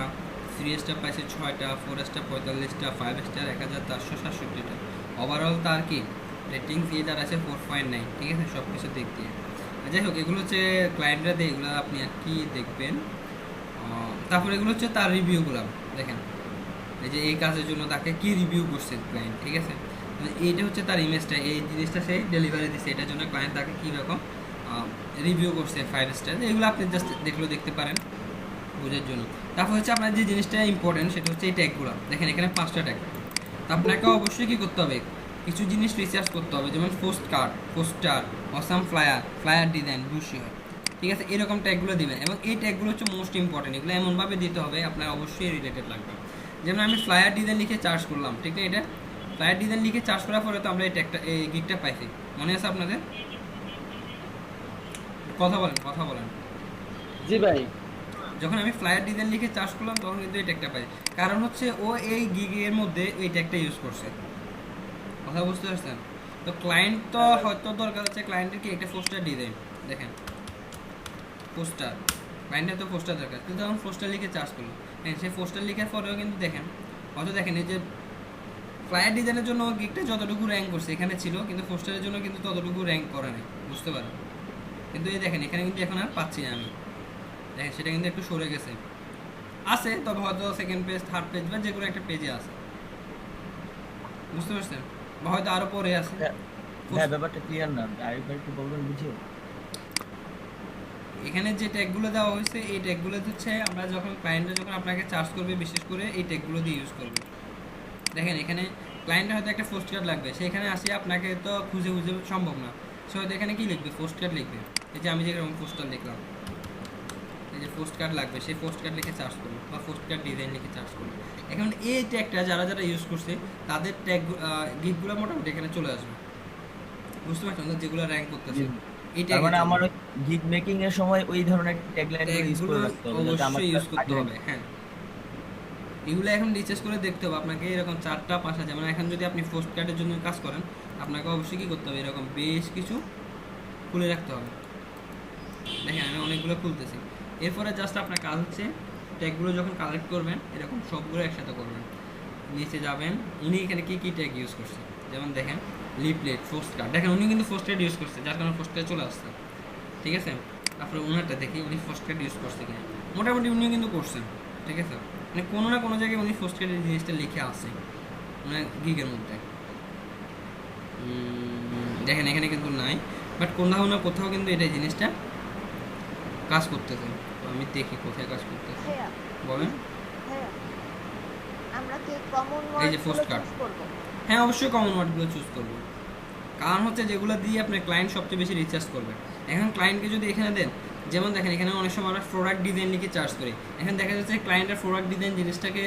3 স্টার পাইছে 6টা, 4 স্টার 45টা, 5 স্টার 1467টা। ওভারঅল তার কি রেটিংস এই তার আছে 4.9, ঠিক আছে? সব কিছু দিক দিয়ে যাই হোক এগুলো হচ্ছে ক্লায়েন্টরা দিয়ে, এগুলো আপনি আর কি দেখবেন। তারপর এগুলো হচ্ছে তার রিভিউগুলো দেখেন, এই যে এই কাজের জন্য তাকে কি রিভিউ করছে ক্লায়েন্ট, ঠিক আছে? এইটা হচ্ছে তার ইমেজটা, এই জিনিসটা সে ডেলিভারি দিচ্ছে, এটার জন্য ক্লায়েন্ট তাকে কীরকম রিভিউ করছে 5 স্টার। এগুলো আপনি জাস্ট দেখলেও দেখতে পারেন বোঝার জন্য। তারপর হচ্ছে আপনার যে জিনিসটা ইম্পর্টেন্ট সেটা হচ্ছে এই ট্যাগগুলো দেখেন, এখানে 5টা ট্যাগ। তো আপনাকে অবশ্যই কী করতে হবে, কিছু জিনিস রিসার্চ করতে হবে, যেমন post card, poster, awesome flyer design, brochure, ঠিক আছে? এরকম ট্যাগগুলো দিবেন এবং এই ট্যাগগুলো হচ্ছে মোস্ট ইম্পর্টেন্ট। এগুলো এমনভাবে দিতে হবে আপনার অবশ্যই রিলেটেড লাগবে। যেমন আমি ফ্লায়ার ডিজাইন লিখে চার্জ করলাম, ঠিক আছে? এটা ফ্লায়ার ডিজাইন লিখে চার্জ করার পরে তো আমরা এই ট্যাগটা এই গিগটা পাইছি, মনে আছে আপনাদের? কথা বলেন। জি ভাই, যখন আমি ফ্লায়ার ডিজাইন লিখে চার্জ করলাম তখন কিন্তু এই ট্যাগটা পাই, কারণ হচ্ছে ও এই গিগের মধ্যে এই ট্যাগটা ইউজ করছে। কথা বুঝতে পারছেন? তো ক্লায়েন্ট তো হয়তো দরকার আছে ক্লায়েন্টের কি একটা পোস্টার ডিজাইন, দেখেন পোস্টার, ক্লায়েন্টের তো পোস্টার দরকার, কিন্তু তখন পোস্টার লিখে চার্জ করলো, হ্যাঁ সেই পোস্টার লিখার পরেও কিন্তু দেখেন হয়তো দেখেন এই যে ফ্লায়ার ডিজাইনের জন্য গিগটা যতটুকু র্যাঙ্ক করছে এখানে ছিল, কিন্তু পোস্টারের জন্য কিন্তু ততটুকু র্যাঙ্ক করে নাই, বুঝতে পারেন? কিন্তু এই দেখেন এখানে কিন্তু এখন আর পাচ্ছি না আমি, দেখেন সেটা কিন্তু একটু সরে গেছে, আছে তবে হয়তো সেকেন্ড পেজ, থার্ড পেজ বা যে কোনো একটা পেজে আছে, বুঝতে পারছেন? বা হয়তো আরো পরে আছে। হ্যাঁ, ব্যাপারটা ক্লিয়ার না, আরেকবার একটু বলবেন বুঝিয়ে। এখানে যে ট্যাগগুলো দেওয়া হয়েছে এই ট্যাগগুলো হচ্ছে আমরা যখন ক্লায়েন্টরা যখন আপনাকে চার্জ করবে বিশেষ করে এই ট্যাগগুলো দিয়ে ইউজ করবে। দেখেন এখানে ক্লায়েন্টের হয়তো একটা পোস্ট কার্ড লাগবে, সেখানে আসে আপনাকে তো খুঁজে সম্ভব না, সে হয়তো এখানে কি লিখবে, পোস্ট কার্ড লিখবে। এই যে আমি যেরকম পোস্টার লিখলাম, এই যে পোস্ট কার্ড লাগবে, সেই পোস্ট কার্ড লিখে চার্জ করবো বা পোস্ট কার্ড ডিজাইন লিখে চার্জ করবো। এখন এই ট্যাগটা যারা ইউজ করছে তাদের ট্যাগ গিগগুলো মোটামুটি এখানে চলে আসবে, বুঝতে পারছেন? যেগুলো র্যাঙ্ক করতেছে এই ট্যাগ, মানে আমার গিগ মেকিং এর সময় ওই ধরনের ট্যাগলাইন ইউজ করে রাখতে হবে, যাতে আমার অবশ্যই ইউজ করতে হবে। হ্যাঁ, এগুলো এখন রিসার্চ করে দেখতে হবে আপনাকে, এরকম 4টা 5টা, যেমন এখন যদি আপনি পোস্ট কার্ডের জন্য কাজ করেন আপনাকে অবশ্যই কী করতে হবে, এরকম বেশ কিছু খুলে রাখতে হবে। দেখেন আমি অনেকগুলো খুলতেছি। এরপরে জাস্ট আপনার কাজ হচ্ছে ট্যাগগুলো যখন কালেক্ট করবেন এরকম সবগুলো একসাথে করবেন, নিচে যাবেন, উনি এখানে কী কী ট্যাগ ইউজ করছে, যেমন দেখেন লিফলেট, পোস্ট কার্ড, দেখেন উনি কিন্তু পোস্ট কার্ড ইউজ করছে যার কারণে পোস্ট কার্ড চলে আসছে, ঠিক আছে? তারপরে ওনারটা দেখি উনি পোস্ট কার্ড ইউজ করছে কিনা, মোটামুটি উনিও কিন্তু করছেন, ঠিক আছে? মানে কোনো না কোনো জায়গায় উনি পোস্ট কার্ডের জিনিসটা লিখে আসে ওনার গিগের মধ্যে। দেখেন এখানে কিন্তু নাই, বাট কোথাও না কোথাও কিন্তু এটা জিনিসটা কাজ করতেছে। তো আমি দেখি কোথায় কাজ করতেছে, বলেন। আমরা কি কমন এই যে পোস্ট কার্ড, হ্যাঁ অবশ্যই কমন ওয়ার্ডগুলো চুজ করবো, কারণ হচ্ছে যেগুলো দিয়ে আপনার ক্লায়েন্ট সবচেয়ে বেশি রিচার্জ করবে। এখন ক্লায়েন্টকে যদি এখানে দেন, যেমন দেখেন এখানে অনেক সময় আমরা প্রোডাক্ট ডিজাইন লিখে চার্জ করি, এখন দেখা যাচ্ছে ক্লায়েন্টের প্রোডাক্ট ডিজাইন জিনিসটাকে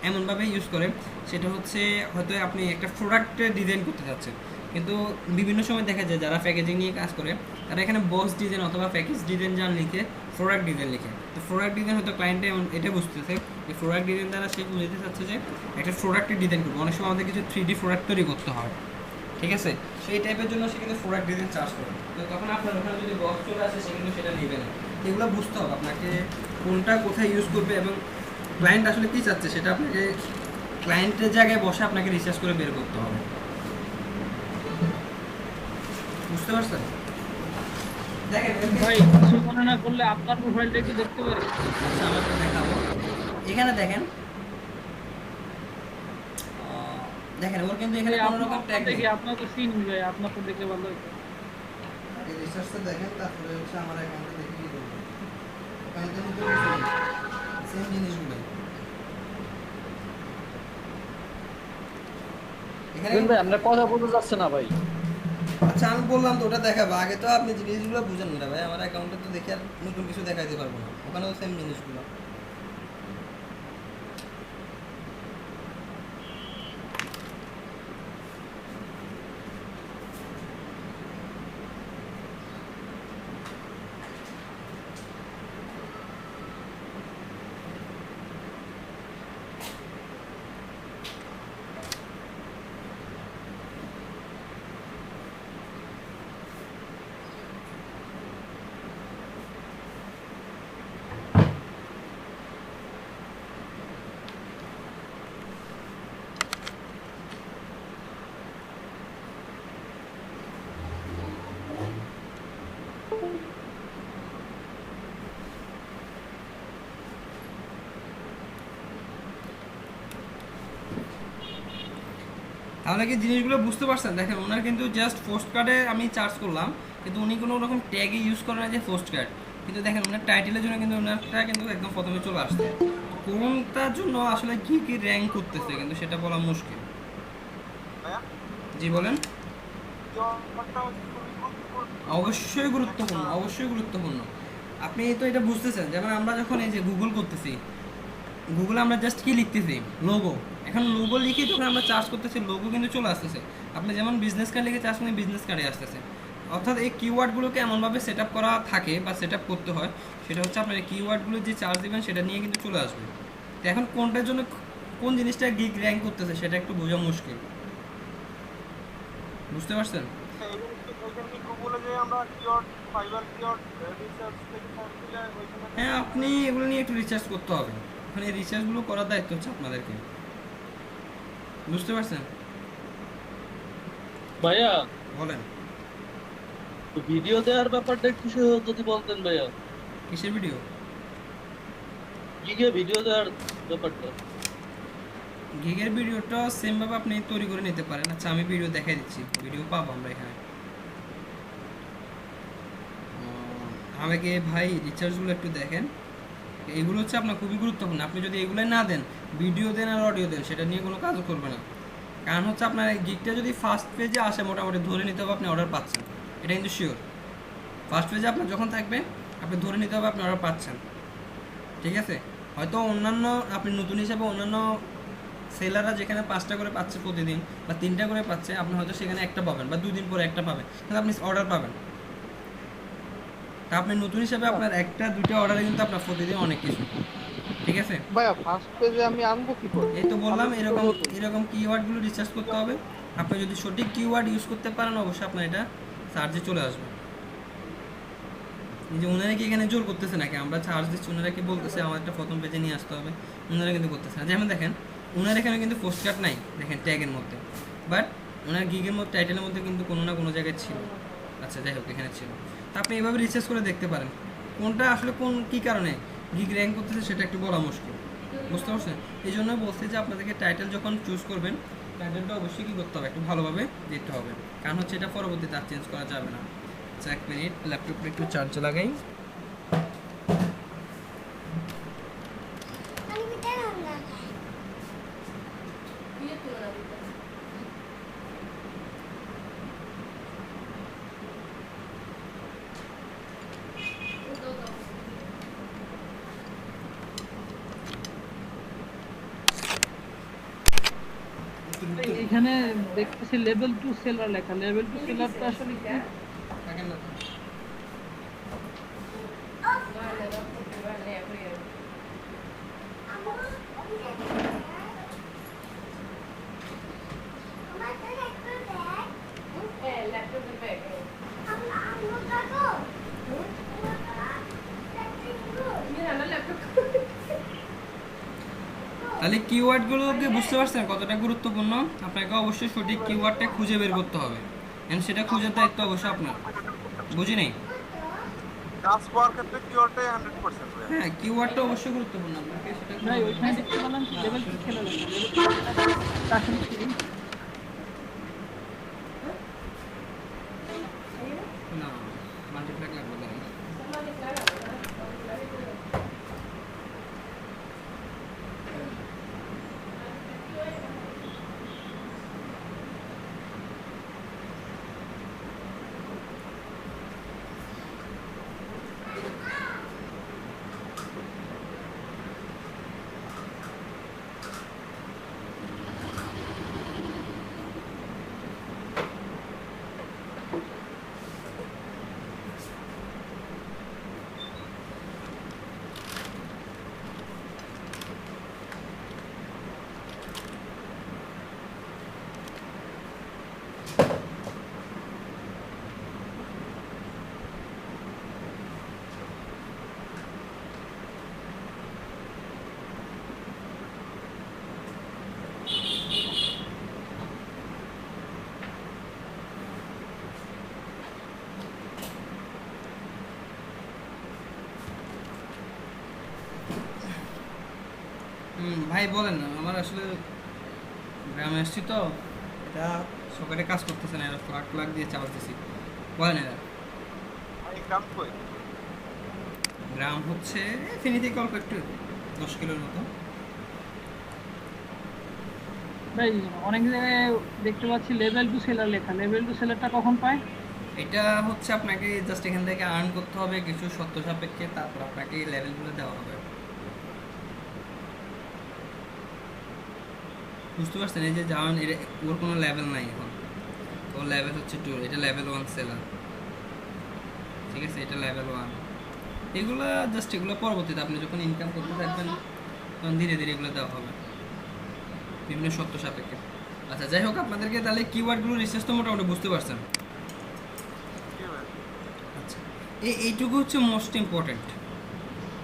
এমনভাবে ইউজ করে সেটা হচ্ছে হয়তো আপনি একটা প্রোডাক্টের ডিজাইন করতে চাচ্ছেন, কিন্তু বিভিন্ন সময় দেখা যায় যারা প্যাকেজিং নিয়ে কাজ করে তারা এখানে বক্স ডিজাইন অথবা প্যাকেজ ডিজাইন যান লিখে প্রোডাক্ট ডিজাইন লিখে। তো প্রোডাক্ট ডিজাইন হয়তো ক্লায়েন্টে এটা বুঝতেছে যে প্রোডাক্ট ডিজাইন দ্বারা সে বুঝতে চাচ্ছে যে একটা প্রোডাক্টের ডিজাইন করবো, অনেক সময় আমাদের কিছু 3D প্রোডাক্ট তৈরি করতে হয়, ঠিক আছে? সেই টাইপের জন্য সে কিন্তু প্রোডাক্ট ডিজাইন চার্জ করে, তো তখন আপনার ওখানে যদি বক্স চলে আসে সে কিন্তু সেটা নেবে না। এগুলো বুঝতে হবে আপনাকে কোনটা কোথায় ইউজ করবে এবং ক্লায়েন্ট আসলে কী চাচ্ছে সেটা আপনাকে ক্লায়েন্টের জায়গায় বসে আপনাকে রিসার্চ করে বের করতে হবে, বুঝতে পারছেন? দেখেন ভাই কিছু মনে না করলে আপনার প্রোফাইলটা একটু দেখতে পারি? আচ্ছা আমরা তো দেখাবো, এখানে দেখেন দেখেন ওর কিন্তু এখানে কোনো রকম ট্যাগ নেই। আপনার তো সিন ভাই, আপনার তো দেখলে ভালো হতো। আগে রিসার্চটা দেখেন, তারপরে হচ্ছে আমার অ্যাকাউন্টে দেখে কি করব, ওখানে তো সেম জিনিসগুলো এখানে জুয়েল ভাই আমরা কথা বলতে যাচ্ছে না ভাই। আচ্ছা আমি বললাম তো ওটা দেখাবো, আগে তো আপনি জিনিসগুলো বুঝেন না ভাই, আমার অ্যাকাউন্টে তো দেখে আর নতুন কিছু দেখাইতে পারবো না, ওখানেও সেম জিনিসগুলো। তাহলে কি জিনিসগুলো বুঝতে পারছেন? দেখেন ওনার কিন্তু জাস্ট পোস্ট কার্ডে আমি চার্জ করলাম, কিন্তু উনি কোনো রকম ট্যাগে ইউজ করে না যে পোস্ট কার্ড, কিন্তু দেখেন ওনার টাইটেলের জন্য কিন্তু ওনারটা কিন্তু একদম প্রথমে চলে আসছে। কোনটার জন্য আসলে কি কি র্যাঙ্ক করতেছে কিন্তু সেটা বলা মুশকিল। ভাইয়া জি বলেন। এই অফারটা হচ্ছে খুবই গুরুত্বপূর্ণ। অবশ্যই গুরুত্বপূর্ণ, অবশ্যই গুরুত্বপূর্ণ। আপনি তো এটা বুঝতেছেন, যেমন আমরা যখন এই যে গুগল করতেছি, গুগলে আমরা জাস্ট কি লিখতেছি, লোগো। এখন লোগো লিখে যখন আমরা চার্জ করতেছি লোগো কিন্তু চলে আসতেছে। আপনি যেমন বিজনেস কার্ড লিখে চার্জ করলে বিজনেস কার্ডে আসতেছে। অর্থাৎ এই কিওয়ার্ডগুলোকে এমনভাবে সেট আপ করা থাকে বা সেট আপ করতে হয়, সেটা হচ্ছে আপনার এই কিওয়ার্ডগুলো যে চার্জ দেবেন সেটা নিয়ে কিন্তু চলে আসবে। তো এখন কোনটার জন্য কোন জিনিসটা গিগ র্যাঙ্ক করতেছে সেটা একটু বোঝা মুশকিল, বুঝতে পারছেন? এখানে কি গুগলে যে আমরা কিওয়ার্ড ফাইবার কিওয়ার্ড রিসার্চ থেকে সার্চ দিলে ওইখানে হ্যাঁ, আপনি এগুলো নিয়ে একটু রিসার্চ করতে হবে। ওখানে এই রিসার্চগুলো করার দায়িত্ব হচ্ছে আপনাদেরকে, বুঝতে পারছেন? ভাইয়া বলেন। ভিডিও দেওয়ার ব্যাপারটা একটু যদি বলতেন ভাইয়া, কিসের ভিডিও? গিগে ভিডিও দেওয়ার ব্যাপারটা। গিগের ভিডিওটা সেমভাবে আপনি তৈরি করে নিতে পারেন। আচ্ছা আমি ভিডিও দেখাই দিচ্ছি, ভিডিও পাবো আমরা এখানে। আমাকে ভাই রিচার্জগুলো একটু দেখেন, এইগুলো হচ্ছে আপনার খুবই গুরুত্বপূর্ণ। আপনি যদি এগুলো না দেন, ভিডিও দেন আর অডিও দেন, সেটা নিয়ে কোনো কাজও করবে না। কারণ হচ্ছে আপনার এই গিগটা যদি ফার্স্ট পেজে আসে, মোটামুটি ধরে নিতে হবে আপনি অর্ডার পাচ্ছেন, এটা কিন্তু শিওর। ফার্স্ট পেজে আপনার যখন থাকবে, আপনি ধরে নিতে হবে আপনি অর্ডার পাচ্ছেন, ঠিক আছে? হয়তো অন্যান্য আপনি নতুন হিসাবে অন্যান্য সেলাররা যেখানে 5টা করে পাচ্ছে প্রতিদিন বা 3টা করে পাচ্ছে, আপনি হয়তো সেখানে একটা পাবেন বা 2 দিন পরে একটা পাবেন, কিন্তু আপনি অর্ডার পাবেন। তা আপনি নতুন হিসাবে আপনার 1টা 2টা অর্ডারে কিন্তু আপনার প্রতিদিন অনেক কিছু, ঠিক আছে? ভাইয়া ফার্স্ট পেজে আমি আনবো কি করে? এই তো বললাম, এরকম কিওয়ার্ডগুলো রিসার্চ করতে হবে। আপনি যদি সঠিক কিওয়ার্ড ইউজ করতে পারেন, অবশ্যই আপনার এটা সার্চে চলে আসবে। যে ওনারা কি এখানে জোর করতেছে নাকি আমরা চার্জ দিচ্ছি, ওনারা কি বলতেছে আমার একটা প্রথম পেজে নিয়ে আসতে হবে? ওনারা কিন্তু করতেছে না। যেমন দেখেন ওনার এখানে কিন্তু পোস্ট কার্ড নাই, দেখেন ট্যাগের মধ্যে, বাট ওনার গিগের মধ্যে টাইটেলের মধ্যে কিন্তু কোনো না কোনো জায়গায় ছিল। আচ্ছা যাই হোক, এখানে ছিল। তা আপনি এভাবে রিসার্চ করে দেখতে পারেন কোনটা আসলে কোন কী কারণে গিগ র্যাঙ্ক করতেছে, সেটা একটু বলা মুশকিল, বুঝতে পারছেন? এই জন্য বলছি যে আপনাদেরকে টাইটেল যখন চুজ করবেন, টাইটেলটা অবশ্যই কী করতে হবে, একটু ভালোভাবে দিতে হবে। কারণ হচ্ছে এটা পরবর্তীতে আর চেঞ্জ করা যাবে না। আচ্ছা 1 মিনিট, ল্যাপটপটা একটু চার্জে লাগাই। এখানে দেখতেছি লেভেল 2 সেলার লেখা, লেভেল 2 সেলারটা আসলে কি? থাকেন না তো। তাহলে কিওয়ার্ডগুলোকে বুঝতে পারছেন কতটা গুরুত্বপূর্ণ? আপনাকে অবশ্যই সঠিক কিওয়ার্ডটা খুঁজে বের করতে হবে, এন্ড সেটা খুঁজে দায়িত্ব অবশ্যই আপনার। বুঝি নাই? কাজ পাওয়ার ক্ষেত্রে কিওয়ার্ডটাই 100% ভাইয়া। হ্যাঁ, কিওয়ার্ডটা অবশ্যই গুরুত্বপূর্ণ, আপনাকে সেটা ভাই ওইখানে দেখতে পেলাম কি লেভেল 2 সেলার লেখা, লেভেল 2 সেলারটা আসলে কি? না মাল্টিপ্লাক লাগবে দাঁড়ান। ভাই বলেন না, আমার আসলে গ্রামে আসছি তো, এটা সকালে কাজ করতেছে না, এরা ফ্লাগ ফ্লাগ দিয়ে চালাতেছি। বলেন এরা এই গ্রাম কই? গ্রাম হচ্ছে ফেনী থেকে অল্প একটু 10 কিলোর মতো। ভাই অনেক জায়গায় দেখতে পাচ্ছি লেভেল টু সেলার লেখা, লেভেল টু সেলারটা কখন পায়? এটা হচ্ছে আপনাকে জাস্ট এখান থেকে আর্ন করতে হবে কিছু শর্ত সাপেক্ষে, তারপর আপনাকে এই লেভেলগুলো দেওয়া হবে। বুঝতে পারছেন? এই যে যেমন ওর কোনো লেভেল নাই এখন, ওর লেভেল হচ্ছে 2, এটা লেভেল 1 সেলার, ঠিক আছে? এটা লেভেল 1। এগুলো জাস্ট এগুলো পরবর্তীতে আপনি যখন ইনকাম করতে থাকবেন তখন ধীরে ধীরে এগুলো দেওয়া হবে বিভিন্ন শর্ত সাপেক্ষে। আচ্ছা যাই হোক, আপনাদেরকে তাহলে কিওয়ার্ডগুলো রিসার্চ তো মোটামুটি বুঝতে পারছেন। কি ভাই? আচ্ছা, এইটুকু হচ্ছে মোস্ট ইম্পর্ট্যান্ট,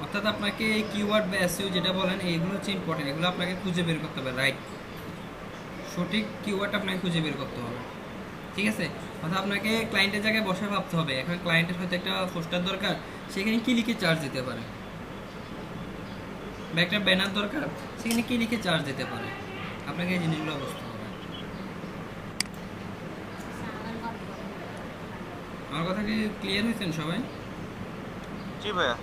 অর্থাৎ আপনাকে কিওয়ার্ড বা এসইও যেটা বলেন এইগুলো হচ্ছে ইম্পর্টেন্ট। এগুলো আপনাকে খুঁজে বের করতে হবে, রাইট সঠিক কিওয়ার্ড আপনাকে খুঁজে বের করতে হবে, ঠিক আছে? অর্থাৎ আপনাকে ক্লায়েন্টের জায়গায় বসে ভাবতে হবে, এখন ক্লায়েন্টের হয়তো একটা পোস্টার দরকার, সেখানে কি লিখে চার্জ দিতে পারে, বা একটা ব্যানার দরকার, সেখানে কি লিখে চার্জ দিতে পারে, আপনাকে এই জিনিসগুলো বুঝতে হবে। আমার কথা কি ক্লিয়ার হয়েছেন সবাই? জি ভাইয়া।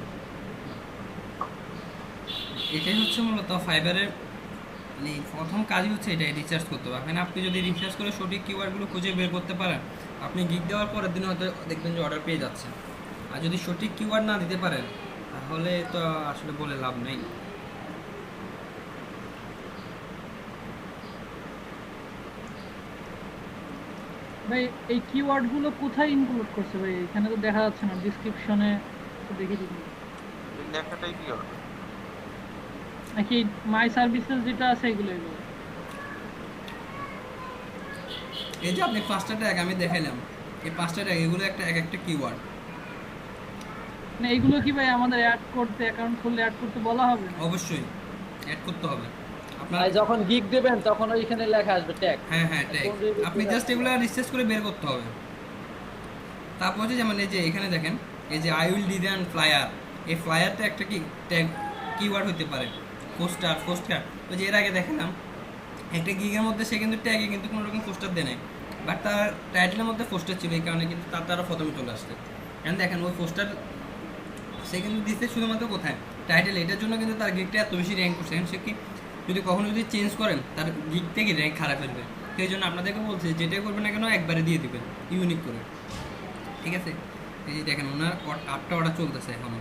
এটাই হচ্ছে মূলত ফাইবারের মানে প্রথম কাজই হচ্ছে এটাই, রিসার্চ করতে হবে। এখন আপনি যদি রিসার্চ করে সঠিক কিওয়ার্ডগুলো খুঁজে বের করতে পারেন, আপনি গিগ দেওয়ার পরের দিন হয়তো দেখবেন যে অর্ডার পেয়ে যাচ্ছে। আর যদি সঠিক কিওয়ার্ড না দিতে পারেন তাহলে তো আসলে বলে লাভ নেই। ভাই এই কিওয়ার্ডগুলো কোথায় ইনক্লুড করছে ভাই? এখানে তো দেখা যাচ্ছে না, ডেসক্রিপশনে দেখে দিন এই লেখাটাই কি হবে? নাকি মাই সার্ভিসেস যেটা আছে এগুলো? এই যে আপনি 5টা ট্যাগ আমি দেখাইলাম, এই 5টা ট্যাগ এগুলো একটা এক একটা কিওয়ার্ড। মানে এইগুলো কি ভাই আমাদের অ্যাড করতে, অ্যাকাউন্ট খুললে অ্যাড করতে বলা হবে? অবশ্যই অ্যাড করতে হবে আপনার। ভাই যখন গিগ দেবেন তখন ওইখানে লেখা আসবে ট্যাগ। হ্যাঁ হ্যাঁ ট্যাগ, আপনি জাস্ট এগুলো রিসার্চ করে বের করতে হবে। তারপর হচ্ছে যেমন এই যে এখানে দেখেন, এই যে আই উইল ডিজাইন ফ্লায়ার, এই ফ্লায়ারটা একটা কি ট্যাগ কিওয়ার্ড হতে পারে। পোস্টার, ওই যে এর আগে দেখালাম একটা গিগের মধ্যে সে কিন্তু ট্যাগে কিন্তু কোনো রকম পোস্টার দেয় নাই, বাট তার টাইটেলের মধ্যে পোস্টার ছিল, এই কারণে কিন্তু তারা প্রথমে চলে আসছে। এখন দেখেন ওই পোস্টার সে কিন্তু দিচ্ছে শুধুমাত্র কোথায়, টাইটেল, এটার জন্য কিন্তু তার গিগটা এত বেশি র্যাঙ্ক করছে। সে কি যদি কখনো যদি চেঞ্জ করেন তার গিগ থেকে র্যাঙ্ক খারাপ ফেলবে। সেই জন্য আপনাদেরকে বলছি যেটাই করবেন না কেন একবারে দিয়ে দিবেন ইউনিক করে, ঠিক আছে? এই যে দেখেন ওনার 8টা অর্ডার চলতেছে এখনো।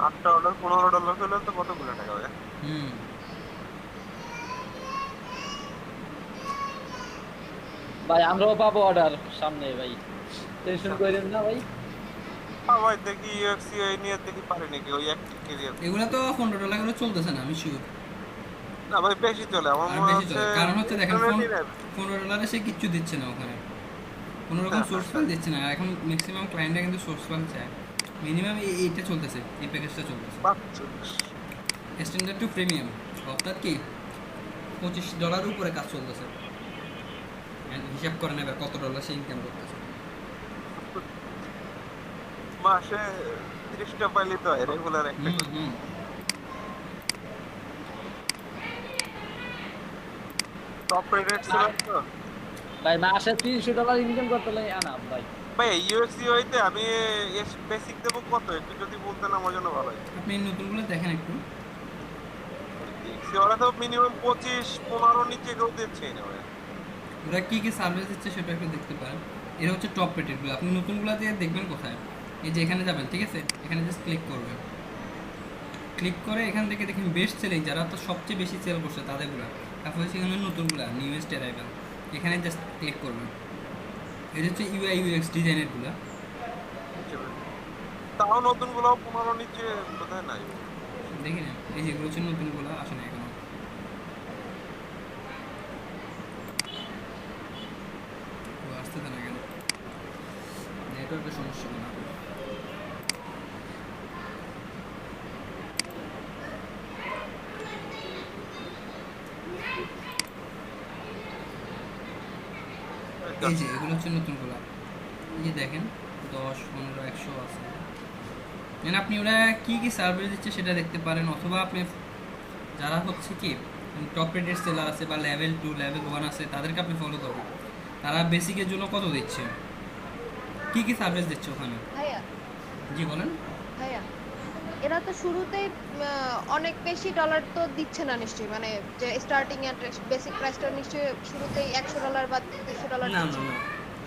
$8 $15 হলে তো কতগুলো টাকা হবে? ভাই আমরাও পাবো অর্ডার সামনে, ভাই টেনশন করেন না ভাই। হ্যাঁ ভাই, দেখি ইউএফসি নিয়ে দেখি পারে নাকি ওই অ্যাক্টিভ ক্যারিয়ার। এগুলো তো $15 করে চলতেছে না, আমি শিওর না ভাই বেশি চলে আমার আর মনে বেশি হচ্ছে। চলে। কারণ হচ্ছে দেখেন $15 $15 সে কিচ্ছু দিচ্ছে না ওখানে, কোনো রকম সোর্স ফাইল দিচ্ছে না। এখন ম্যাক্সিমাম ক্লায়েন্টরা কিন্তু সোর্স ফাইল চায়। মিনিমাম এইটা চলতেছে, এই প্যাকেজটা চলতেছে স্ট্যান্ডার্ড টু প্রিমিয়াম, অর্থাৎ কি $25 উপরে কাজ চলতেছে। হিসাব করে নেবে কত ডলার সে ইনকাম করতেছে। মাসে 30টা পাইলে তো রেগুলার একটা টপ রেটেড ছিল তো ভাই মাসে $300 ইনকাম করতে লাগে আনা ভাই। ভাই ইউএফসি হইতে আমি বেসিক দেবো কত একটু যদি বলতেন আমার জন্য ভালো হয়। আপনি নতুনগুলো দেখেন একটু, ওরা তো মিনিমাম 25-15 নিচে কেউ দিচ্ছে না ভাই। ওরা কী কী সার্ভিস দিচ্ছে সেটা একটু দেখতে পারেন। এরা হচ্ছে টপ রেটেডগুলো। আপনি নতুনগুলো দিয়ে দেখবেন কোথায়, এই যে এখানে যাবেন, ঠিক আছে? এখানে জাস্ট ক্লিক করবেন, ক্লিক করে এখান থেকে দেখেন বেস্ট সেলিং, যারা তো সবচেয়ে বেশি সেল করছে তাদেরগুলো। তারপরে সেখানে নতুনগুলো নিউয়েস্ট অ্যারাইভাল, এখানে জাস্ট ক্লিক করবেন। এটা হচ্ছে ইউআই ইউএক্স ডিজাইনেরগুলো। তাও নতুনগুলো 15 নিচে বোধহয় নাই। দেখি না, এই যেগুলো হচ্ছে নতুনগুলো আসে না এখনো। আসতে দেয় না কেন? নেটওয়ার্কের সমস্যা না। এই যে এগুলো হচ্ছে নতুনগুলো, এই যে দেখেন 10 15 100 আছে, মানে আপনি ওরা কি কি সার্ভিস দিচ্ছে সেটা দেখতে পারেন, অথবা আপনি যারা হচ্ছে কি টপ রেটেড সেলার আছে বা লেভেল 2 লেভেল 1 আছে তাদেরকে আপনি ফলো করবেন, তারা বেসিকের জন্য কত দিচ্ছে, কি কি সার্ভিস দিচ্ছে ওখানে। ভাইয়া জি বলেন। ভাইয়া এরা তো শুরুতেই অনেক বেশি ডলার তো দিচ্ছে না নিশ্চয়ই, মানে যে স্টার্টিং এর বেসিক প্রাইসটা নিশ্চয়ই শুরুতেই $100 বা $200 না দিচ্ছে। না না,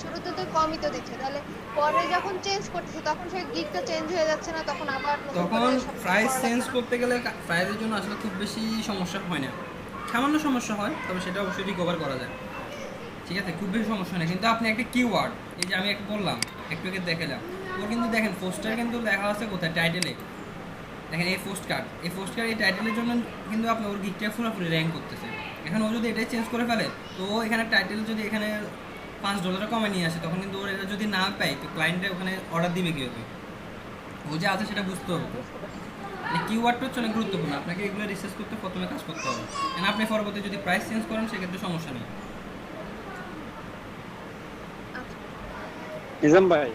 শুরুতে তো কমই তো দিচ্ছে, তাহলে পরে যখন চেঞ্জ করতেছে তখন সেই গিগটা চেঞ্জ হয়ে যাচ্ছে না, তখন আবার নতুন তখন করে সবকিছু প্রাইস করা চেঞ্জ লাগছে না? করতে গেলে প্রাইসের জন্য আসলে খুব বেশি সমস্যা হয় না, সামান্য সমস্যা হয়, তবে সেটা অবশ্যই রিকভার করা যায়, ঠিক আছে, খুব বেশি সমস্যা নেই। কিন্তু আপনি একটা কিওয়ার্ড, এই যে আমি একটা বললাম একটু আগে দেখালাম, ও কিন্তু দেখেন পোস্টার কিন্তু লেখা আছে কোথায়, টাইটেলে দেখেন এই পোস্ট কার্ড, এই পোস্ট কার্ড এই টাইটেলের জন্য কিন্তু আপনি ওর গিকটা পুরোপুরি র্যাঙ্ক করতেছে। এখন ও যদি এটাই চেঞ্জ করে ফেলে, তো ও এখানে টাইটেল যদি এখানে $5 কমে নিয়ে আসে, তখন কিন্তু ওর এটা যদি না পায় তো ক্লায়েন্টে ওখানে অর্ডার দিবে কীভাবে, ও যে আছে সেটা বুঝতে হবে। তো এই কিওয়ার্ডটা হচ্ছে অনেক গুরুত্বপূর্ণ, আপনাকে এগুলো রিসার্চ করতে প্রথমে কাজ করতে হবে, কারণ আপনি পরবর্তী যদি প্রাইস চেঞ্জ করেন সেক্ষেত্রে সমস্যা নেই। নিজাম ভাই,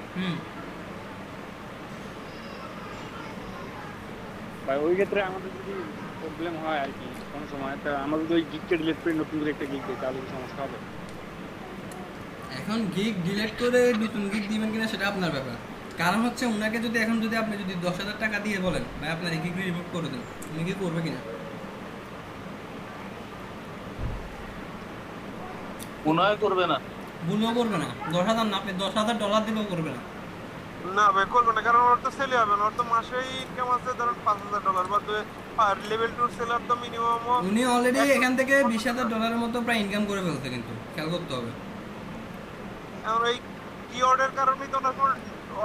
ভাই ওই ক্ষেত্রে আমাদের যদি প্রবলেম হয় আর কি কোনো সময়, তা আমরা যদি ওই গিগকে ডিলিট করে নতুন করে একটা গিগ দিই তাহলে কি সমস্যা হবে? এখন গিগ ডিলিট করে নতুন গিগ দিবেন কিনা সেটা আপনার ব্যাপার, কারণ হচ্ছে ওনাকে যদি এখন যদি আপনি যদি 10,000 টাকা দিয়ে বলেন ভাই আপনার এই গিগটা রিমুভ করে দিন, উনি কি করবে কিনা? মনে হয় করবে না। ভুলও করবে না, 10,000 না, আপনি $10,000 দিলেও করবে না। না ভাই করবে না, কারণ ওর তো সেলই হবে না, ওর তো মাসেই ইনকাম আছে ধরেন $5,000 বা আর লেভেল 2 সেলার তো মিনিমাম উনি অলরেডি এখান থেকে $20,000 মতো প্রায় ইনকাম করে ফেলছে, কিন্তু খেয়াল করতে হবে। এখন এই কিওয়ার্ডের কারণেই তো ওনার কোনো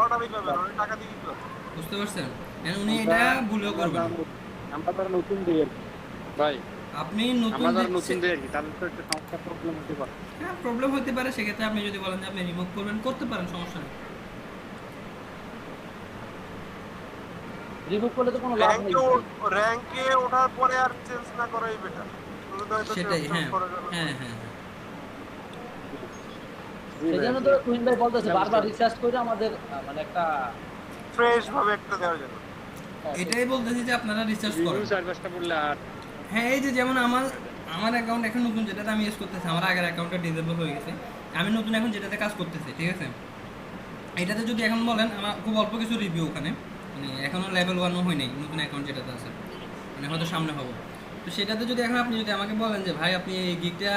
অর্ডারই পাবে না, উনি টাকা দিয়ে দিতে হবে। বুঝতে পারছেন? উনি এটা ভুলও করবেন না। আমরা তারা নতুন দিই আর কি ভাই, আপনি নতুন আমরা তারা নতুন দিই আর কি, তাহলে তো একটা সমস্যা প্রবলেম হতে পারে। হ্যাঁ প্রবলেম হতে পারে, সেক্ষেত্রে আপনি যদি বলেন যে আপনি রিমুভ করবেন করতে পারেন, সমস্যা নেই। রিমুভ করলে তো কোনো লাভ নেই। র‍্যাঙ্কে ওঠার পরে আর চেঞ্জ না করাই বেটার। সেটাই, হ্যাঁ হ্যাঁ হ্যাঁ। সেজন্য তো তুহিন ভাই বলতেছে বারবার রিসার্চ করে আমাদের মানে একটা ফ্রেশ ভাবে একটা দেওয়ার জন্য। এটাই বলতেছি যে আপনারা রিসার্চ করেন। রিভিউ সার্ভিসটা বললে আর হ্যাঁ এই যে যেমন আমার অ্যাকাউন্ট এখন নতুন যেটাতে আমি ইউজ করতেছি, আমার আগের অ্যাকাউন্টটা ডিসেবল হয়ে গেছে, আমি নতুন এখন যেটাতে কাজ করতেছি, ঠিক আছে, এটাতে যদি এখন বলেন আমার খুব অল্প কিছু রিভিউ ওখানে, মানে এখনও লেভেল 1ও হয় নাই নতুন অ্যাকাউন্ট যেটাতে আছে, মানে হয়তো সামনে হবো, তো সেটাতে যদি এখন আপনি যদি আমাকে বলেন যে ভাই আপনি এই গিগটা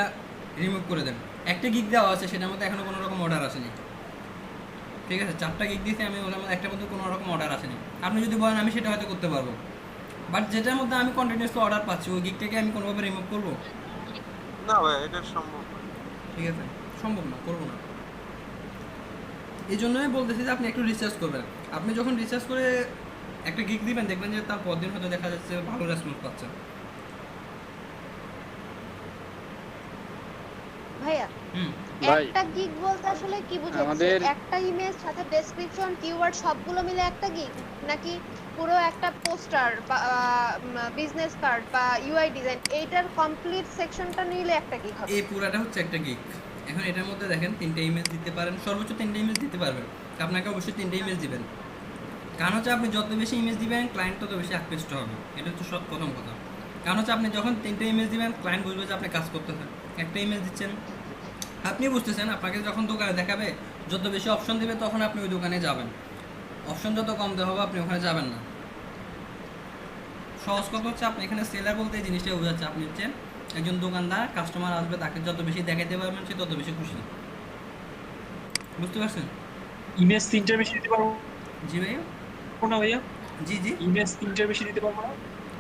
রিমুভ করে দেন, একটা গিগ দেওয়া আছে সেটার মধ্যে এখনও কোনো রকম অর্ডার আসেনি, ঠিক আছে, 4টা গিগ দিয়েছি আমি, ওটার মধ্যে একটার মধ্যে কোনো রকম অর্ডার আসেনি, আপনি যদি বলেন আমি সেটা হয়তো করতে পারবো, বাট যেটার মধ্যে আমি কন্টিনিউয়াসলি অর্ডার পাচ্ছি ওই গিগটাকে আমি কোনোভাবে রিমুভ করবো না ভাই এটা সম্ভব না। ঠিক আছে, সম্ভব না, করবো না। এই জন্যই বলতেছি যে আপনি একটু রিসার্চ করবেন, আপনি যখন রিসার্চ করে একটা গিগ দিবেন দেখবেন যে তার পরদিন হয়তো দেখা যাচ্ছে ভালো রেসপন্স পাচ্ছেন। ভাইয়া ভাই একটা গিগ বলতে আসলে কি বুঝাচ্ছেন? আমাদের- একটা ইমেজ সাথে ডেসক্রিপশন কিওয়ার্ড সবগুলো মিলে একটা গিগ, নাকি পুরো একটা পোস্টার বা বিজনেস কার্ড বা ইউআই ডিজাইন এইটার কমপ্লিট সেকশনটা নিলে একটা গিগ হবে? এই পুরাটা হচ্ছে একটা গিগ। এখন এটার মধ্যে দেখেন 3টে ইমেজ দিতে পারেন, সর্বোচ্চ 3টে ইমেজ দিতে পারবেন, আপনাকে অবশ্যই 3টে ইমেজ দিবেন, কারণ হচ্ছে আপনি যত বেশি ইমেজ দিবেন ক্লায়েন্ট তত বেশি আকৃষ্ট হবে, এটা হচ্ছে সব প্রথম কথা। কারণ হচ্ছে আপনি যখন 3টে ইমেজ দিবেন ক্লায়েন্ট বুঝবে যে আপনি কাজ করতেছেন, একটা ইমেজ দিচ্ছেন আপনি বুঝতেছেন, আপনাকে যখন দোকানে দেখাবে যত বেশি অপশন দেবে তখন আপনি ওই দোকানে যাবেন, অপশন যত কম দেওয়া হবে আপনি ওখানে যাবেন না। সহজ কথা হচ্ছে আপনি এখানে সেলার বলতে এই জিনিসটা বোঝাচ্ছে, আপনি হচ্ছে একজন দোকানদার, কাস্টমার আসবে তাকে যত বেশি দেখাইতে পারবেন সে তত বেশি খুশি, বুঝতে পারছেন? ইমেজ 3টার বেশি দিতে পারবো জি ভাইয়া, না ভাইয়া? জি জি, ইমেজ 3টার বেশি দিতে পারবো না?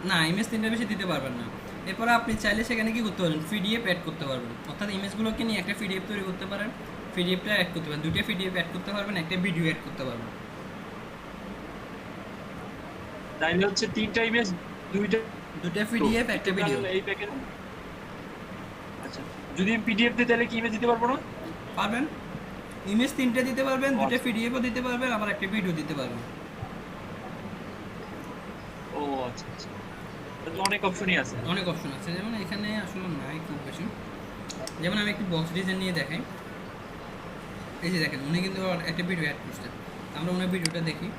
না ইমেজ 3টার বেশি দিতে পারবেন না। এরপরে আপনি চাইলে সেখানে কি করতে পারবেন, পিডিএফ অ্যাড করতে পারবেন, অর্থাৎ ইমেজগুলোকে নিয়ে একটা পিডিএফ তৈরি করতে পারেন, পিডিএফটা অ্যাড করতে পারেন, 2টা পিডিএফ অ্যাড করতে পারবেন, একটা ভিডিও অ্যাড করতে পারবেন। তাইলে হচ্ছে 3টা ইমেজ, 2টা পিডিএফ একটা ভিডিও। এই প্যাকেজ। আচ্ছা, যদি পিডিএফ দিই তাহলে কি ইমেজ দিতে পারবো না? পারবেন, ইমেজ 3টে দিতে পারবেন, 2টা পিডিএফও দিতে পারবেন, আবার একটা ভিডিও দিতে পারবেন। ও আচ্ছা আচ্ছা, তাহলে অনেক অপশনই আছে। অনেক অপশন আছে, যেমন এখানে আসলে নাই খুব বেশি, যেমন আমি একটি বক্স ডিজাইন নিয়ে দেখাই, এই যে দেখেন উনি কিন্তু একটা ভিডিও অ্যাড করছেন, আমরা ওনার ভিডিওটা দেখি।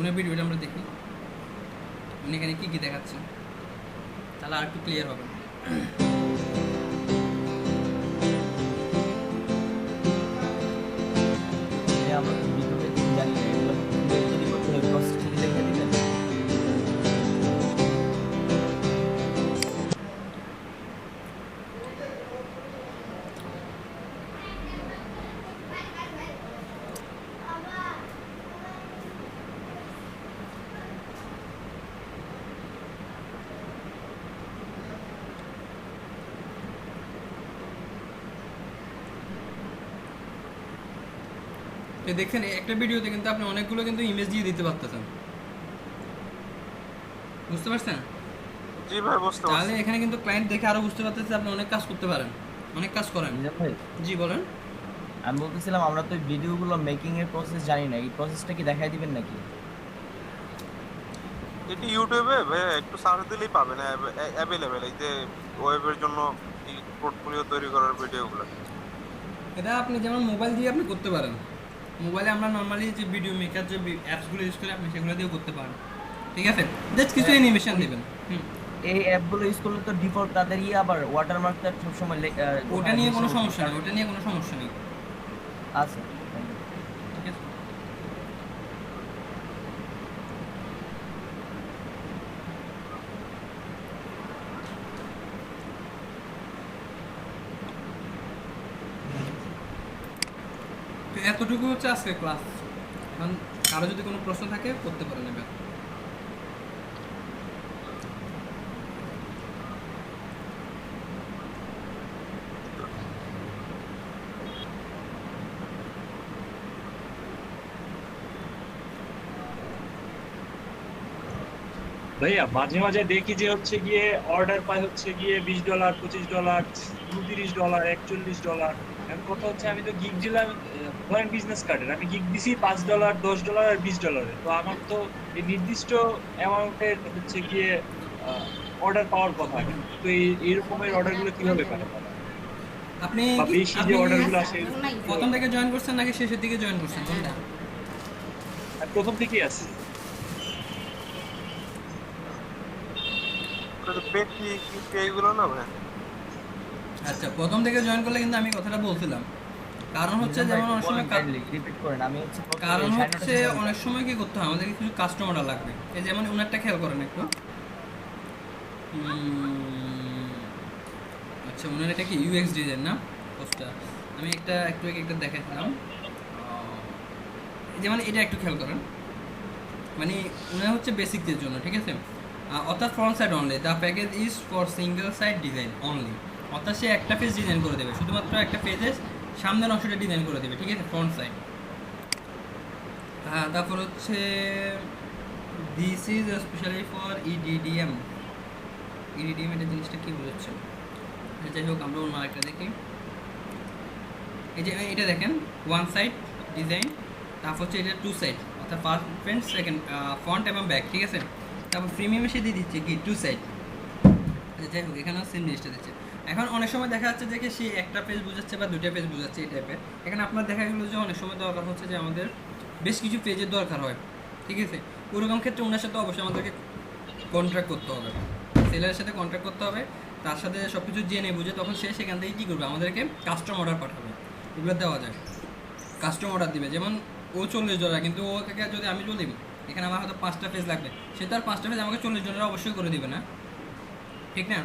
উনার ভিডিওটা আমরা দেখি উনি এখানে কি কি দেখাচ্ছেন, তাহলে আর একটু ক্লিয়ার হবে। আমরা তো ভিডিওতে জানি না, এগুলো যদি করতে হয় প্রসেসটা দেখে দিবেন। তো দেখছেন একটা ভিডিওতে কিন্তু আপনি অনেকগুলো কিন্তু ইমেজ দিয়ে দিতে পারতেছেন, বুঝতে পারছেন? জি ভাই বুঝতে তাহলে পারছি। এখানে কিন্তু ক্লায়েন্ট দেখে আরো বুঝতে পারতেছে আপনি অনেক কাজ করতে পারেন, অনেক কাজ করেন। মিজান ভাই, জি বলেন। আমি বলতেছিলাম আমরা তো ভিডিওগুলো মেকিং এর প্রসেস জানি না, এই প্রসেসটা কি দেখাই দিবেন নাকি? এটি ইউটিউবে ভাই একটু সার্চ দিলেই পাবেন, অ্যাভেলেবেল এই যে ওয়েবের জন্য এই পোর্টফোলিও তৈরি করার ভিডিওগুলো। এটা আপনি যেমন মোবাইল দিয়ে আপনি করতে পারেন, মোবাইলে আমরা নর্মালি যে ভিডিও মেকার যে অ্যাপসগুলো ইউজ করি আপনি সেগুলো দিয়েও করতে পারেন, ঠিক আছে? জাস্ট কিছু অ্যানিমেশন দিবেন। এই অ্যাপগুলো ইউজ করলে তো ডিফল্ট তাদের আবার ওয়াটারমার্কটা সবসময় ওটা নিয়ে কোনো সমস্যা নেই, ওটা নিয়ে কোনো সমস্যা নেই। আচ্ছা ঠিক আছে। তো এতটুকু হচ্ছে আজকে ক্লাস। এখন কারো যদি কোনো প্রশ্ন থাকে করতে পারেন এবার। ভাইয়া মাঝে মাঝে দেখি যে হচ্ছে গিয়ে অর্ডার পাই হচ্ছে গিয়ে $20, $25, $30, $41। এখন কথা হচ্ছে আমি তো গিগ দিলাম, ধরেন বিজনেস কার্ডের আমি গিগ দিছি $5, $10 আর $20। তো আমার তো এই নির্দিষ্ট অ্যামাউন্টের হচ্ছে গিয়ে অর্ডার পাওয়ার কথা, তো এই রকমের অর্ডারগুলো কিভাবে পাওয়া যায়? আপনি বা বেশি যে অর্ডারগুলো আসে প্রথম থেকে জয়েন করছেন নাকি শেষের দিকে জয়েন করছেন কোনটা? প্রথম থেকেই আছে। বেশি কি এইগুলো না ভাই? আচ্ছা, প্রথম থেকে জয়েন করলে কিন্তু আমি কথাটা বলছিলাম, কারণ হচ্ছে যেমন অনেক সময় রিপিট করেন। আমি হচ্ছে কারণ হচ্ছে অনেক সময় কি করতে হয় আমাদের কিছু কাস্টমার লাগবে। এই যেমন ওনারটা খেয়াল করেন একটু। আচ্ছা, ওনার এটা কি ইউএক্স ডিজাইন না পোস্টার? আমি একটু দেখাচ্ছিলাম, যেমন এটা একটু খেয়াল করেন। মানে ওনার হচ্ছে বেসিকদের জন্য, ঠিক আছে? অর্থাৎ front side only, the package is for single side design only. অর্থাৎ সে একটা পেজ ডিজাইন করে দেবে, শুধুমাত্র একটা পেজের সামনের অংশটা ডিজাইন করে দেবে, ঠিক আছে? Front side. তারপর হচ্ছে দিস ইজ স্পেশালি ফর ইডিডিএম। ইডিডিএম এটা জিনিসটা কী বোঝাচ্ছে? যাই হোক, আমরা অন্য আরেকটা দেখি। এই যে এটা দেখেন, ওয়ান সাইড ডিজাইন, তারপর হচ্ছে এটা টু সাইড, অর্থাৎ ফার্স্ট ফ্রন্ট সেকেন্ড ফ্রন্ট এবং ব্যাক, ঠিক আছে? তারপর প্রিমিয়ামে সে দিয়ে দিচ্ছে কি টু সাইড। যাই হোক, এখানেও সেম জিনিসটা দিচ্ছে। এখন অনেক সময় দেখা যাচ্ছে যে সে একটা পেজ বোঝাচ্ছে বা দুইটা পেজ বোঝাচ্ছে এই টাইপের। এখানে আপনার দেখা গেলো যে অনেক সময় দরকার হচ্ছে যে আমাদের বেশ কিছু পেজের দরকার হয়, ঠিক আছে? ওরকম ক্ষেত্রে ওনার সাথে অবশ্যই আমাদেরকে কন্ট্রাক্ট করতে হবে, সেলারের সাথে কন্ট্রাক্ট করতে হবে, তার সাথে সব কিছু জেনে বুঝে তখন সে সেখান থেকে কী করবে, আমাদেরকে কাস্টম অর্ডার পাঠাবে। এগুলো দেওয়া যায়, কাস্টম অর্ডার দিবে। যেমন ও $40, কিন্তু ও থেকে যদি আমি বলি এখানে আমার হয়তো 5টা পেজ লাগবে, সে তো আর 5টা পেজ আমাকে $40 অবশ্যই করে দিবে না, ঠিক না?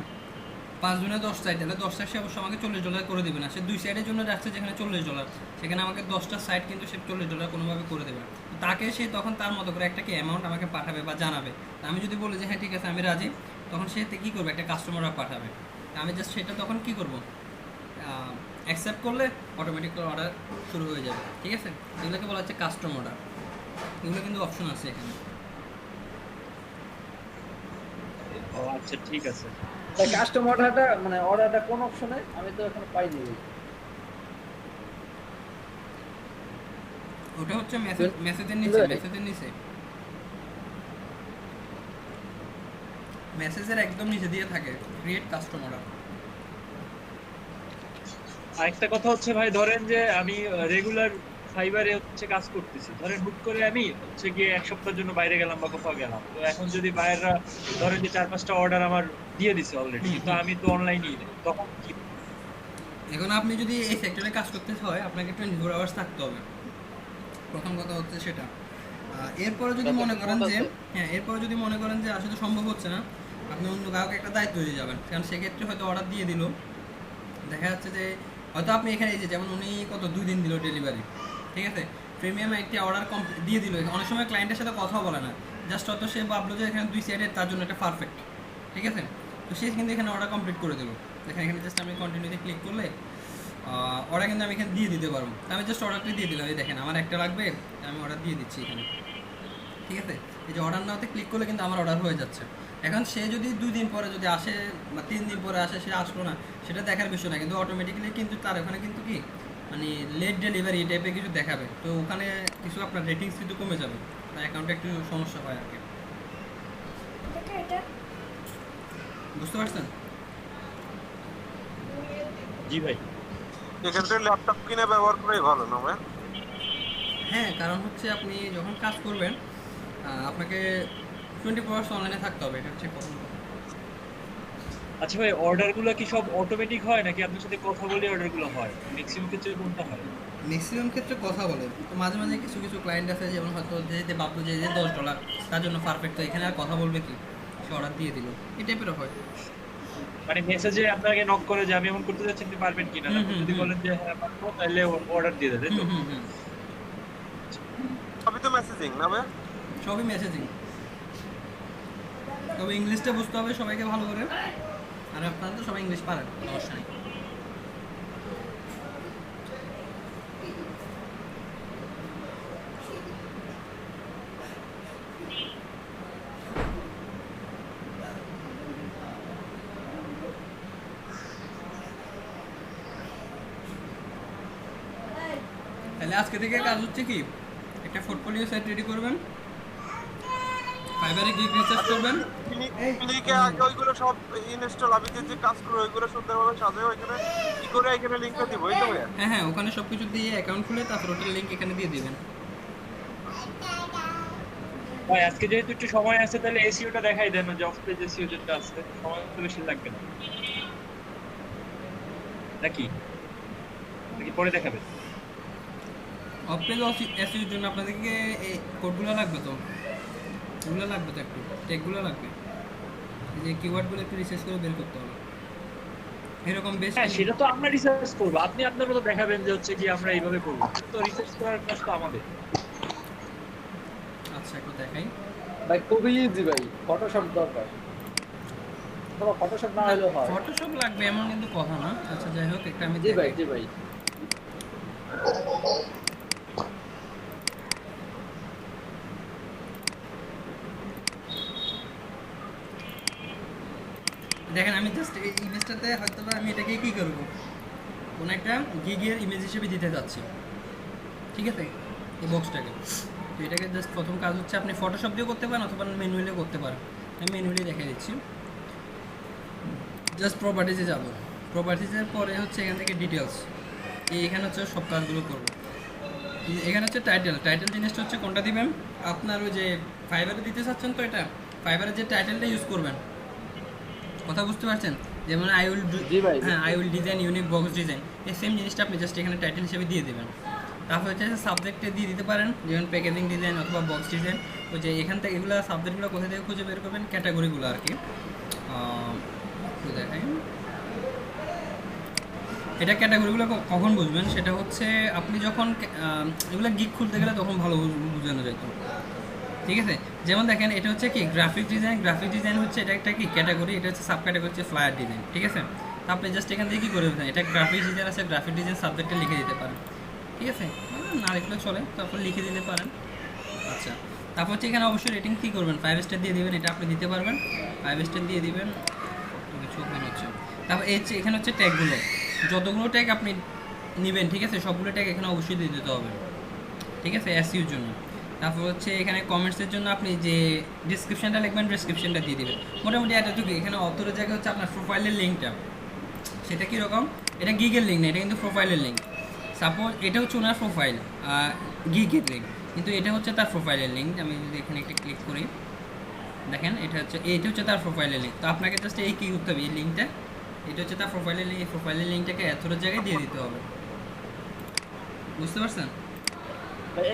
5 জনে 10 সাইড, তাহলে 10 সাইড সে অবশ্যই আমাকে $40 করে দেবে না। সে 2 সাইডের জন্য যাচ্ছে যেখানে $40, সেখানে আমাকে 10টা সাইড কিন্তু সে $40 কোনোভাবে করে দেবে। তাকে সে তখন তার মতো করে একটা কি অ্যামাউন্ট আমাকে পাঠাবে বা জানাবে। আমি যদি বলি যে হ্যাঁ ঠিক আছে আমি রাজি, তখন সে কী করবে, একটা কাস্টমাররা পাঠাবে। আমি জাস্ট সেটা তখন কী করবো, অ্যাকসেপ্ট করলে অটোমেটিক অর্ডার শুরু হয়ে যাবে, ঠিক আছে? এগুলোকে বলা হচ্ছে কাস্টম অর্ডার। এগুলো কিন্তু অপশন আছে এখানে। ও আচ্ছা, ঠিক আছে। কাস্টম অর্ডারটা মানে অর্ডারটা কোন অপশনে? আমি তো এখনো পাইনি। ওটা হচ্ছে মেসেজের নিচে, মেসেজের নিচে মেসেজের একদম নিচে দিয়ে থাকে ক্রিয়েট কাস্টম অর্ডার। আরেকটা কথা হচ্ছে ভাই, ধরেন যে আমি রেগুলার ফাইবারে হচ্ছে কাজ করতেছি, ধরেন হুট করে আমি হচ্ছে গিয়ে এক সপ্তাহের জন্য বাইরে গেলাম বা কোথাও গেলাম, তো এখন যদি বাইরেরা ধরেন যে 4-5টা অর্ডার আমার দিয়ে দিছে অলরেডি, কিন্তু আমি তো অনলাইনেই নেই, তখন কি? এখন আপনি যদি এই সেক্টরে কাজ করতে হয় আপনাকে 24 আওয়ার্স থাকতে হবে, প্রথম কথা হচ্ছে সেটা। এরপরে যদি মনে করেন যে এরপরে যদি মনে করেন যে আসলে সম্ভব হচ্ছে না, আপনি অন্য কাউকে একটা দায়িত্ব দিয়ে যাবেন, কারণ সেক্ষেত্রে হয়তো অর্ডার দিয়ে দিল, দেখা যাচ্ছে যে হয়তো আপনি এখানে এই যে যেমন উনি কত 2 দিন দিল ডেলিভারি, ঠিক আছে, প্রিমিয়াম একটি অর্ডার দিয়ে দিল, অনেক সময় ক্লায়েন্টের সাথে কথাও বলে না, জাস্ট হয়তো সে ভাবলো যে এখানে 2 সাইডের তার জন্য একটা পারফেক্ট, ঠিক আছে, তো সে কিন্তু এখানে অর্ডার কমপ্লিট করে দিল। দেখেন এখানে জাস্ট আমি কন্টিনিউতে ক্লিক করলে অর্ডার কিন্তু আমি এখানে দিয়ে দিতে পারবো, আমি জাস্ট অর্ডারটি দিয়ে দিলাম, এই দেখেন আমার একটা লাগবে, আমি অর্ডার দিয়ে দিচ্ছি এখানে, ঠিক আছে, এই যে অর্ডার নাওতে ক্লিক করলে কিন্তু আমার অর্ডার হয়ে যাচ্ছে। এখন সে যদি 2 দিন পরে যদি আসে বা 3 দিন পরে আসে, সে আসলো না, সেটা দেখার বিষয় না, কিন্তু অটোমেটিক্যালি কিন্তু তার ওখানে কিন্তু কি মানে লেট ডেলিভারি এই টাইপের কিছু দেখাবে, তো ওখানে কিছু আপনার রেটিংস কিন্তু কমে যাবে, তাই অ্যাকাউন্টে একটু সমস্যা হয় আর কি, বুঝতে পারছেন? জি ভাই, এক্ষেত্রে ল্যাপটপ কিনে ব্যবহার করাই ভালো না ভাই? হ্যাঁ, কারণ হচ্ছে আপনি যখন কাজ করবেন আপনাকে 24 আওয়ার্স অনলাইনে থাকতে হবে, এটা হচ্ছে প্রথম কথা। আচ্ছা ভাই, অর্ডারগুলো কি সব অটোমেটিক হয় নাকি আপনার সাথে কথা বলে অর্ডারগুলো হয়? ম্যাক্সিমাম ক্ষেত্রে কোনটা হয়? ম্যাক্সিমাম ক্ষেত্রে কথা বলে, তো মাঝে মাঝে কিছু কিছু ক্লায়েন্ট আছে যেমন হয়তো যে ভাবলো যে $10 তার জন্য পারফেক্ট, তো এখানে আর কথা বলবে কি, সে অর্ডার দিয়ে দিল, এই টাইপেরও হয়। মানে মেসেজে আপনাকে নক করে যে আমি এমন করতে যাচ্ছি, আপনি পারবেন কিনা, তারপর যদি বলেন যে হ্যাঁ পারবো, তাহলে অর্ডার দিয়ে দেয়, তাই তো? সবই তো মেসেজিং না ভাই? সবই মেসেজিং, তবে ইংলিশটা বুঝতে হবে সবাইকে ভালো করে, আর আপনারা তো সবাই ইংলিশ পারেন, সমস্যা নেই। তাহলে আজকে থেকে কাজ হচ্ছে কি, একটা পোর্টফোলিও সাইট রেডি করবেন, ফাইবারে গিগ রিসার্চ করবেন, ক্লিকে আগে ওইগুলো সব ইনস্টল আমি যে কাজগুলো ওইগুলো সুন্দরভাবে সাজাও, এখানে কি করে এখানে লিংকটা দিব, এই তো ভাই? হ্যাঁ ওখানে সবকিছু দিয়ে অ্যাকাউন্ট খুলে তারপর ওটার লিংক এখানে দিয়ে দিবেন। ভাই আজকে যেহেতু একটু সময় আছে, তাহলে এসইওটা দেখাই দেন, যে অফ পেজ এসইও যেটা আছে, সময় তো বেশি লাগবে না নাকি পরে দেখাবেন? অফ পেজ এসইওর জন্য আপনাদেরকে এই কোডগুলো লাগবে, তো ওগুলো লাগবে, তো একটু টেকগুলো লাগবে, এই যে কিওয়ার্ডগুলো একটু রিসার্চ করে বের করতে হবে, এরকম বেশ। হ্যাঁ সেটা তো আমরা রিসার্চ করব, আপনি আপনার মতো দেখাবেন যে হচ্ছে কি আমরা এইভাবে করব, তো রিসার্চ করার কাজ তো আমাদের। আচ্ছা একটু দেখাই ভাই, খুবই ইজি ভাই, ফটোশপ দরকার, অথবা ফটোশপ না হলেও হয়। ফটোশপ লাগবে এমন কিন্তু কথা না। আচ্ছা যাই হোক, একটা আমি জি ভাই, জি ভাই। দেখেন আমি জাস্ট এই ইমেজটাতে হয়তো বা আমি এটাকে কি করব, কোন একটা গিগের ইমেজ হিসেবে দিতে যাচ্ছি, ঠিক আছে, এই বক্সটাকে, তো এটাকে জাস্ট প্রথম কাজ হচ্ছে আপনি ফটোশপ দিয়ে করতে পারেন অথবা ম্যানুয়ালি করতে পারেন, আমি ম্যানুয়ালি দেখিয়ে দিচ্ছি। জাস্ট প্রপার্টিজে যাব, প্রপার্টিজের পরে হচ্ছে এখান থেকে ডিটেলস, এখানে হচ্ছে সব কাজগুলো করবো, এখানে হচ্ছে টাইটেল জিনিসটা হচ্ছে কোনটা দিবেন, আপনার ওই যে ফাইবারে দিতে চাচ্ছেন, তো এটা ফাইবারের যে টাইটেলটা ইউজ করবেন, কথা বুঝতে পারছেন, যেমন I will design unique box design, এই সেম জিনিসটা আপনি জাস্ট এখানে টাইটেল হিসেবে দিয়ে দেবেন। তারপর হচ্ছে সাবজেক্টে দিয়ে দিতে পারেন, যেমন প্যাকেজিং ডিজাইন অথবা বক্স ডিজাইন, ওই যে এখান থেকে এগুলো সাবজেক্টগুলো কোথা থেকে খুঁজে বের করবেন, ক্যাটাগরিগুলো আর কি, দেখাই এটা ক্যাটাগরিগুলো কখন বুঝবেন, সেটা হচ্ছে আপনি যখন এগুলো গিগ খুলতে গেলে তখন ভালো বোঝানো যেত, ঠিক আছে। যেমন দেখেন এটা হচ্ছে কি গ্রাফিক ডিজাইন হচ্ছে এটা একটা কি ক্যাটাগরি, এটা হচ্ছে সাব ক্যাটাগরি হচ্ছে ফ্লায়ার ডিজাইন, ঠিক আছে। আপনি জাস্ট এখান থেকে কী করে দেবেন, এটা গ্রাফিক ডিজাইন আছে, গ্রাফিক ডিজাইন সাবজেক্টে লিখে দিতে পারেন, ঠিক আছে, না লিখলে চলে, তারপর লিখে দিতে পারেন। আচ্ছা তারপর হচ্ছে এখানে অবশ্যই রেটিং কী করবেন, 5 স্টার দিয়ে দেবেন, এটা আপনি দিতে পারবেন, 5 স্টার দিয়ে দিবেন, চোখ মনে হচ্ছে। তারপর এখানে হচ্ছে ট্যাগগুলো, যতগুলো ট্যাগ আপনি নেবেন, ঠিক আছে, সবগুলো ট্যাগ এখানে অবশ্যই দিয়ে দিতে হবে, ঠিক আছে, এসইউর জন্য। তারপর হচ্ছে এখানে কমেন্টসের জন্য আপনি যে ডিসক্রিপশনটা লিখবেন, ডিসক্রিপশনটা দিয়ে দিবেন। মোটামুটি এতটুকু। এখানে অথরের জায়গায় হচ্ছে আপনার প্রোফাইলের লিঙ্কটা, সেটা কীরকম, এটা গিগের লিঙ্ক না, এটা কিন্তু প্রোফাইলের লিঙ্ক। সাপোজ এটা হচ্ছে ওনার প্রোফাইল, গিগের লিঙ্ক, কিন্তু এটা হচ্ছে তার প্রোফাইলের লিঙ্ক। আমি যদি এখানে একটা ক্লিক করি, দেখেন এটা হচ্ছে তার প্রোফাইলের লিঙ্ক। তো আপনাকে জাস্ট এই কী করতে হবে, এই লিঙ্কটা, এটা হচ্ছে তার প্রোফাইলের লিঙ্ক, এই প্রোফাইলের লিঙ্কটাকে এতটার জায়গায় দিয়ে দিতে হবে। বুঝতে পারছেন?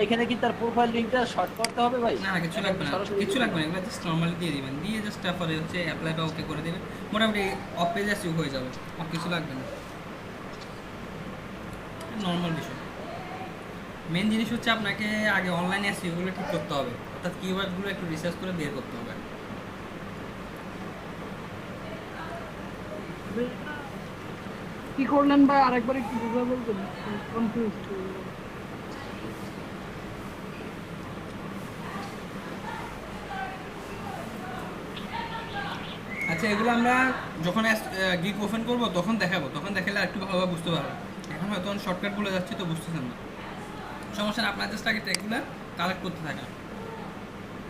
এখানে কি তার প্রোফাইল লিংকটা শর্ট করতে হবে ভাই? না কিছু লাগবে না, কিছু লাগবে না, এগুলো জাস্ট নর্মালি দিয়ে দিবেন, দিয়ে জাস্ট তারপরে হচ্ছে অ্যাপ্লাই বা ওকে করে দেবেন। মোটামুটি অফ পেজ আসিও হয়ে যাবে, আর কিছু লাগবে না, নর্মাল বিষয়। মেন জিনিস হচ্ছে আপনাকে আগে অনলাইনে এসইওগুলো ঠিক করতে হবে, অর্থাৎ কিওয়ার্ডগুলো একটু রিসার্চ করে বের করতে হবে। কি করলেন ভাই আরেকবার একটু বুঝা বলতেন, কনফিউজ। আচ্ছা, এগুলো আমরা যখন গিগ ওপেন করবো তখন দেখাবো, তখন দেখালে একটু ভালোভাবে বুঝতে পারবেন। এখন হয়তো শর্টকাট বলে যাচ্ছি তো বুঝতেছেন না, সমস্যা না। আপনার জাস্ট আগে ট্যাগগুলো কালেক্ট করতে থাকেন,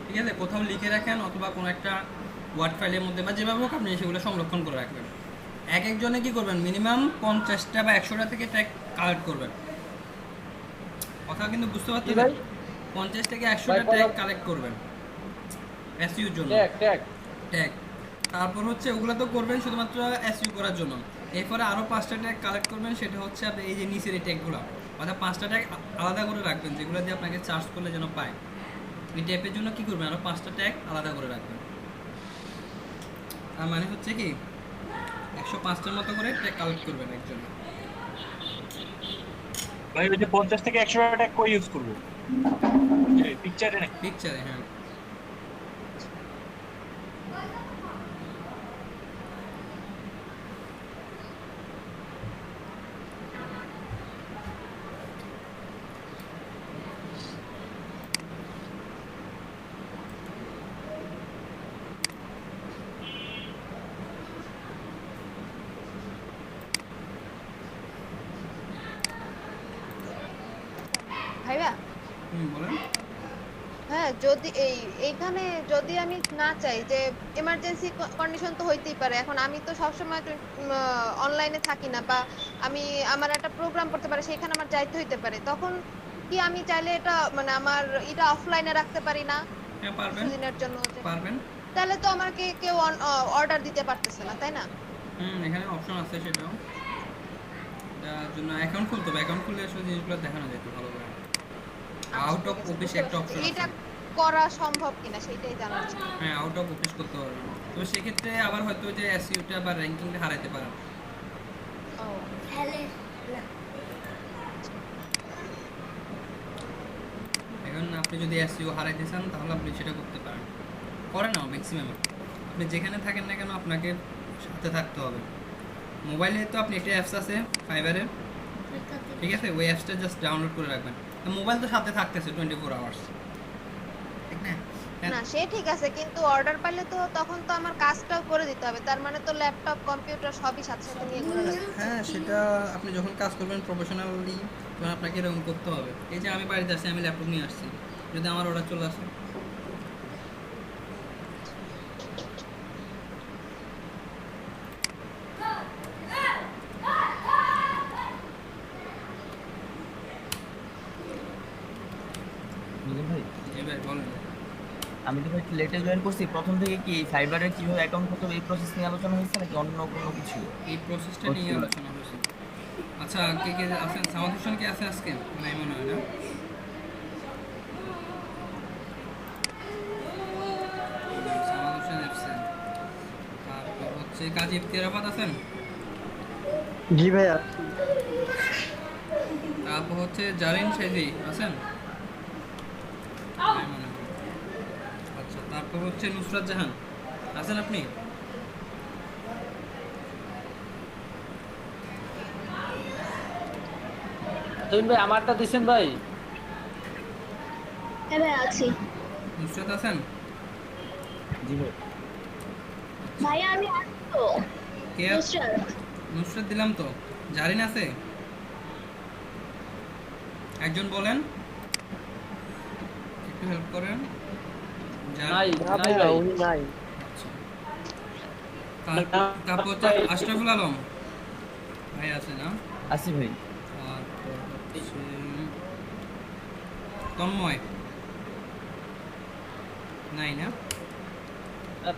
ঠিক আছে? কোথাও লিখে রাখেন অথবা কোনো একটা ওয়ার্ড ফাইলের মধ্যে বা যেভাবে হোক আপনি সেগুলো সংরক্ষণ করে রাখবেন। এক একজনে কী করবেন, মিনিমাম 50টা বা 100টা থেকে ট্যাগ কালেক্ট করবেন। কথা কিন্তু বুঝতে পারছেন? 50 থেকে 100টা ট্যাগ কালেক্ট করবেন এসইওর জন্য, ট্যাগ। তারপর হচ্ছে ওগুলো তো করবেন শুধুমাত্র এসইও করার জন্য। এরপরে আরও 5টা ট্যাগ কালেক্ট করবেন, সেটা হচ্ছে আপনি এই যে নিচের এই ট্যাগগুলো, অর্থাৎ 5টা ট্যাগ আলাদা করে রাখবেন, যেগুলো দিয়ে আপনাকে চার্জ করলে যেন পায়। এই ট্যাপের জন্য কী করবেন, আরও 5টা ট্যাগ আলাদা করে রাখবেন। তার মানে হচ্ছে কি 105টার মতো করে ট্যাগ কালেক্ট করবেন একজন। ভাই ওই যে 50 থেকে 100 ট্যাগ কই ইউজ করব? পিকচারে না? পিকচারে, হ্যাঁ। ভাইয়া বলেন। হ্যাঁ, যদি এইখানে যদি আমি না চাই যে এমার্জেন্সি কন্ডিশন তো হইতেই পারে, এখন আমি তো সবসময় অনলাইনে থাকি না, বা আমি আমার একটা প্রোগ্রাম করতে পারে সেখানে আমার যাইতে হইতে পারে, তখন কি আমি চাইলে এটা মানে আমার এটা অফলাইনে রাখতে পারি না? হ্যাঁ পারবেন, দিনের জন্য পারবেন। তাহলে তো আমাকে কেউ অর্ডার দিতে পারতেছে না, তাই না? এখানে অপশন আছে সেটাও, তার জন্য অ্যাকাউন্ট খুলতে হবে। অ্যাকাউন্ট খুললে আসলে জিনিসগুলো দেখানো যায় একটু ভালো করে। আউট অফ অফিস একটা অপশন আছে, এটা করা সম্ভব কিনা সেটাই জানার ছিল। হ্যাঁ আউট অফ অফিস করতে পারবেন। তো সেক্ষেত্রে আবার হয়তো যে এসইওটা বা র্যাঙ্কিংটা হারাইতে পারেন। এখন আপনি যদি এসইও হারাইতে চান তাহলে আপনি সেটা করতে পারেন, করে না ম্যাক্সিমাম। আপনি যেখানে থাকেন না কেন আপনাকে সাথে থাকতে হবে। মোবাইলে তো আপনি একটা অ্যাপস আছে ফাইবারের, ঠিক আছে? ওই অ্যাপসটা জাস্ট ডাউনলোড করে রাখবেন। মোবাইল তো সাথে থাকতেছে 24 আওয়ার্স, ঠিক না? না সে ঠিক আছে, কিন্তু অর্ডার পাইলে তো তখন তো আমার কাজটাও করে দিতে হবে, তার মানে তো ল্যাপটপ কম্পিউটার সবই সাথে সাথে নিয়ে ঘুরে লাগবে। হ্যাঁ সেটা আপনি যখন কাজ করবেন প্রফেশনালি তখন আপনাকে এরকম করতে হবে। এই যে আমি বাড়িতে আসছি, আমি ল্যাপটপ নিয়ে আসছি, যদি আমার অর্ডার চলে আসে আমি তো লেটে জয়েন করছি, প্রথম থেকে কি ফাইবারের কিভাবে অ্যাকাউন্ট করতে হবে এই প্রসেস নিয়ে আলোচনা হয়েছে নাকি অন্য কোনো কিছু? এই প্রসেসটা নিয়ে আলোচনা হয়েছে। আচ্ছা কে কে আছেন? সামাদ হোসেন কি আছে আজকে? নাই মনে হয় না। সামাদ হোসেন অ্যাবসেন্ট। তারপর হচ্ছে কাজী ইফতিয়ারাবাদ আছেন? জি ভাইয়া। তারপর হচ্ছে জারিন সাইদি আছেন? আচ্ছা, তারপর হচ্ছে নুসরাত জাহান আছেন আপনি? তুমিন ভাই আমারটা দিছেন ভাই? হ্যাঁ ভাই আছি। নুসরাত আছেন? জি ভাই। ভাইয়া আমি আছি তো। কে? নুসরাত দিলাম তো। জারিন আছে? একজন বলেন। একটু হেল্প করেন। নাই না নাই ভাইয়া ভাই উনি নাই। আচ্ছা, তারপর হচ্ছে আশরাফুল আলম ভাই আছে না? আসি ভাই। তারপর হচ্ছে তন্ময় নাই না?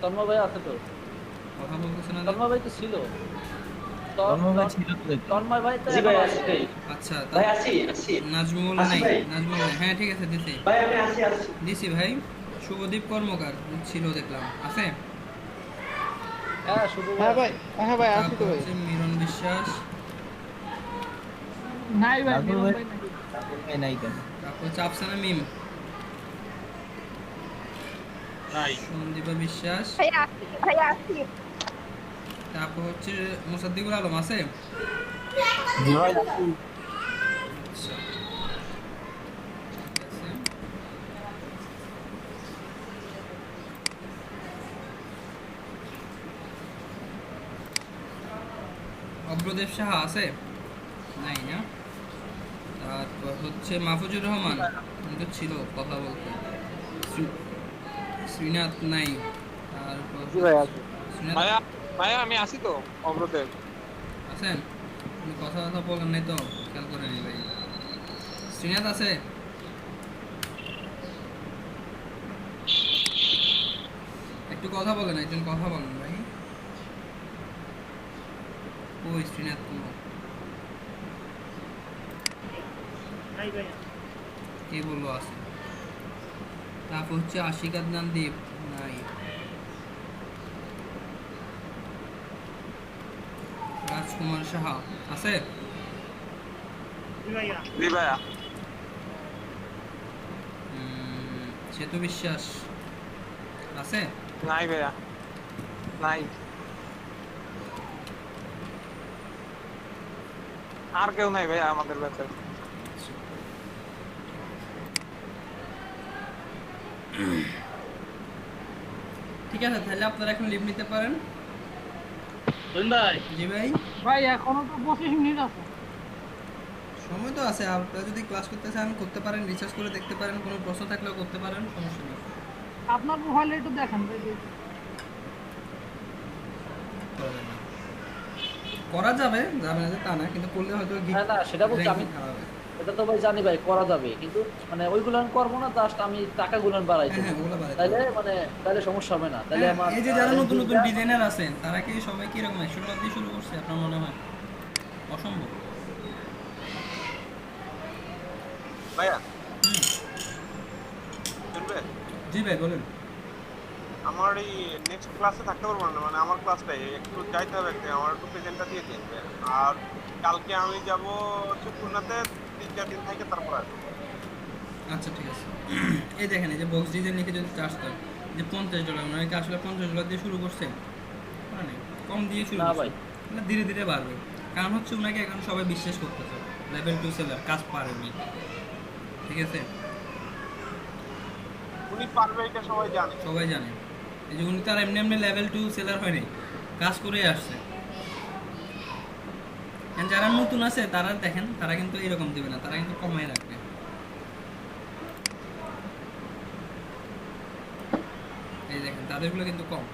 তন্ময় ভাই আছে তো, কথা বলতেছে না? তন্ময় ভাই তো ছিল, তন্ময় ভাই ছিল তো দেখতে। তন্ময় ভাই তো জি ভাই, এখন আছি আছে। ভাই। আচ্ছা, ভাই আছি নাজমুল আছি নাই? ভাই। নাজমুল নাই, হ্যাঁ ঠিক আছে দিছি ভাই আমি আছি দিছি ভাই। শুভদীপ কর্মকার ছিল দেখলাম, আছে? হ্যাঁ শুধু হ্যাঁ ভাই, হ্যাঁ ভাই আসি তো তারপর ভাই। হচ্ছে মিরন বিশ্বাস, নাই ভাই, রাতুল মিলন ভাই ভাই নাই। রাতুল ভাই নাই কেন? তারপর হচ্ছে আফসানা মিম, নাই। সন্দীপা বিশ্বাস, ভাইয়া আসি। তারপর হচ্ছে মোসাদ্দিকুল আলম, আছে? জি ভাই আসি। আচ্ছা, ঠিক আছে। অগ্রদেব সাহা আছে? নাই না? তারপর হচ্ছে মাহফুজুর রহমান, উনি তো ছিল কথা বলতে। শ্রীনাথ নাই। তারপর জি ভাই আসি। শ্রীনাথ ভাইয়া ভাইয়া আমি আসি তো অগ্রদেব। আছেন? আপনি কথা বলেন নাই তো, খেয়াল করে নি ভাই। শ্রীনাথ আছে? একটু কথা বলেন, একজন কথা বলেন ভাই। ওই শ্রীনাথ কোনো কে বললো আছে? তারপর হচ্ছে আশিক আদনান দ্বীপ, নাই। রাজকুমার সাহা আছে? জি ভাইয়া। সেতু বিশ্বাস আছে? নাই ভাইয়া, নাই। আর কেউ নাই ভাইয়া আমাদের ব্যাচে। ঠিক আছে, তাহলে আপনারা এখন লিভ নিতে পারেন। ভাই জি ভাই, ভাই এখনো তো 25 মিনিট আছে। সময় তো আছে, আপনারা যদি ক্লাস করতে চান করতে পারেন, রিসার্চ করে দেখতে পারেন, কোনো প্রশ্ন থাকলেও করতে পারেন, সমস্যা নেই। আপনার প্রোফাইলে একটু দেখেন ভাই, দেখি। করা যাবে, যাবে না যে তা না, কিন্তু করলে হয়তো হ্যাঁ না সেটা বলছি আমি, এটা তো ভাই জানি ভাই করা যাবে, কিন্তু মানে ওইগুলো আমি করবো না, জাস্ট আমি টাকাগুলো বাড়াই দেবো। হ্যাঁ ওগুলো বাড়াই তাইলে মানে তাইলে সমস্যা হবে না, তাইলে আমার এই যে যারা নতুন নতুন ডিজাইনার আছেন তারা কি সবাই কি এরকম 100 টাকা দিয়ে শুরু করছে? আপনার মনে হয় অসম্ভব? ভাইয়া শুনবে? জি ভাই বলেন। আমার এই নেক্সট ক্লাসে থাকতে পারবো না, মানে আমার ক্লাসটাই একটু যাইতে হবে, আমার একটু প্রেজেন্টটা দিয়ে দিন। আর কালকে আমি যাব হচ্ছে খুলনাতে, 3-4 দিন থেকে তারপর আসবো। আচ্ছা ঠিক আছে। এই দেখেন, এই যে বক্স ডিজাইন লিখে যদি চার্জ দেন যে $50, মানে কি আসলে $50 দিয়ে শুরু করছে? মানে কম দিয়ে শুরু না করছে, ভাই। মানে ধীরে ধীরে বাড়বে। কারণ হচ্ছে ওনাকে এখন সবাই বিশ্বাস করতেছে, লেভেল 2 সেলার, কাজ পারে উনি, ঠিক আছে? উনি পারবে এটা সবাই জানে। সবাই জানে এই যে উনি তার এমনি এমনি লেভেল 2 সেলার হয়নি, কাজ করে আসছে। And যারা নতুন আছে তারা দেখেন, তারা কিন্তু এরকম দিবে না, তারা কিন্তু কমায় রাখবে। এই দেখেন তাদেরগুলো কিন্তু কম।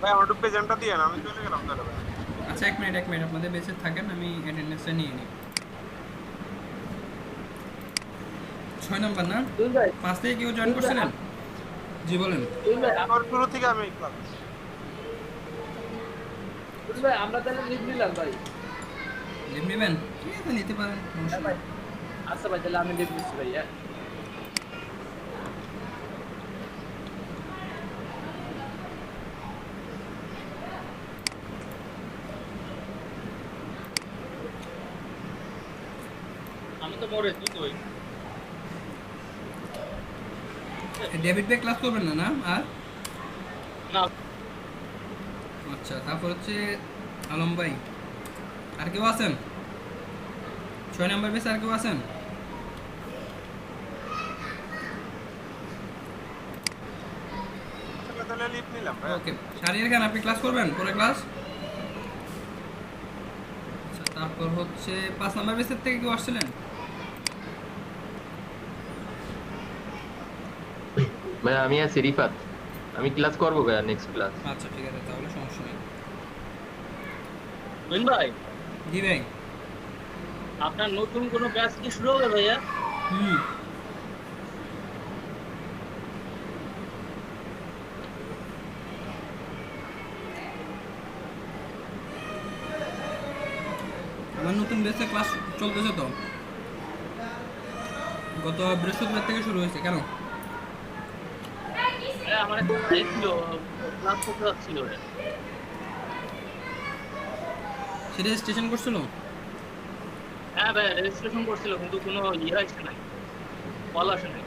ভাই আমার একটু প্রেজেন্টটা দিয়ে না, আমি চলে গেলাম তাহলে ভাই। আচ্ছা এক মিনিট আপনাদের বেঁচে থাকেন, আমি অ্যাটেন্ডেন্সটা নিয়ে নিই। 6 নাম্বার না? 5 থেকে কেউ জয়েন করছিলেন? জি বলেন। আমার শুরু থেকে আমি ক্লাস। ভাই আমরা তাহলে লিভ নিলাম ভাই। লিভ নেবেন? ঠিক আছে নিতে পারেন, সমস্যা নেই। আচ্ছা ভাই তাহলে আমি লিভ নিচ্ছি ভাই। হ্যাঁ আমি তো মরে তুই কই? ডেভিড ভাই ক্লাস করবেন না না আর? না আচ্ছা, তারপর হচ্ছে আলম ভাই, আর কেউ আছেন? 6 নাম্বার বেস আর কেউ আছেন? তাহলে লিভ নিলাম ভাই। ওকে শাহরিয়ার খান আপনি ক্লাস করবেন পরে ক্লাস? আচ্ছা তারপর হচ্ছে 5 নাম্বার বেসের থেকে কেউ আসছিলেন? ভাই আমি আছি রিফাত, আমি ক্লাস করবো ভাইয়া নেক্সট ক্লাস। আচ্ছা ঠিক আছে তাহলে সমস্যা নেই। বুঝলেন ভাই, জি ভাই। আপনার নতুন কোনো ব্যাচ কি শুরু হবে ভাইয়া? হুম আমার নতুন বেসে ক্লাস চলতেছে তো, গত বৃহস্পতিবার থেকে শুরু হয়েছে। কেন? ভাইয়া আমার একটা ভাই ছিল, ক্লাস করতে যাচ্ছিল। সে রেজিস্ট্রেশন করছিল? হ্যাঁ ভাই রেজিস্ট্রেশন করছিল কিন্তু কোনো ইয়ে আসছে নাই, কল আসে নাই।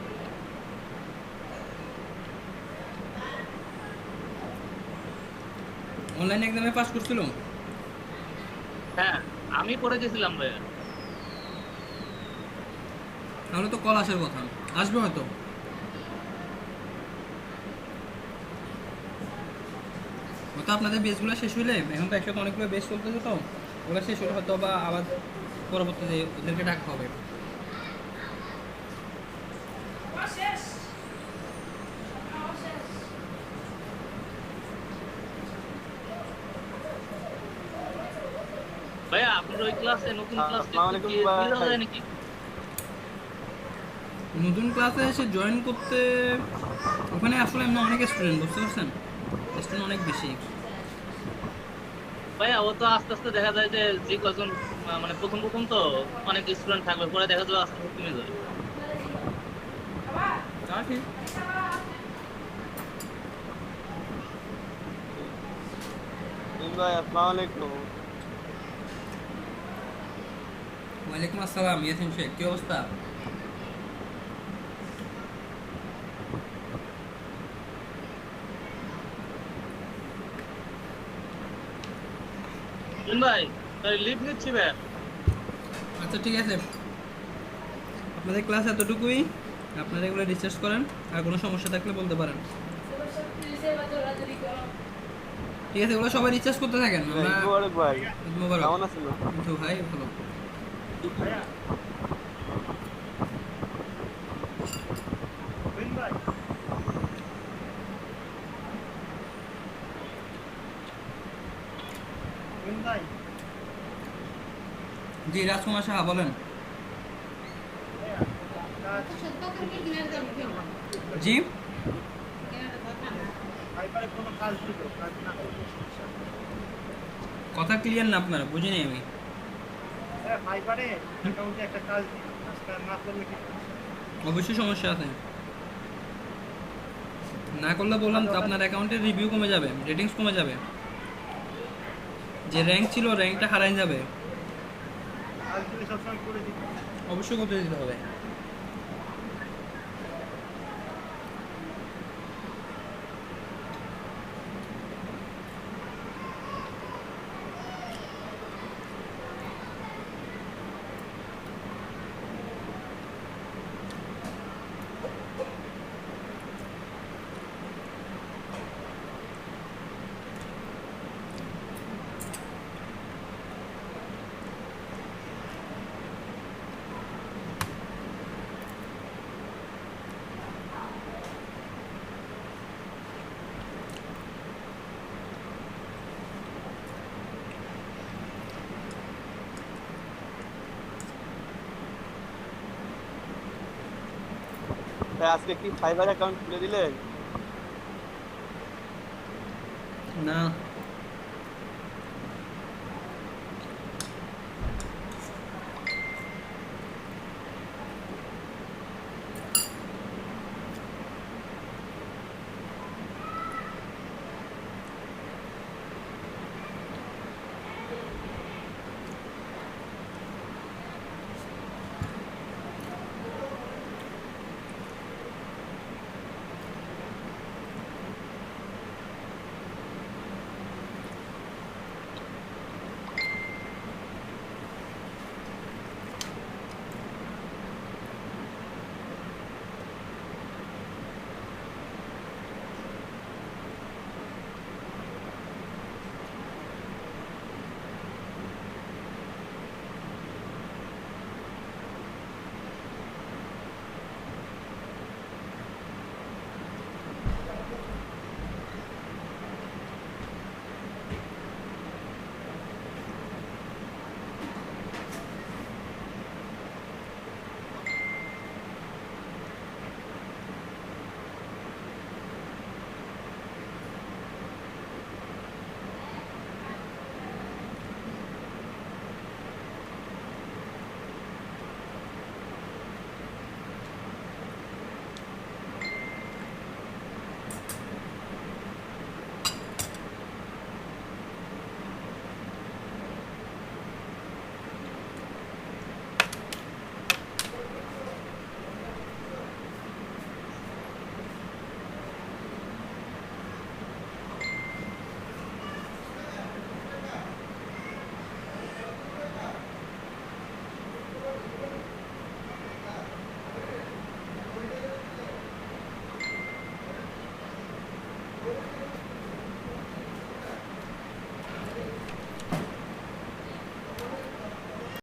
অনলাইন এক্সামে পাস করছিল? হ্যাঁ আমি পড়ে গেছিলাম ভাইয়া। তাহলে তো কল আসার কথা, আসবে হয়তো। হয়তো আপনাদের বেসগুলো শেষ হইলে, এখন তো একসাথে অনেকগুলো বেস চলতেছে তো, ওগুলো শেষ হলে হয়তো বা আবার পরবর্তীতে ওদেরকে ডাকা হবে। ভাইয়া আপনার ওই ক্লাসে নতুন ক্লাস আসসালামু আলাইকুম ভাই। যায় নাকি? নতুন ক্লাসে এসে জয়েন করতে ওখানে আসলে এমনি অনেক স্টুডেন্ট, বুঝতে পারছেন, স্টুডেন্ট অনেক বেশি। ভাইয়া ও তো আস্তে আস্তে দেখা যায় যে কজন মানে প্রথম প্রথম তো অনেক স্টুডেন্ট থাকবে, পরে দেখা যাবে আস্তে আস্তে কমে যাবে। তা ঠিক। ভাই আসসালামু আলাইকুম। ওয়ালাইকুম আসসালাম ইয়াসিন শেখ, কি অবস্থা? ভাই তাই লিভ নিচ্ছি ভাই। আচ্ছা ঠিক আছে, আপনাদের ক্লাস এতটুকুই, আপনারা এগুলো রিসার্চ করেন, আর কোনো সমস্যা থাকলে বলতে পারেন। ঠিক আছে, এগুলো সবাই রিসার্চ করতে থাকেন। আমরা মোবারক ভাই, ঈদ মোবারক। কেমন আছেন? কিন্তু ভাই ভালো। জি রাজকুমার সাহা বলেন। জি কথা ক্লিয়ার না আপনারা, বুঝিনি আমি। অবশ্যই সমস্যা আছে, না করলে বললাম তো আপনার অ্যাকাউন্টের রিভিউ কমে যাবে, রেটিংস কমে যাবে, যে র্যাঙ্ক ছিল র্যাঙ্কটা হারাই যাবে। অবশ্যই করতে দিতে হবে। আজকে কি ফাইবার অ্যাকাউন্ট খুলে দিলেন? না